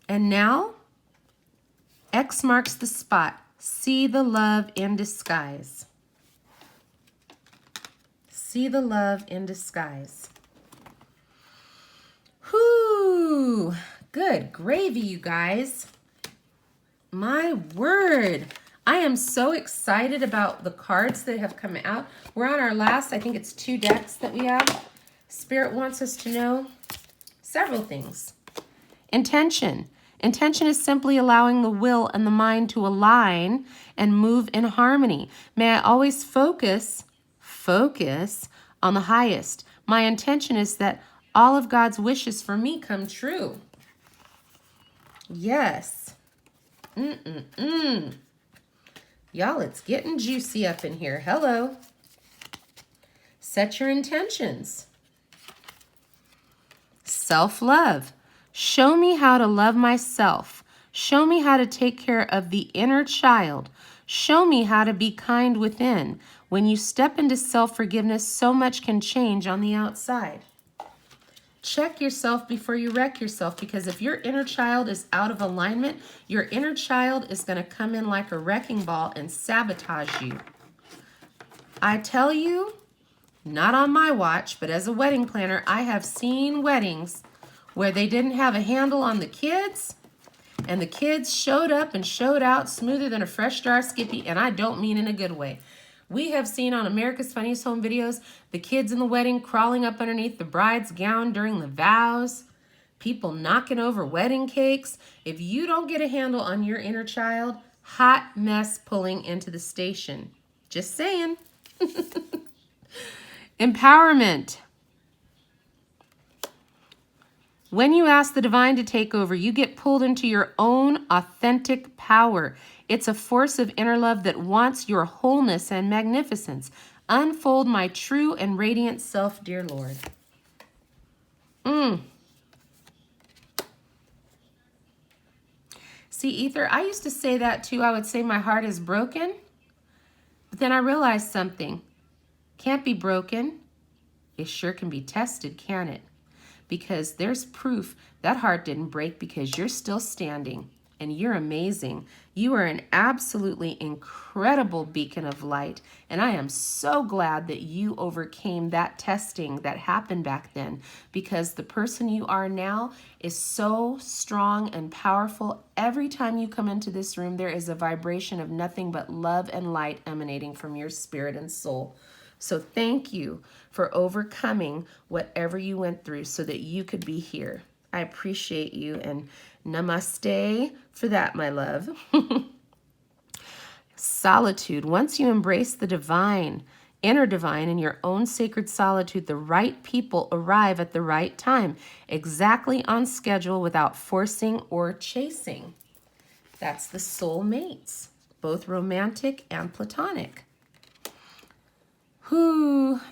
And now, X marks the spot. See the love in disguise. See the love in disguise. Whoo! Good gravy, you guys. My word. I am so excited about the cards that have come out. We're on our last, I think it's 2 decks that we have. Spirit wants us to know several things. Intention. Intention is simply allowing the will and the mind to align and move in harmony. May I always focus on the highest. My intention is that all of God's wishes for me come true. Yes. Y'all, it's getting juicy up in here. Hello. Set your intentions. Self-love. Show me how to love myself. Show me how to take care of the inner child. Show me how to be kind within. When you step into self-forgiveness, so much can change on the outside. Check yourself before you wreck yourself, because if your inner child is out of alignment, your inner child is going to come in like a wrecking ball and sabotage you. I tell you, not on my watch, but as a wedding planner, I have seen weddings where they didn't have a handle on the kids, and the kids showed up and showed out smoother than a fresh jar Skippy, and I don't mean in a good way. We have seen on America's Funniest Home Videos the kids in the wedding crawling up underneath the bride's gown during the vows, people knocking over wedding cakes. If you don't get a handle on your inner child, hot mess pulling into the station. Just saying. Empowerment. When you ask the divine to take over, you get pulled into your own authentic power. It's a force of inner love that wants your wholeness and magnificence. Unfold my true and radiant self, dear Lord. See, Ether, I used to say that too. I would say my heart is broken. But then I realized something. Can't be broken. It sure can be tested, can it? Because there's proof that heart didn't break because you're still standing and you're amazing. You are an absolutely incredible beacon of light. And I am so glad that you overcame that testing that happened back then, because the person you are now is so strong and powerful. Every time you come into this room, there is a vibration of nothing but love and light emanating from your spirit and soul. So thank you for overcoming whatever you went through so that you could be here. I appreciate you, and namaste for that, my love. Solitude. Once you embrace the divine, inner divine, in your own sacred solitude, the right people arrive at the right time, exactly on schedule, without forcing or chasing. That's the soul mates, both romantic and platonic.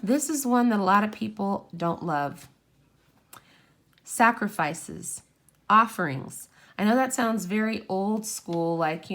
This is one that a lot of people don't love. Sacrifices, offerings. I know that sounds very old school, like,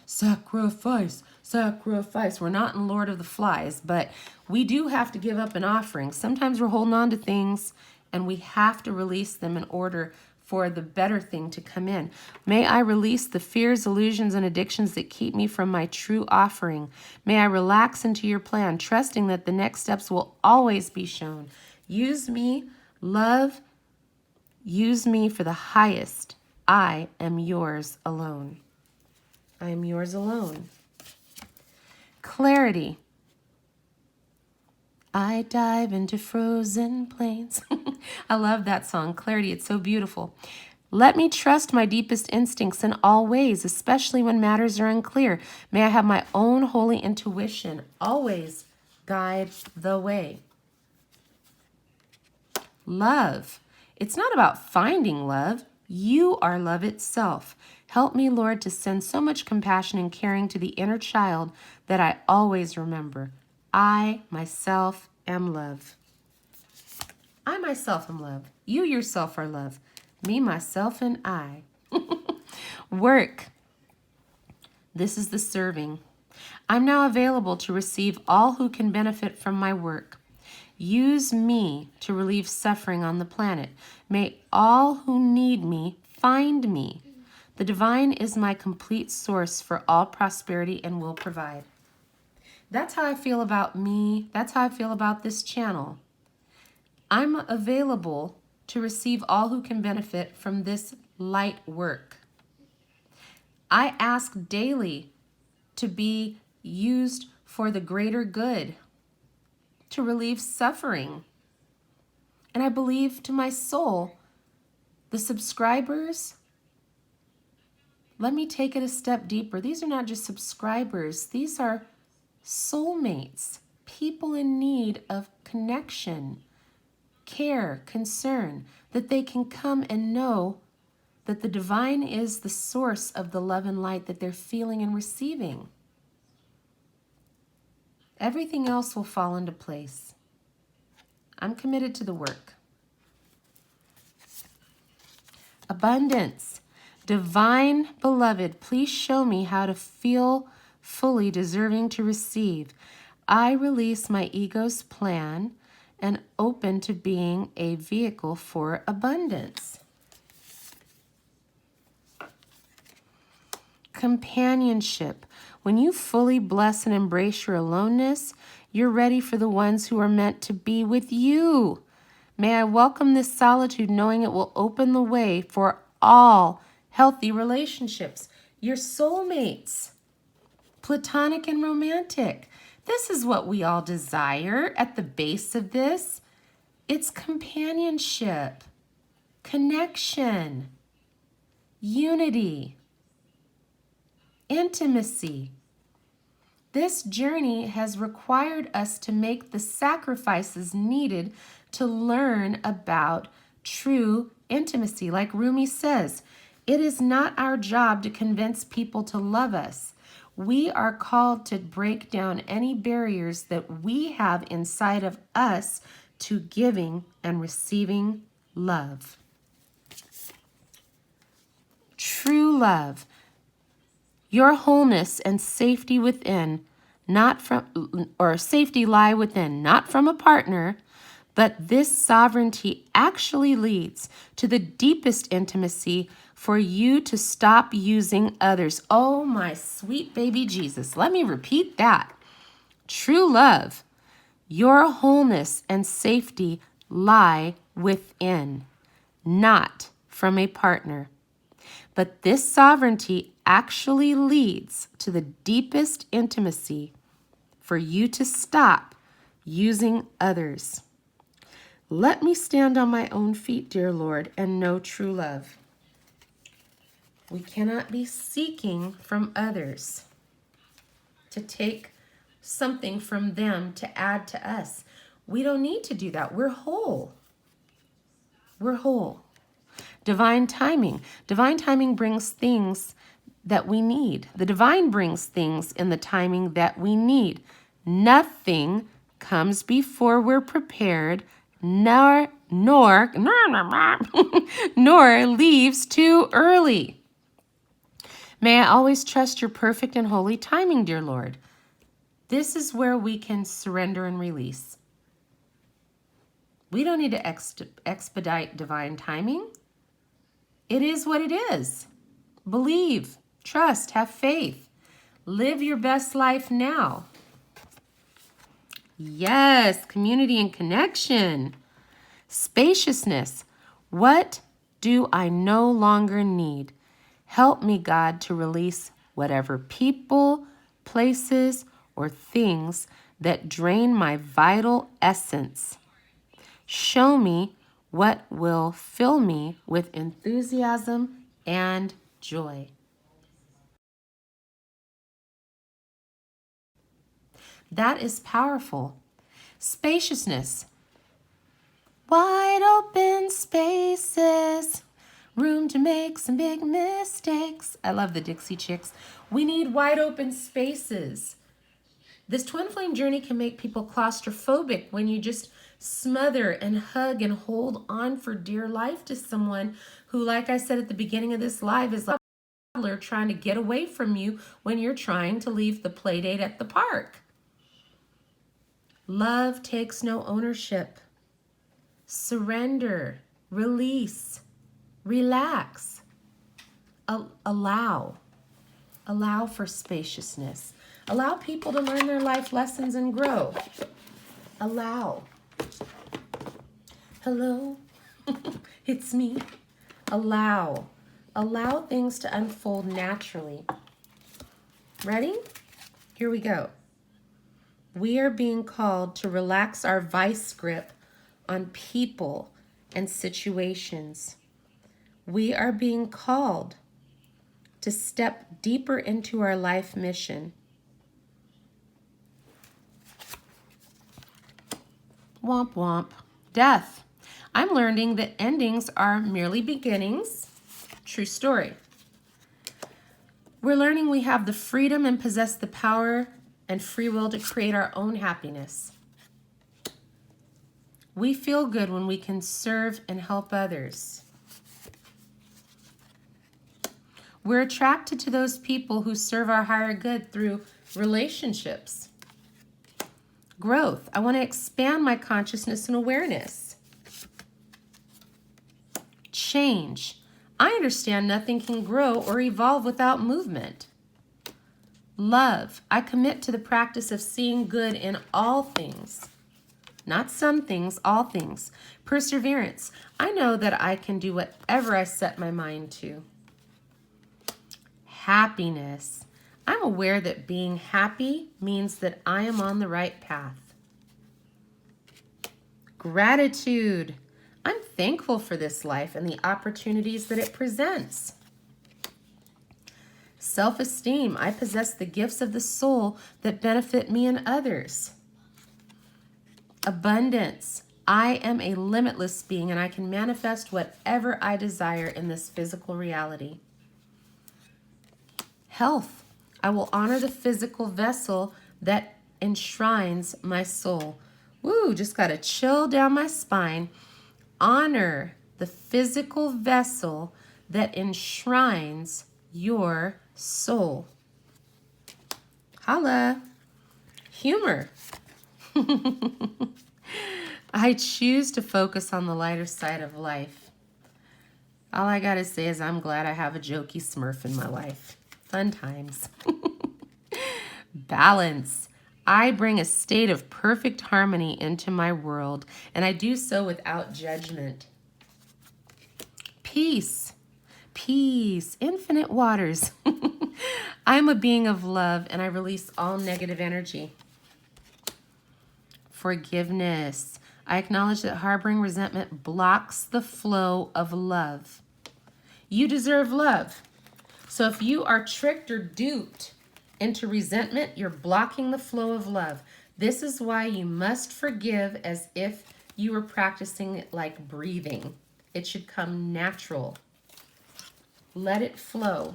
sacrifice, sacrifice. We're not in Lord of the Flies, but we do have to give up an offering. Sometimes we're holding on to things and we have to release them in order for the better thing to come in. May I release the fears, illusions, and addictions that keep me from my true offering. May I relax into your plan, trusting that the next steps will always be shown. Use me, love, use me for the highest. I am yours alone. I am yours alone. Clarity. I dive into frozen plains. I love that song, Clarity. It's so beautiful. Let me trust my deepest instincts in all ways, especially when matters are unclear. May I have my own holy intuition always guide the way. Love. It's not about finding love. You are love itself. Help me, Lord, to send so much compassion and caring to the inner child that I always remember. I, myself, am love. I, myself, am love. You yourself are love. Me, myself, and I. Work. This is the serving. I'm now available to receive all who can benefit from my work. Use me to relieve suffering on the planet. May all who need me find me. The divine is my complete source for all prosperity and will provide. That's how I feel about me. That's how I feel about this channel. I'm available to receive all who can benefit from this light work. I ask daily to be used for the greater good, to relieve suffering. And I believe to my soul, the subscribers, let me take it a step deeper. These are not just subscribers. These are soulmates, people in need of connection, care, concern, that they can come and know that the divine is the source of the love and light that they're feeling and receiving. Everything else will fall into place. I'm committed to the work. Abundance. Divine beloved, please show me how to feel fully deserving to receive. I release my ego's plan and open to being a vehicle for abundance. Companionship. When you fully bless and embrace your aloneness, you're ready for the ones who are meant to be with you. May I welcome this solitude, knowing it will open the way for all healthy relationships. Your soulmates, platonic and romantic. This is what we all desire at the base of this. It's companionship, connection, unity, intimacy. This journey has required us to make the sacrifices needed to learn about true intimacy. Like Rumi says, it is not our job to convince people to love us. We are called to break down any barriers that we have inside of us to giving and receiving love. True love, your wholeness and safety within, not from, or safety lie within, not from a partner, but this sovereignty actually leads to the deepest intimacy for you to stop using others. Oh, my sweet baby Jesus. Let me repeat that. True love, your wholeness and safety lie within, not from a partner. But this sovereignty actually leads to the deepest intimacy for you to stop using others. Let me stand on my own feet, dear Lord, and know true love. We cannot be seeking from others to take something from them to add to us. We don't need to do that. We're whole. We're whole. Divine timing. Divine timing brings things that we need. The divine brings things in the timing that we need. Nothing comes before we're prepared, nor leaves too early. May I always trust your perfect and holy timing, dear Lord. This is where we can surrender and release. We don't need to expedite divine timing. It is what it is. Believe, trust, have faith. Live your best life now. Yes, community and connection. Spaciousness. What do I no longer need? Help me, God, to release whatever people, places, or things that drain my vital essence. Show me what will fill me with enthusiasm and joy. That is powerful. Spaciousness. Wide open spaces. Room to make some big mistakes. I love the Dixie Chicks. We need wide open spaces. This twin flame journey can make people claustrophobic when you just smother and hug and hold on for dear life to someone who, like I said at the beginning of this live, is like a toddler trying to get away from you when you're trying to leave the play date at the park. Love takes no ownership. Surrender, release, relax, allow for spaciousness. Allow people to learn their life lessons and grow. Allow. Hello, it's me. Allow things to unfold naturally. Ready? Here we go. We are being called to relax our vice grip on people and situations. We are being called to step deeper into our life mission. Womp womp. Death. I'm learning that endings are merely beginnings. True story. We're learning we have the freedom and possess the power and free will to create our own happiness. We feel good when we can serve and help others. We're attracted to those people who serve our higher good through relationships. Growth. I want to expand my consciousness and awareness. Change. I understand nothing can grow or evolve without movement. Love. I commit to the practice of seeing good in all things. Not some things, all things. Perseverance. I know that I can do whatever I set my mind to. Happiness. I'm aware that being happy means that I am on the right path. Gratitude. I'm thankful for this life and the opportunities that it presents. Self-esteem. I possess the gifts of the soul that benefit me and others. Abundance. I am a limitless being and I can manifest whatever I desire in this physical reality. Health. I will honor the physical vessel that enshrines my soul. Woo, just got a chill down my spine. Honor the physical vessel that enshrines your soul. Holla. Humor. I choose to focus on the lighter side of life. All I gotta say is I'm glad I have a jokey Smurf in my life. Fun times. Balance. I bring a state of perfect harmony into my world, and I do so without judgment. Peace. Peace. Infinite waters. I'm a being of love, and I release all negative energy. Forgiveness. I acknowledge that harboring resentment blocks the flow of love. You deserve love. So if you are tricked or duped into resentment, you're blocking the flow of love. This is why you must forgive as if you were practicing it like breathing. It should come natural. Let it flow.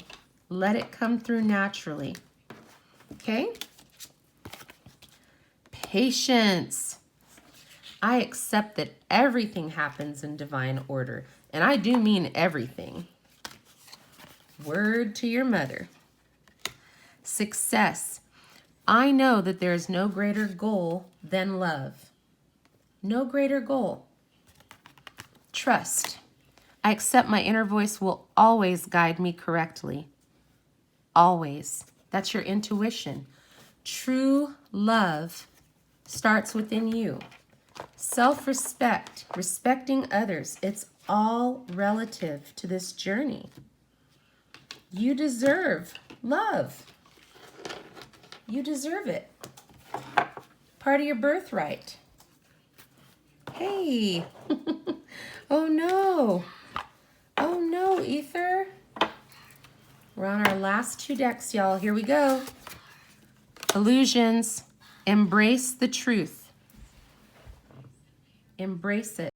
Let it come through naturally. Okay? Patience. I accept that everything happens in divine order. And I do mean everything. Word to your mother. Success. I know that there is no greater goal than love. No greater goal. Trust. I accept my inner voice will always guide me correctly. Always. That's your intuition. True love starts within you. Self-respect, respecting others, it's all relative to this journey. You deserve love. You deserve it. Part of your birthright. Hey. Oh no. Oh no, Ether. We're on our last two decks, y'all. Here we go. Illusions. Embrace the truth. Embrace it.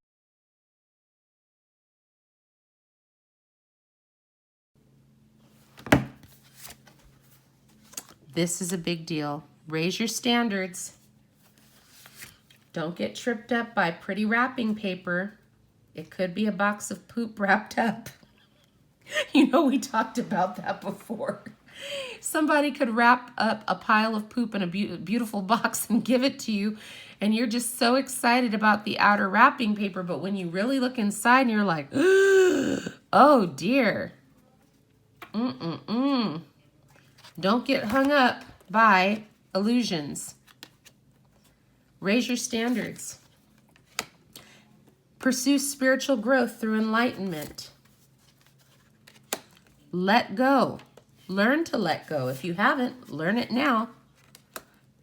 This is a big deal. Raise your standards. Don't get tripped up by pretty wrapping paper. It could be a box of poop wrapped up. You know, we talked about that before. Somebody could wrap up a pile of poop in a beautiful box and give it to you, and you're just so excited about the outer wrapping paper, but when you really look inside and you're like, oh dear. Don't get hung up by illusions. Raise your standards. Pursue spiritual growth through enlightenment. Let go. Learn to let go. If you haven't, learn it now.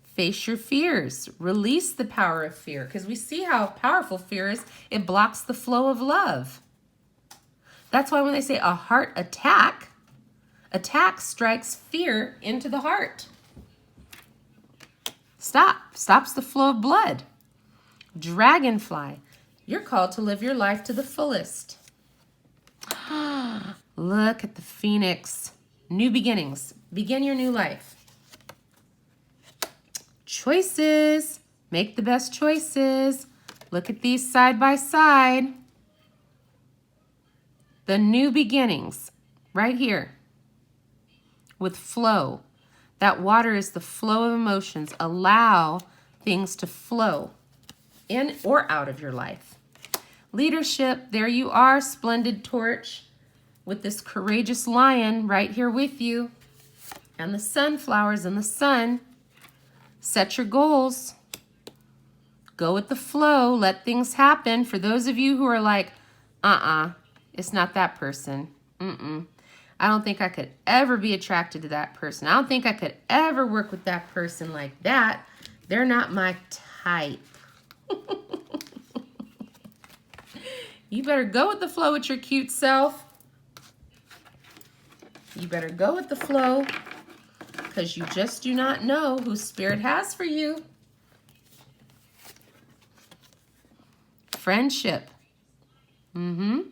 Face your fears. Release the power of fear, because we see how powerful fear is. It blocks the flow of love. That's why when they say a heart attack, attack strikes fear into the heart. Stops the flow of blood. Dragonfly. You're called to live your life to the fullest. Look at the phoenix. New beginnings. Begin your new life. Choices. Make the best choices. Look at these side by side. The new beginnings. Right here. With flow. That water is the flow of emotions. Allow things to flow in or out of your life. Leadership. There you are, splendid torch. With this courageous lion right here with you. And the sunflowers and the sun. Set your goals. Go with the flow. Let things happen. For those of you who are like, it's not that person. I don't think I could ever be attracted to that person. I don't think I could ever work with that person like that. They're not my type. You better go with the flow with your cute self. You better go with the flow, because you just do not know who Spirit has for you. Friendship. They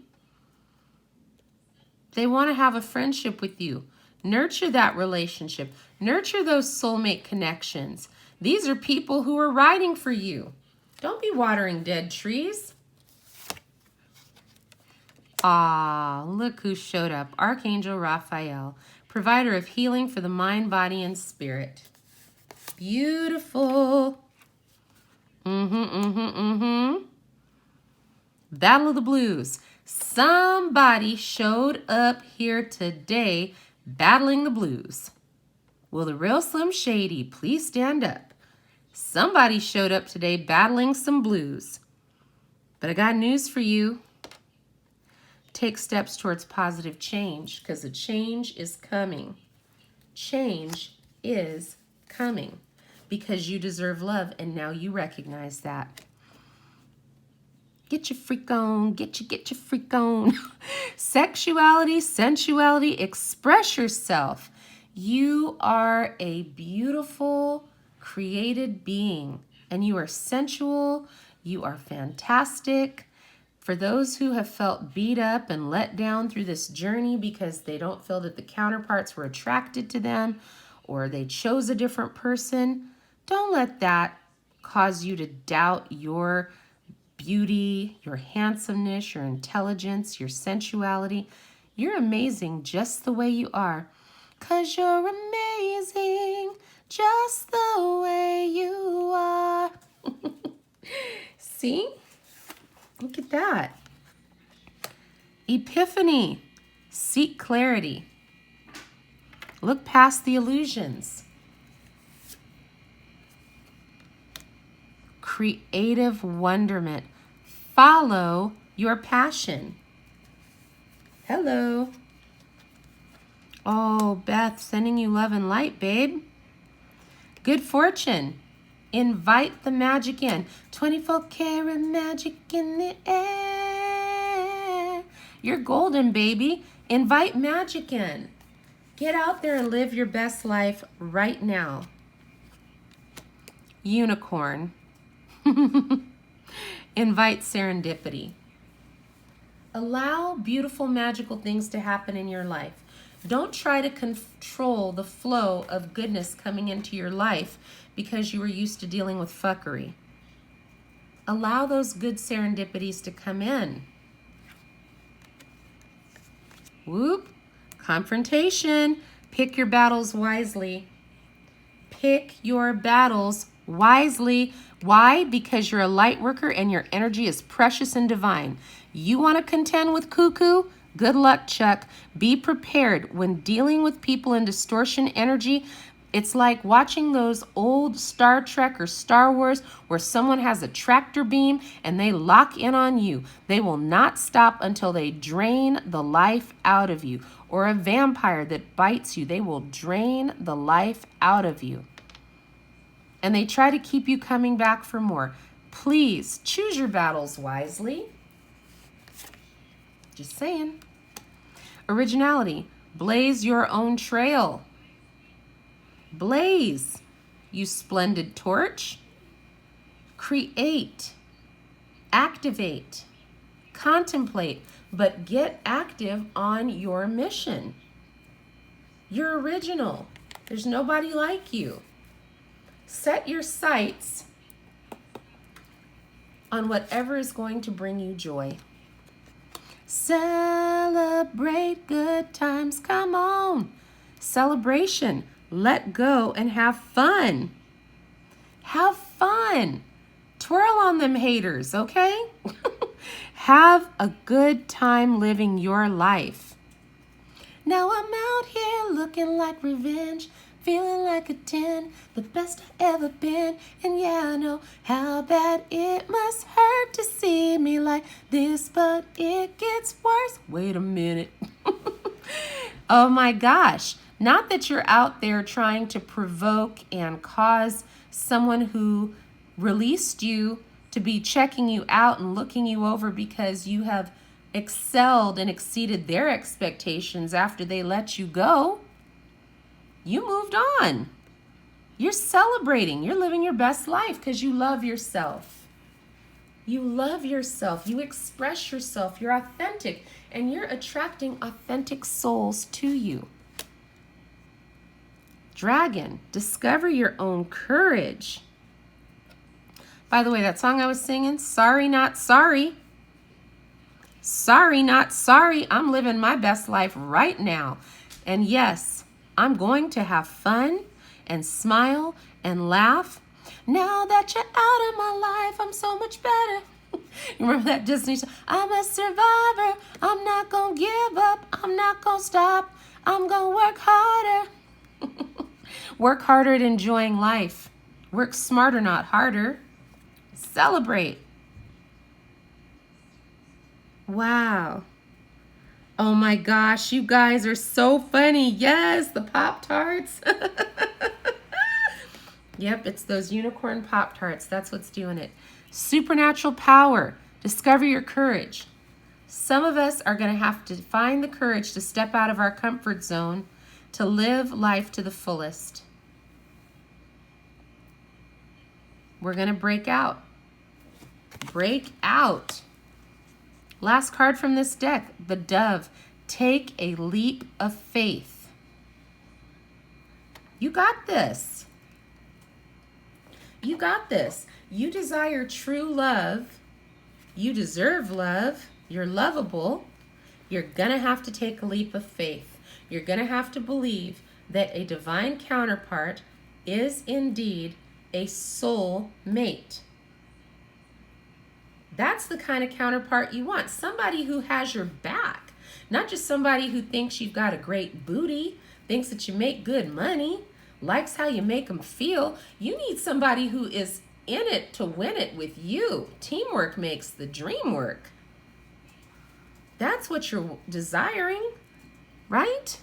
want to have a friendship with you. Nurture that relationship. Nurture those soulmate connections. These are people who are riding for you. Don't be watering dead trees. Ah, look who showed up. Archangel Raphael, provider of healing for the mind, body, and spirit. Beautiful. Battle of the Blues. Somebody showed up here today battling the blues. Will the real Slim Shady please stand up? Somebody showed up today battling some blues. But I got news for you. Take steps towards positive change, because the change is coming. Change is coming because you deserve love, and now you recognize that. Get your freak on, get your freak on. Sexuality, sensuality, express yourself. You are a beautiful, created being, and you are sensual, you are fantastic. For those who have felt beat up and let down through this journey because they don't feel that the counterparts were attracted to them or they chose a different person, don't let that cause you to doubt your beauty, your handsomeness, your intelligence, your sensuality. You're amazing just the way you are, 'cause you're amazing just the way you are. See? Look at that. Epiphany. Seek clarity. Look past the illusions. Creative wonderment. Follow your passion. Hello. Oh, Beth, sending you love and light, babe. Good fortune. Invite the magic in. 24 karat magic in the air. You're golden, baby. Invite magic in. Get out there and live your best life right now. Unicorn. Invite serendipity. Allow beautiful, magical things to happen in your life. Don't try to control the flow of goodness coming into your life because you were used to dealing with fuckery. Allow those good serendipities to come in. Whoop. Confrontation. Pick your battles wisely. Pick your battles wisely. Why? Because you're a light worker and your energy is precious and divine. You want to contend with cuckoo? Good luck, Chuck. Be prepared. When dealing with people in distortion energy, it's like watching those old Star Trek or Star Wars where someone has a tractor beam and they lock in on you. They will not stop until they drain the life out of you. Or a vampire that bites you, they will drain the life out of you. And they try to keep you coming back for more. Please choose your battles wisely. Just saying. Originality. Blaze your own trail. Blaze, you splendid torch. Create. Activate. Contemplate. But get active on your mission. You're original. There's nobody like you. Set your sights on whatever is going to bring you joy. Celebrate good times. Come on. Celebration. Let go and have fun. Have fun. Twirl on them haters, okay? Have a good time living your life. Now I'm out here looking like revenge, feeling like a 10, the best I've ever been. And yeah, I know how bad it must hurt to see me like this, but it gets worse. Wait a minute. Oh my gosh. Not that you're out there trying to provoke and cause someone who released you to be checking you out and looking you over because you have excelled and exceeded their expectations after they let you go. You moved on. You're celebrating. You're living your best life because you love yourself. You love yourself. You express yourself. You're authentic, and you're attracting authentic souls to you. Dragon, discover your own courage. By the way, that song I was singing, Sorry Not Sorry. Sorry Not Sorry. I'm living my best life right now. And yes, I'm going to have fun and smile and laugh. Now that you're out of my life, I'm so much better. You remember that Disney song? I'm a survivor. I'm not going to give up. I'm not going to stop. I'm going to work harder. Work harder at enjoying life. Work smarter, not harder. Celebrate. Wow. Oh my gosh, you guys are so funny. Yes, the Pop-Tarts. Yep, it's those unicorn Pop-Tarts. That's what's doing it. Supernatural power. Discover your courage. Some of us are going to have to find the courage to step out of our comfort zone to live life to the fullest. We're going to break out. Break out. Last card from this deck, the Dove. Take a leap of faith. You got this. You got this. You desire true love. You deserve love. You're lovable. You're going to have to take a leap of faith. You're going to have to believe that a divine counterpart is indeed a soul mate. That's the kind of counterpart you want. Somebody who has your back. Not just somebody who thinks you've got a great booty, thinks that you make good money, likes how you make them feel. You need somebody who is in it to win it with you. Teamwork makes the dream work. That's what you're desiring, right?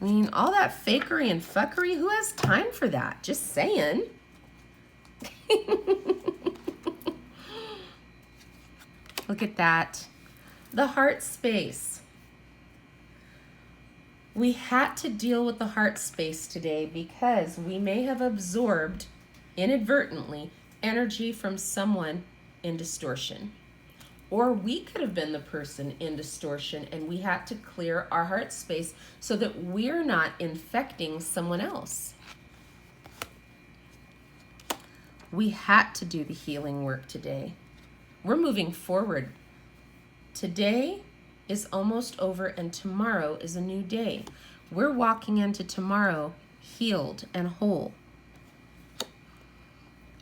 I mean, all that fakery and fuckery, who has time for that? Just saying. Look at that. The heart space. We had to deal with the heart space today because we may have absorbed inadvertently energy from someone in distortion. Or we could have been the person in distortion and we had to clear our heart space so that we're not infecting someone else. We had to do the healing work today. We're moving forward. Today is almost over and tomorrow is a new day. We're walking into tomorrow healed and whole.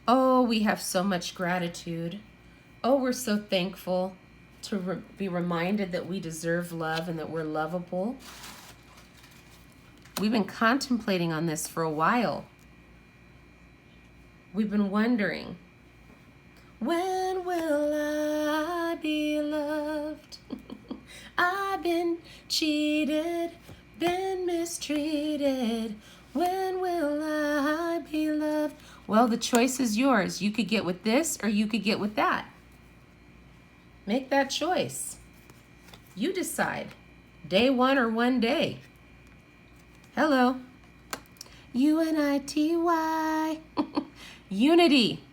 Oh, we have so much gratitude. Oh, we're so thankful to be reminded that we deserve love and that we're lovable. We've been contemplating on this for a while. We've been wondering, when will I be loved? I've been cheated, been mistreated. When will I be loved? Well, the choice is yours. You could get with this or you could get with that. Make that choice. You decide. Day one or one day. Hello. UNITY. Unity.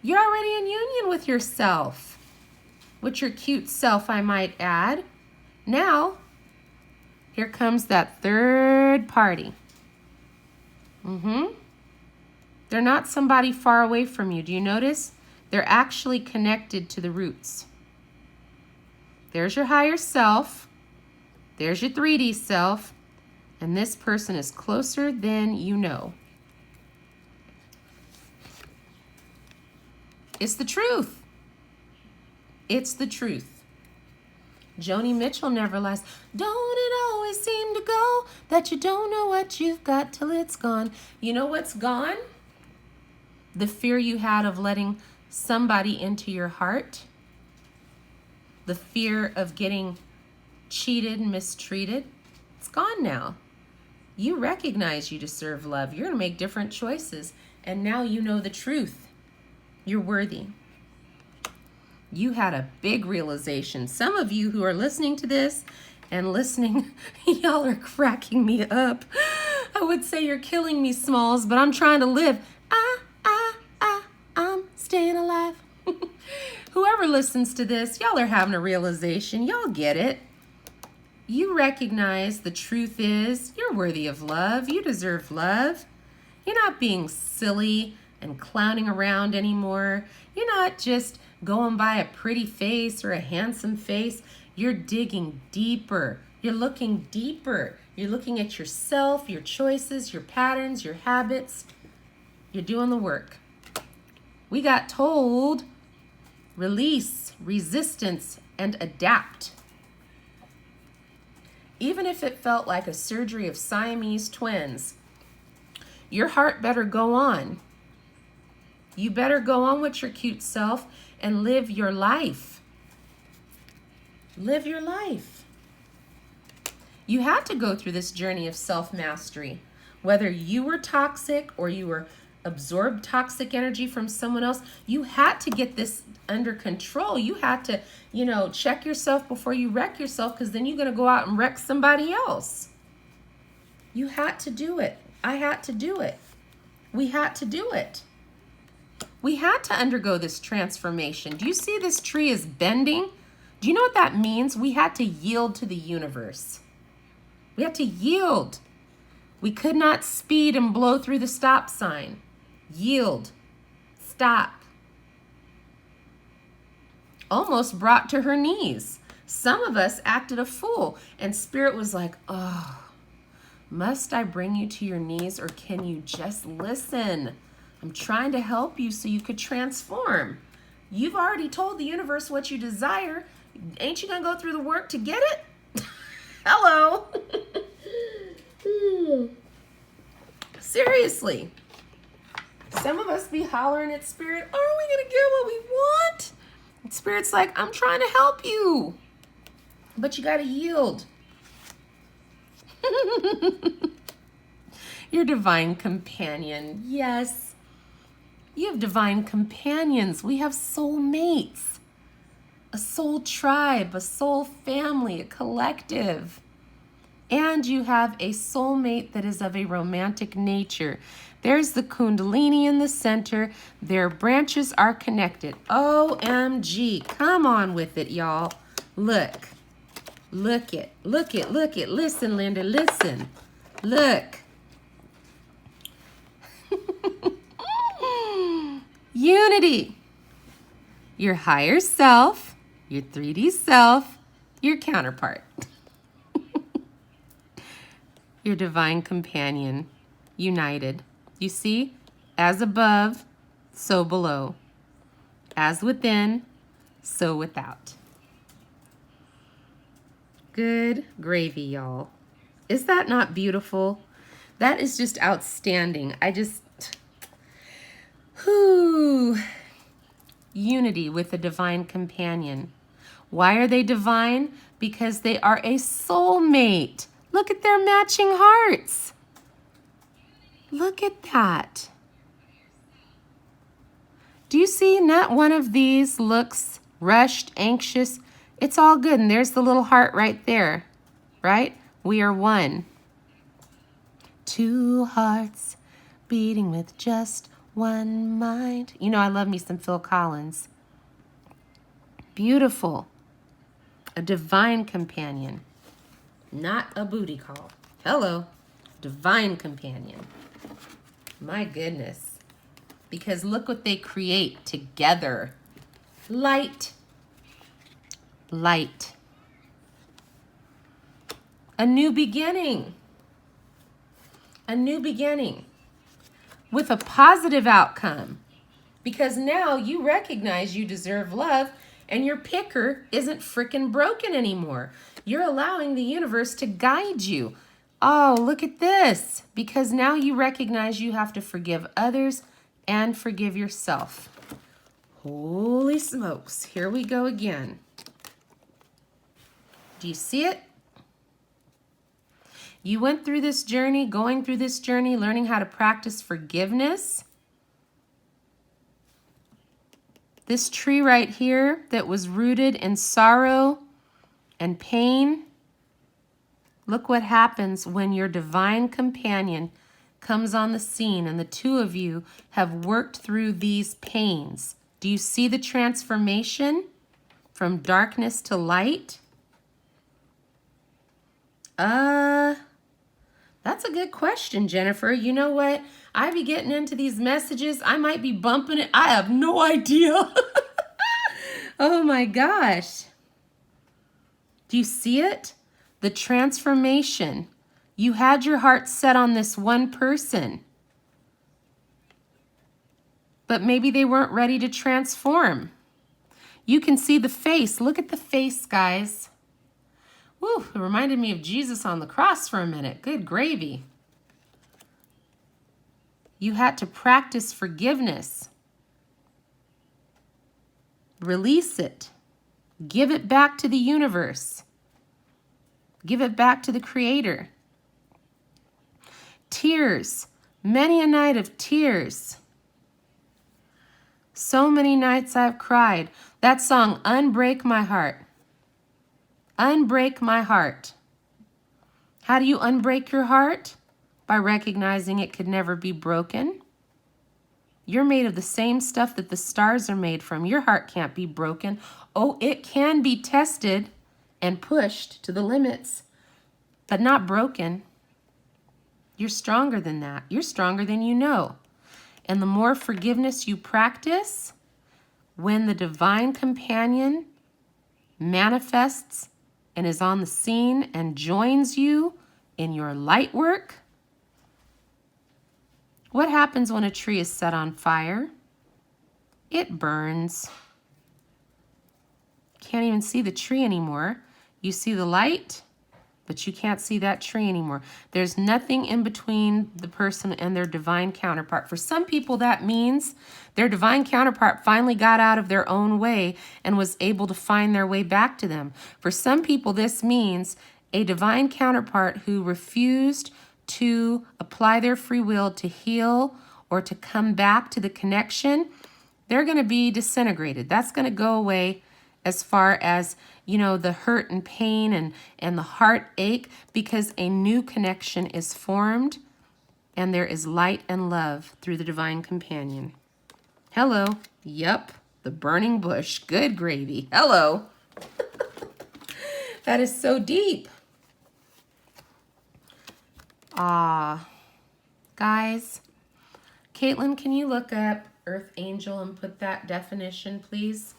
You're already in union with yourself. With your cute self, I might add. Now, here comes that third party. They're not somebody far away from you. Do you notice? They're actually connected to the roots. There's your higher self. There's your 3D self. And this person is closer than you know. It's the truth. It's the truth. Joni Mitchell never lies. Don't it always seem to go that you don't know what you've got till it's gone? You know what's gone? The fear you had of letting somebody into your heart. The fear of getting cheated and mistreated. It's gone now. You recognize you deserve love. You're going to make different choices. And now you know the truth. You're worthy. You had a big realization. Some of you who are listening to this and listening, y'all are cracking me up. I would say you're killing me, Smalls, but I'm trying to live. I'm staying alive. Whoever listens to this, y'all are having a realization. Y'all get it. You recognize the truth is you're worthy of love. You deserve love. You're not being silly and clowning around anymore. You're not just going by a pretty face or a handsome face. You're digging deeper. You're looking deeper. You're looking at yourself, your choices, your patterns, your habits. You're doing the work. We got told release, resistance, and adapt. Even if it felt like a surgery of Siamese twins, your heart better go on. You better go on with your cute self and live your life. Live your life. You had to go through this journey of self-mastery. Whether you were toxic or you were absorbed toxic energy from someone else, you had to get this under control. You had to, check yourself before you wreck yourself, because then you're going to go out and wreck somebody else. You had to do it. I had to do it. We had to do it. We had to undergo this transformation. Do you see this tree is bending? Do you know what that means? We had to yield to the universe. We had to yield. We could not speed and blow through the stop sign. Yield. Stop. Almost brought to her knees. Some of us acted a fool, and Spirit was like, oh, must I bring you to your knees, or can you just listen? I'm trying to help you so you could transform. You've already told the universe what you desire. Ain't you gonna go through the work to get it? Hello. Seriously. Some of us be hollering at Spirit, are we gonna get what we want? And Spirit's like, I'm trying to help you. But you gotta yield. Your divine companion. Yes. You have divine companions. We have soul mates. A soul tribe, a soul family, a collective. And you have a soulmate that is of a romantic nature. There's the Kundalini in the center. Their branches are connected. OMG. Come on with it, y'all. Look. Look it. Look it. Look it. Listen, Linda. Listen. Look. Unity. Your higher self, your 3D self, your counterpart. Your divine companion, united. You see? As above, so below. As within, so without. Good gravy, y'all. Is that not beautiful? That is just outstanding. Unity with a divine companion. Why are they divine? Because they are a soulmate. Look at their matching hearts. Look at that. Do you see? Not one of these looks rushed, anxious. It's all good. And there's the little heart right there, right? We are one. Two hearts beating with just one mind. I love me some Phil Collins. Beautiful. A divine companion. Not a booty call. Hello. Divine companion. My goodness. Because look what they create together. Light. Light. A new beginning. A new beginning. With a positive outcome. Because now you recognize you deserve love and your picker isn't frickin' broken anymore. You're allowing the universe to guide you. Oh, look at this. Because now you recognize you have to forgive others and forgive yourself. Holy smokes. Here we go again. Do you see it? You went through this journey, going through this journey, learning how to practice forgiveness. This tree right here that was rooted in sorrow and pain, look what happens when your divine companion comes on the scene and the two of you have worked through these pains. Do you see the transformation from darkness to light? That's a good question, Jennifer. You know what? I be getting into these messages. I might be bumping it. I have no idea. Oh my gosh. Do you see it? The transformation. You had your heart set on this one person, but maybe they weren't ready to transform. You can see the face. Look at the face, guys. Woo, it reminded me of Jesus on the cross for a minute. Good gravy. You had to practice forgiveness. Release it. Give it back to the universe. Give it back to the Creator. Tears. Many a night of tears. So many nights I've cried. That song, Unbreak My Heart. Unbreak my heart. How do you unbreak your heart? By recognizing it could never be broken. You're made of the same stuff that the stars are made from. Your heart can't be broken. Oh, it can be tested and pushed to the limits, but not broken. You're stronger than that. You're stronger than you know. And the more forgiveness you practice, when the divine companion manifests and is on the scene and joins you in your light work, what happens when a tree is set on fire? It burns. Can't even see the tree anymore. You see the light, but you can't see that tree anymore. There's nothing in between the person and their divine counterpart. For some people, that means their divine counterpart finally got out of their own way and was able to find their way back to them. For some people, this means a divine counterpart who refused to apply their free will to heal or to come back to the connection. They're going to be disintegrated. That's going to go away as far as, you know, the hurt and pain and the heartache, because a new connection is formed and there is light and love through the divine companion. Hello. Yep. The burning bush. Good gravy. Hello. That is so deep. Guys, Caitlin, can you look up Earth Angel and put that definition, please?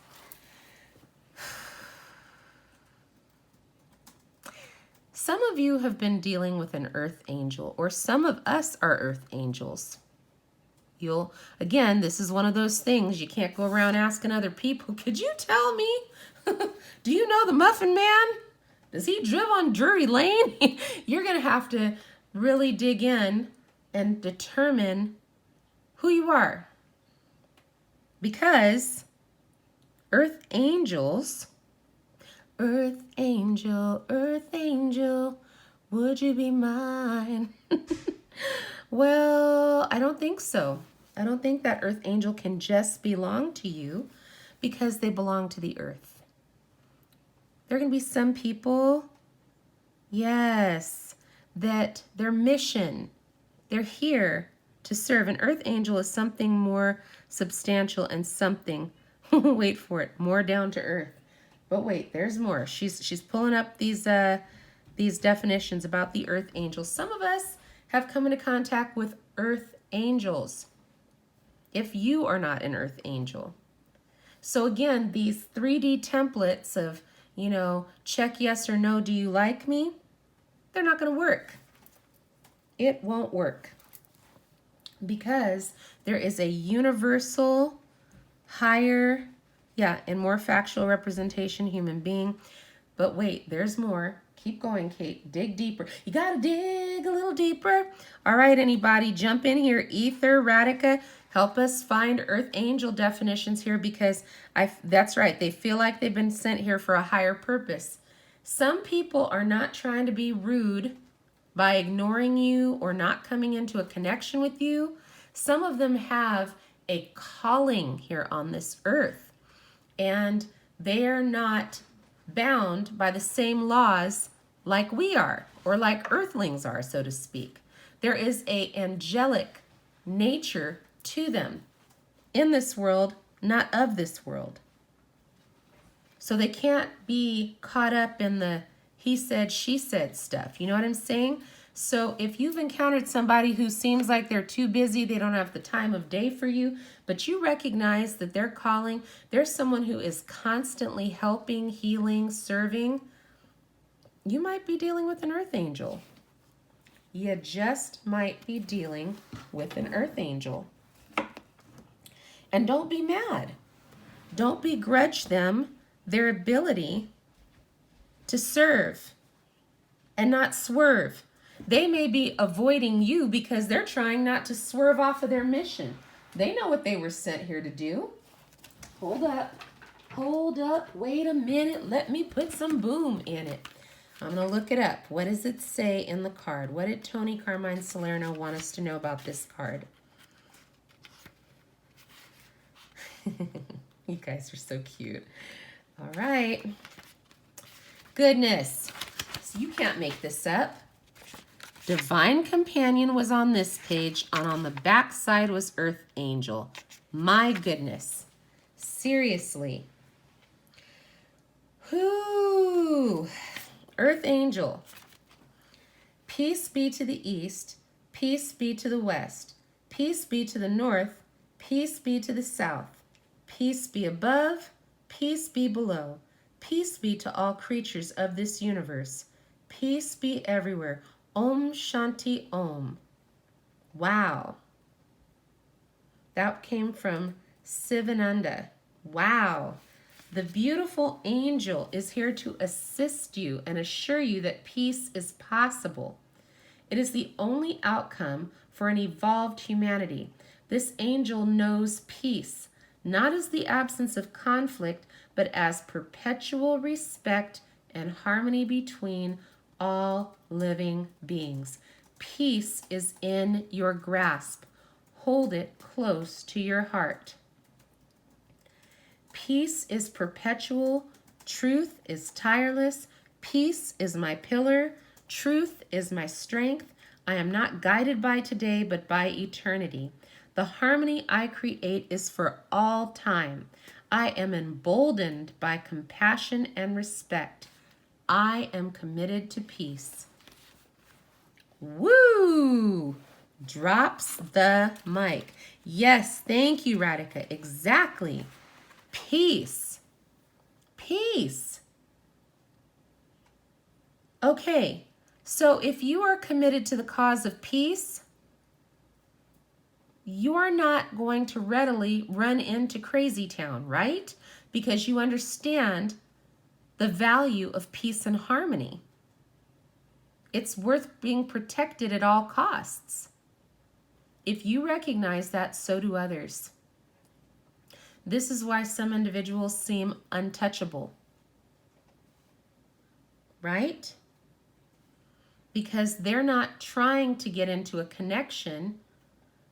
Some of you have been dealing with an Earth Angel, or some of us are Earth Angels. Again, this is one of those things you can't go around asking other people, could you tell me? Do you know the Muffin Man? Does he drive on Drury Lane? You're going to have to really dig in and determine who you are. Because Earth Angels, Earth Angel, would you be mine? Well, I don't think so. I don't think that Earth Angel can just belong to you because they belong to the earth. There are going to be some people, yes, that their mission, they're here to serve. An Earth Angel is something more substantial and something, wait for it, more down to earth. But wait, there's more. She's pulling up these definitions about the Earth Angels. Some of us have come into contact with Earth Angels, if you are not an Earth Angel. So again, these 3D templates of, you know, check yes or no, do you like me? They're not going to work. It won't work. Because there is a universal, higher, and more factual representation human being. But wait, there's more. Keep going, Kate. Dig deeper. You got to dig a little deeper. All right, anybody, jump in here. Ether, Radhika, help us find Earth Angel definitions here, because that's right. They feel like they've been sent here for a higher purpose. Some people are not trying to be rude by ignoring you or not coming into a connection with you. Some of them have a calling here on this earth. and they are not bound by the same laws like we are, or like earthlings are, so to speak. There is an angelic nature to them, in this world, not of this world. So they can't be caught up in the he said, she said stuff. You know what I'm saying? So if you've encountered somebody who seems like they're too busy, they don't have the time of day for you, but you recognize that they're calling, there's someone who is constantly helping, healing, serving, you might be dealing with an earth angel. You just might be dealing with an earth angel. And don't be mad. Don't begrudge them their ability to serve and not swerve. They may be avoiding you because they're trying not to swerve off of their mission. They know what they were sent here to do. Hold up, wait a minute, let me put some boom in it. I'm going to look it up. What does it say in the card? What did Tony Carmine Salerno want us to know about this card? You guys are so cute. All right. Goodness. So you can't make this up. Divine Companion was on this page, and on the back side was Earth Angel. My goodness. Seriously. Whoo. Earth Angel. Peace be to the east. Peace be to the west. Peace be to the north. Peace be to the south. Peace be above. Peace be below. Peace be to all creatures of this universe. Peace be everywhere. Om Shanti Om. Wow. That came from Sivananda. Wow. The beautiful angel is here to assist you and assure you that peace is possible. It is the only outcome for an evolved humanity. This angel knows peace, not as the absence of conflict, but as perpetual respect and harmony between all living beings. Peace is in your grasp. Hold it close to your heart. Peace is perpetual. Truth is tireless. Peace is my pillar. Truth is my strength. I am not guided by today, but by eternity. The harmony I create is for all time. I am emboldened by compassion and respect. I am committed to peace. Woo! Drops the mic. Yes, thank you, Radhika. Exactly. Peace. Peace. Okay, so if you are committed to the cause of peace, you're not going to readily run into crazy town, right? Because you understand the value of peace and harmony. It's worth being protected at all costs. If you recognize that, so do others. This is why some individuals seem untouchable, right? Because they're not trying to get into a connection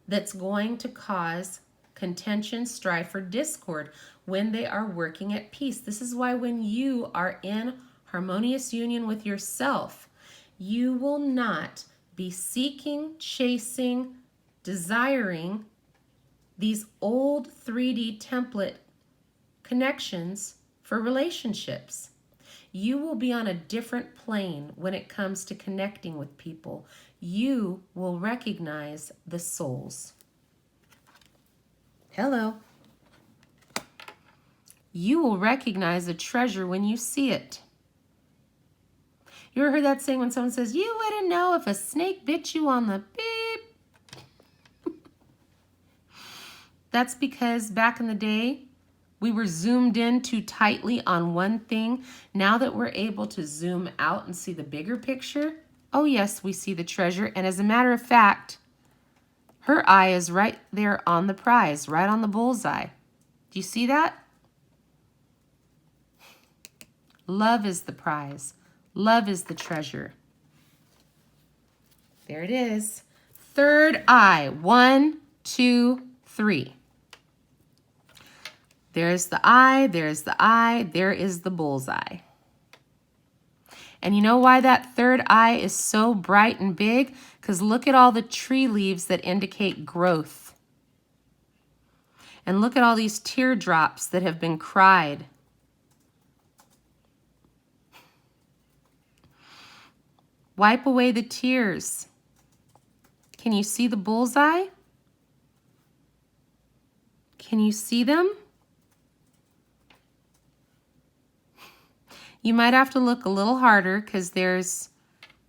that's going to cause contention, strife, or discord when they are working at peace. This is why when you are in harmonious union with yourself, you will not be seeking, chasing, desiring these old 3D template connections for relationships. You will be on a different plane when it comes to connecting with people. You will recognize the souls. Hello. You will recognize a treasure when you see it. You ever heard that saying when someone says, you wouldn't know if a snake bit you on the beep? That's because back in the day, we were zoomed in too tightly on one thing. Now that we're able to zoom out and see the bigger picture, oh yes, we see the treasure. And as a matter of fact, her eye is right there on the prize, right on the bullseye. Do you see that? Love is the prize. Love is the treasure. There it is. Third eye. 1, 2, 3. There's the eye, there's the eye, there is the bullseye. And you know why that third eye is so bright and big? Because look at all the tree leaves that indicate growth. And look at all these teardrops that have been cried. Wipe away the tears. Can you see the bullseye? Can you see them? You might have to look a little harder because there's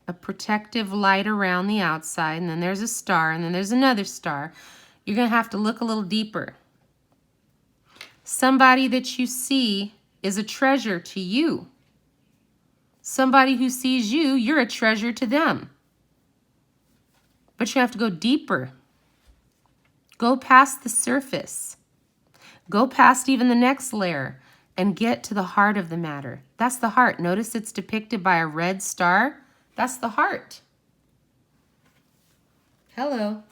a protective light around the outside, and then there's a star, and then there's another star. You're going to have to look a little deeper. Somebody that you see is a treasure to you. Somebody who sees you, you're a treasure to them. But you have to go deeper. Go past the surface. Go past even the next layer and get to the heart of the matter. That's the heart. Notice it's depicted by a red star. That's the heart. Hello.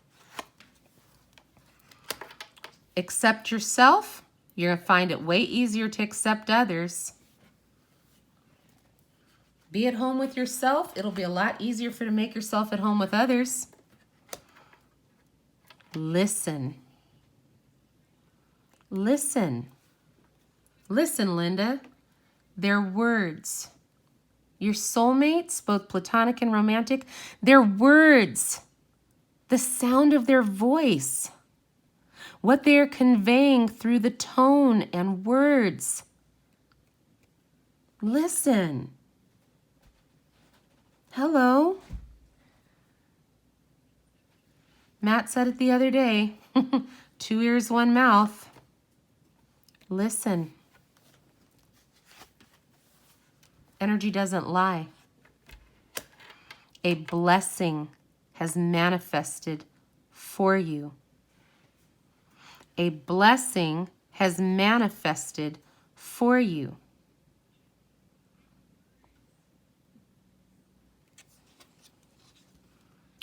Accept yourself. You're going to find it way easier to accept others. Be at home with yourself. It'll be a lot easier for you to make yourself at home with others. Listen. Listen. Listen, Linda. They're words. Your soulmates, both platonic and romantic, they're words. The sound of their voice. What they are conveying through the tone and words. Listen. Hello. Matt said it the other day. 2 ears, 1 mouth. Listen. Energy doesn't lie. A blessing has manifested for you. A blessing has manifested for you.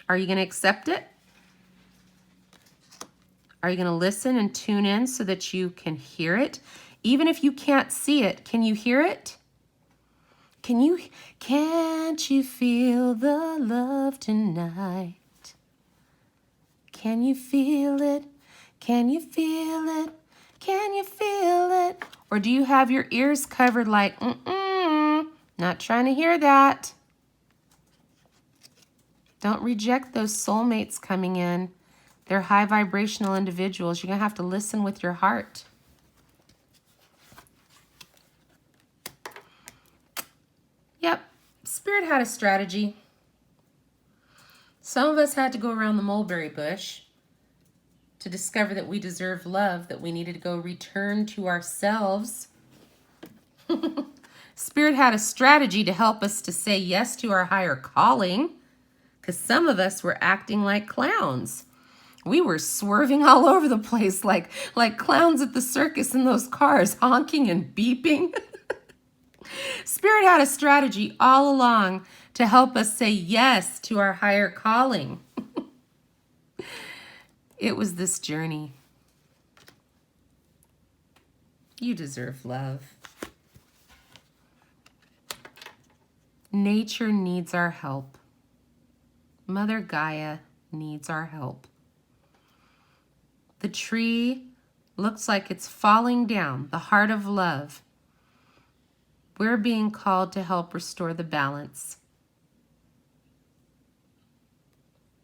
Are you going to accept it? Are you going to listen and tune in so that you can hear it? Even if you can't see it, can you hear it? Can't you feel the love tonight? Can you feel it? Can you feel it? Can you feel it? Or do you have your ears covered like, not trying to hear that? Don't reject those soulmates coming in. They're high vibrational individuals. You're going to have to listen with your heart. Yep, Spirit had a strategy. Some of us had to go around the mulberry bush to discover that we deserve love, that we needed to go return to ourselves. Spirit had a strategy to help us to say yes to our higher calling, because some of us were acting like clowns. We were swerving all over the place like clowns at the circus in those cars, honking and beeping. Spirit had a strategy all along to help us say yes to our higher calling. It was this journey. You deserve love. Nature needs our help. Mother Gaia needs our help. The tree looks like it's falling down, the heart of love. We're being called to help restore the balance.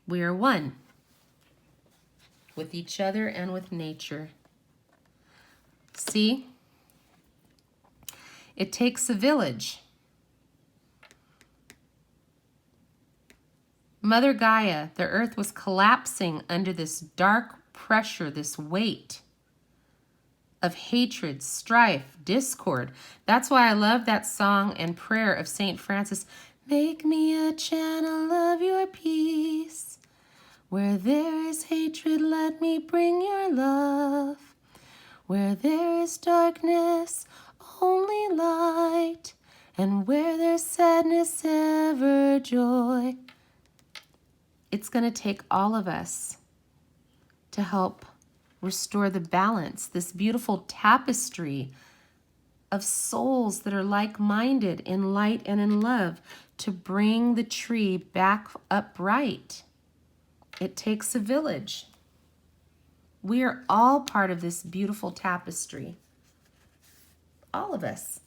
We are one with each other and with nature. See? It takes a village. Mother Gaia, the earth was collapsing under this dark pressure, this weight of hatred, strife, discord. That's why I love that song and prayer of St. Francis. Make me a channel of your peace. Where there is hatred, let me bring your love. Where there is darkness, only light. And where there's sadness, ever joy. It's going to take all of us to help restore the balance, this beautiful tapestry of souls that are like-minded in light and in love, to bring the tree back upright. It takes a village. We are all part of this beautiful tapestry. All of us.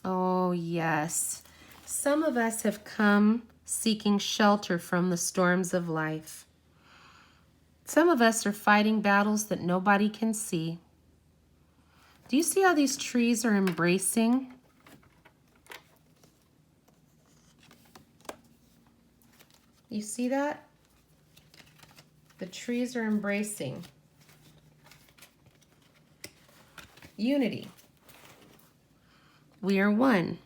Oh, yes. Some of us have come seeking shelter from the storms of life. Some of us are fighting battles that nobody can see. Do you see how these trees are embracing? You see that? The trees are embracing. Unity. We are one.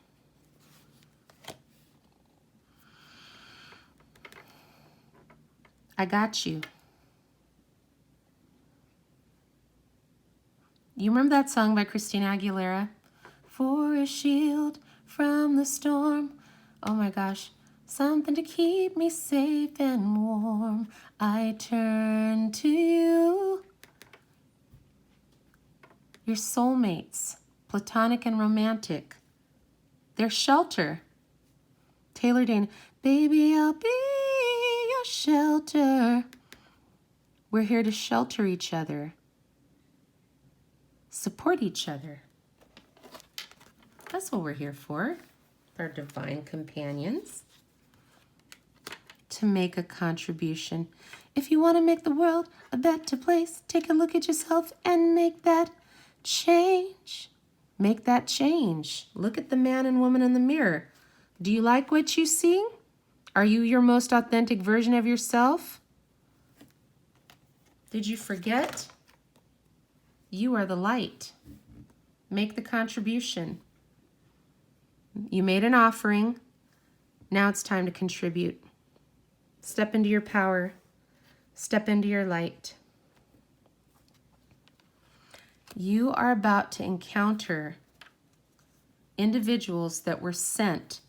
I got you. You remember that song by Christina Aguilera? For a shield from the storm. Oh my gosh. Something to keep me safe and warm. I turn to you. Your soulmates, platonic and romantic. Their shelter. Taylor Dane, baby, I'll be your shelter. We're here to shelter each other. Support each other. That's what we're here for. Our divine companions. To make a contribution. If you want to make the world a better place, take a look at yourself and make that change. Make that change. Look at the man and woman in the mirror. Do you like what you see? Are you your most authentic version of yourself? Did you forget? You are the light. Make the contribution. You made an offering. Now it's time to contribute. Step into your power. Step into your light. You are about to encounter individuals that were sent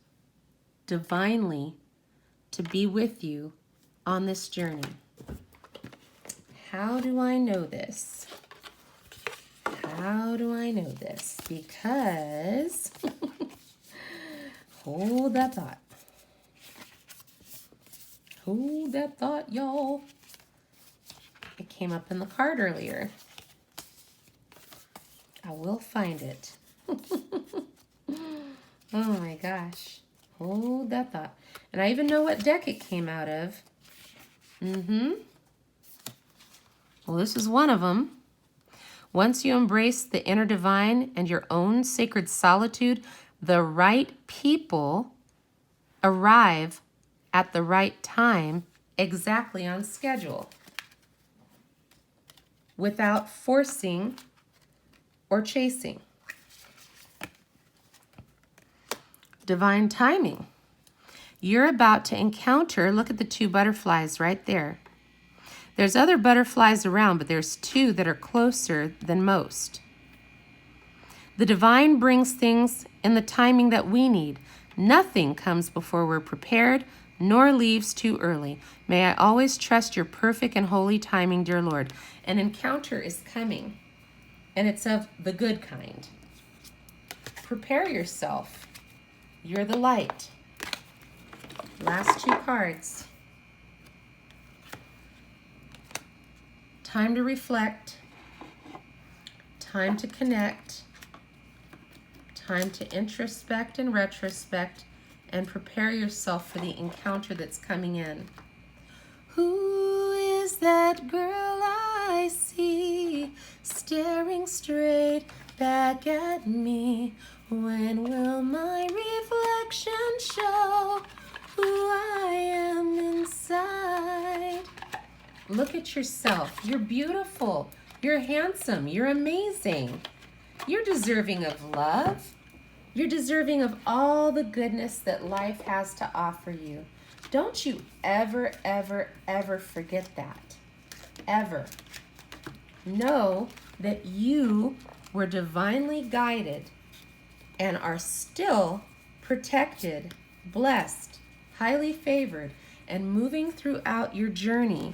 divinely to be with you on this journey. How do I know this? How do I know this? Because, hold that thought. Hold that thought, y'all. It came up in the card earlier. I will find it. Oh my gosh. Hold that thought. And I even know what deck it came out of. Well, this is one of them. Once you embrace the inner divine and your own sacred solitude, the right people arrive at the right time, exactly on schedule, without forcing or chasing. Divine timing. You're about to encounter, look at the two butterflies right there. There's other butterflies around, but there's two that are closer than most. The divine brings things in the timing that we need. Nothing comes before we're prepared, nor leaves too early. May I always trust your perfect and holy timing, dear Lord. An encounter is coming, and it's of the good kind. Prepare yourself. You're the light. Last two cards. Time to reflect. Time to connect. Time to introspect and retrospect, and prepare yourself for the encounter that's coming in. Who is that girl I see staring straight back at me? When will my reflection show who I am inside? Look at yourself. You're beautiful. You're handsome. You're amazing. You're deserving of love. You're deserving of all the goodness that life has to offer you. Don't you ever, ever, ever forget that. Ever. Know that you were divinely guided and are still protected, blessed, highly favored, and moving throughout your journey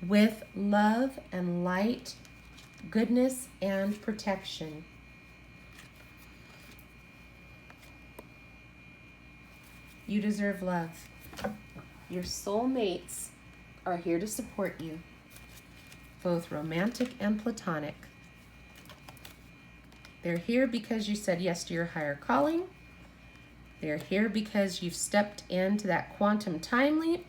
with love and light, goodness and protection. You deserve love. Your soulmates are here to support you, both romantic and platonic. They're here because you said yes to your higher calling. They're here because you've stepped into that quantum time leap.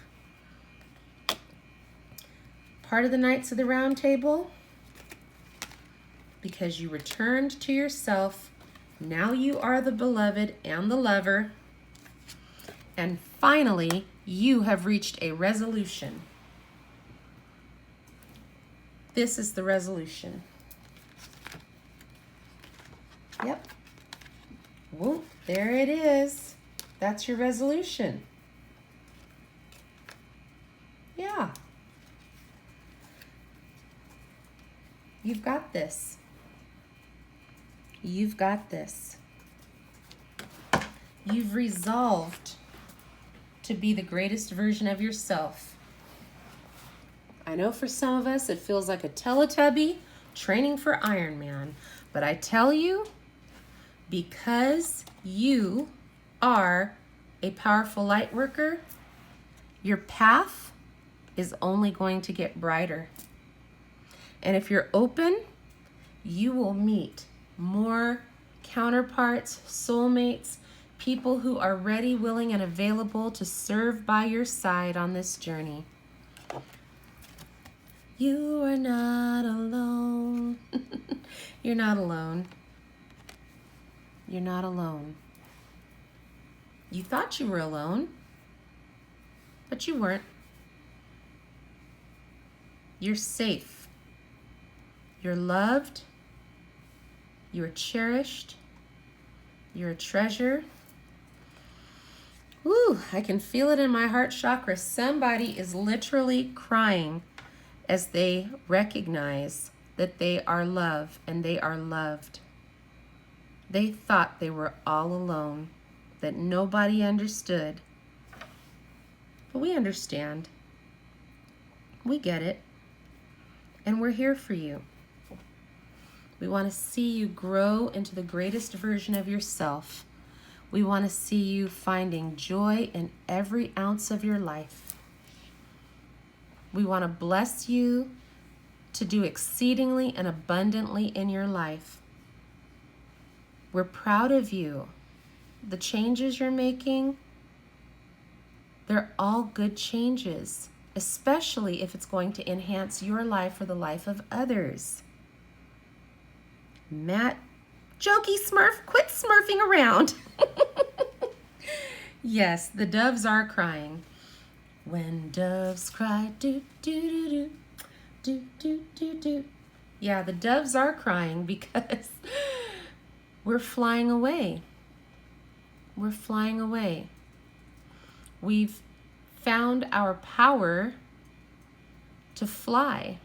Part of the Knights of the Round Table, because you returned to yourself. Now you are the beloved and the lover. And finally, you have reached a resolution. This is the resolution. Yep. Whoop, there it is. That's your resolution. Yeah. You've got this. You've got this. You've resolved to be the greatest version of yourself. I know for some of us it feels like a Teletubby training for Iron Man, but I tell you, because you are a powerful light worker, your path is only going to get brighter. And if you're open, you will meet more counterparts, soulmates, people who are ready, willing, and available to serve by your side on this journey. You are not alone. You're not alone. You're not alone. You thought you were alone, but you weren't. You're safe. You're loved. You're cherished. You're a treasure. Woo, I can feel it in my heart chakra. Somebody is literally crying as they recognize that they are loved and they are loved. They thought they were all alone, that nobody understood. But we understand. We get it. And we're here for you. We want to see you grow into the greatest version of yourself. We want to see you finding joy in every ounce of your life. We want to bless you to do exceedingly and abundantly in your life. We're proud of you. The changes you're making, they're all good changes, especially if it's going to enhance your life or the life of others. Matt, jokey Smurf, quit smurfing around. Yes, the doves are crying. When doves cry, do, do, do, do, do, do, do, do. Yeah, the doves are crying because we're flying away. We're flying away. We've found our power to fly.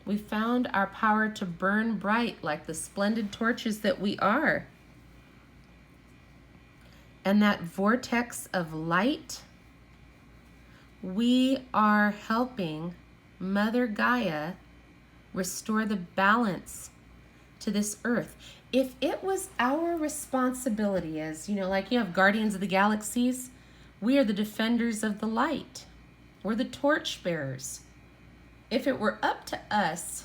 We found our power to burn bright like the splendid torches that we are. And that vortex of light, we are helping Mother Gaia restore the balance to this earth. If it was our responsibility, as you know, like you have Guardians of the Galaxies, we are the defenders of the light. We're the torch bearers. If it were up to us,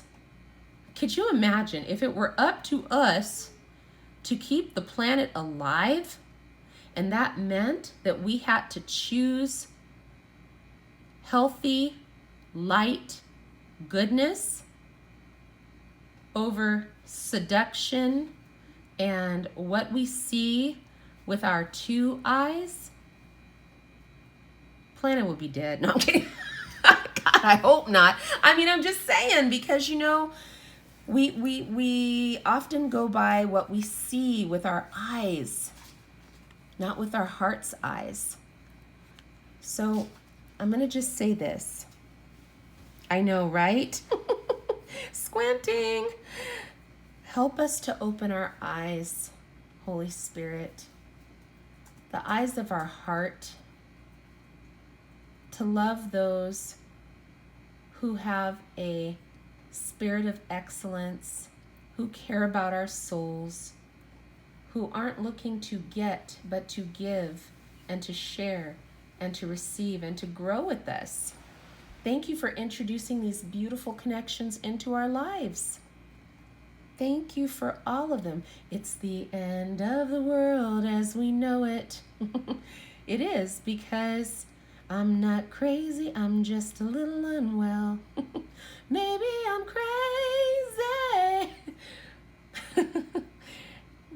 could you imagine if it were up to us to keep the planet alive, and that meant that we had to choose healthy, light, goodness over seduction and what we see with our two eyes, planet would be dead. No, I'm kidding. God, I hope not. I mean, I'm just saying, because, you know, we often go by what we see with our eyes, not with our heart's eyes. So I'm going to just say this. I know, right? Squinting. Help us to open our eyes, Holy Spirit, the eyes of our heart, to love those who have a spirit of excellence, who care about our souls, who aren't looking to get, but to give and to share and to receive and to grow with us. Thank you for introducing these beautiful connections into our lives. Thank you for all of them. It's the end of the world as we know it. It is, because I'm not crazy, I'm just a little unwell. Maybe I'm crazy.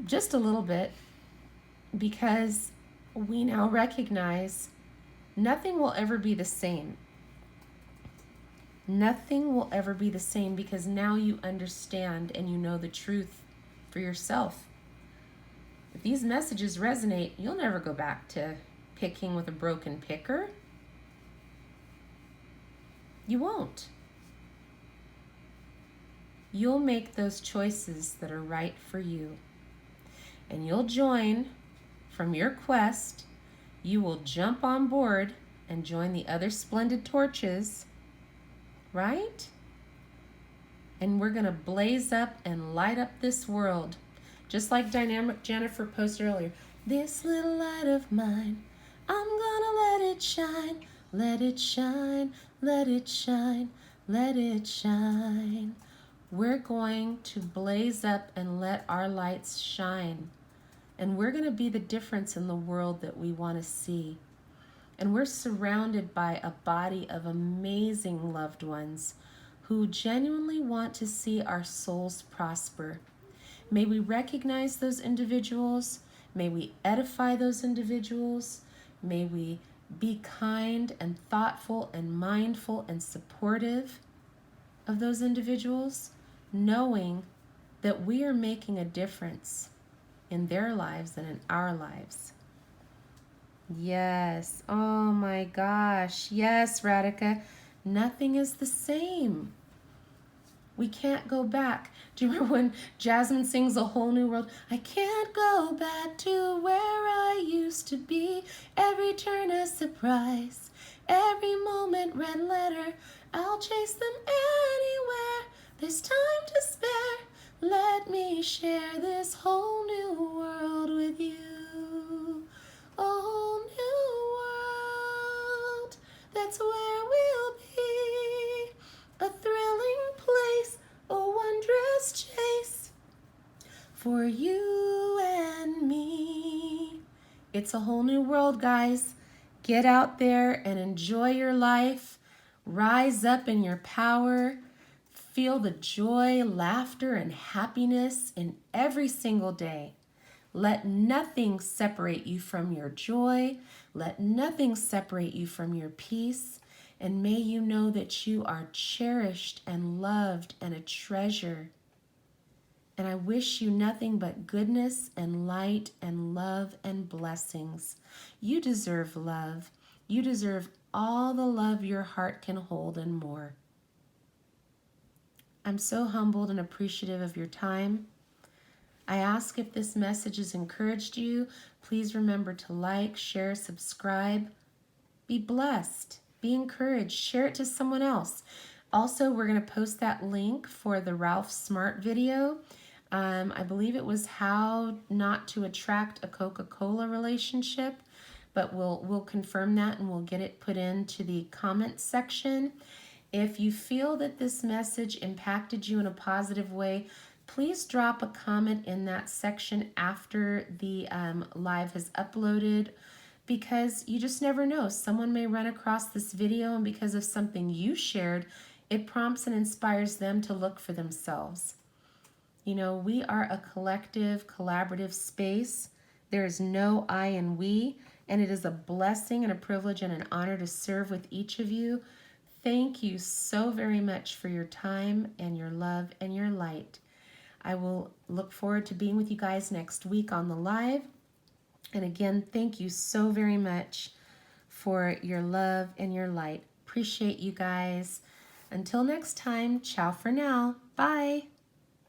Just a little bit, because we now recognize nothing will ever be the same. Nothing will ever be the same, because now you understand and you know the truth for yourself. If these messages resonate, you'll never go back to picking with a broken picker. You won't. You'll make those choices that are right for you. And you'll join from your quest. You will jump on board and join the other splendid torches, right? And we're going to blaze up and light up this world. Just like Dynamic Jennifer posted earlier. This little light of mine, I'm gonna let it shine. Let it shine, let it shine, let it shine. We're going to blaze up and let our lights shine. And we're going to be the difference in the world that we want to see. And we're surrounded by a body of amazing loved ones who genuinely want to see our souls prosper. May we recognize those individuals. May we edify those individuals. May we be kind and thoughtful and mindful and supportive of those individuals, knowing that we are making a difference in their lives and in our lives. Yes. Oh my gosh. Yes, Radhika. Nothing is the same. We can't go back. Do you remember when Jasmine sings A Whole New World? I can't go back to where I used to be. Every turn a surprise. Every moment red letter. I'll chase them anywhere. There's time to spare. Let me share this whole new world with you. A whole new world. That's where we'll be. A thrilling place, a wondrous chase for you and me. It's a whole new world, guys. Get out there and enjoy your life. Rise up in your power. Feel the joy, laughter, and happiness in every single day. Let nothing separate you from your joy. Let nothing separate you from your peace. And may you know that you are cherished and loved and a treasure. And I wish you nothing but goodness and light and love and blessings. You deserve love. You deserve all the love your heart can hold and more. I'm so humbled and appreciative of your time. I ask, if this message has encouraged you, please remember to like, share, subscribe. Be blessed. Be encouraged. Share it to someone else. Also, we're going to post that link for the Ralph Smart video. I believe it was how not to attract a Coca-Cola relationship, but we'll confirm that and we'll get it put into the comment section. If you feel that this message impacted you in a positive way, please drop a comment in that section after the live has uploaded, because you just never know. Someone may run across this video, and because of something you shared, it prompts and inspires them to look for themselves. You know, we are a collective, collaborative space. There is no I in we, and it is a blessing and a privilege and an honor to serve with each of you. Thank you so very much for your time and your love and your light. I will look forward to being with you guys next week on the live. And again, thank you so very much for your love and your light. Appreciate you guys. Until next time, ciao for now. Bye.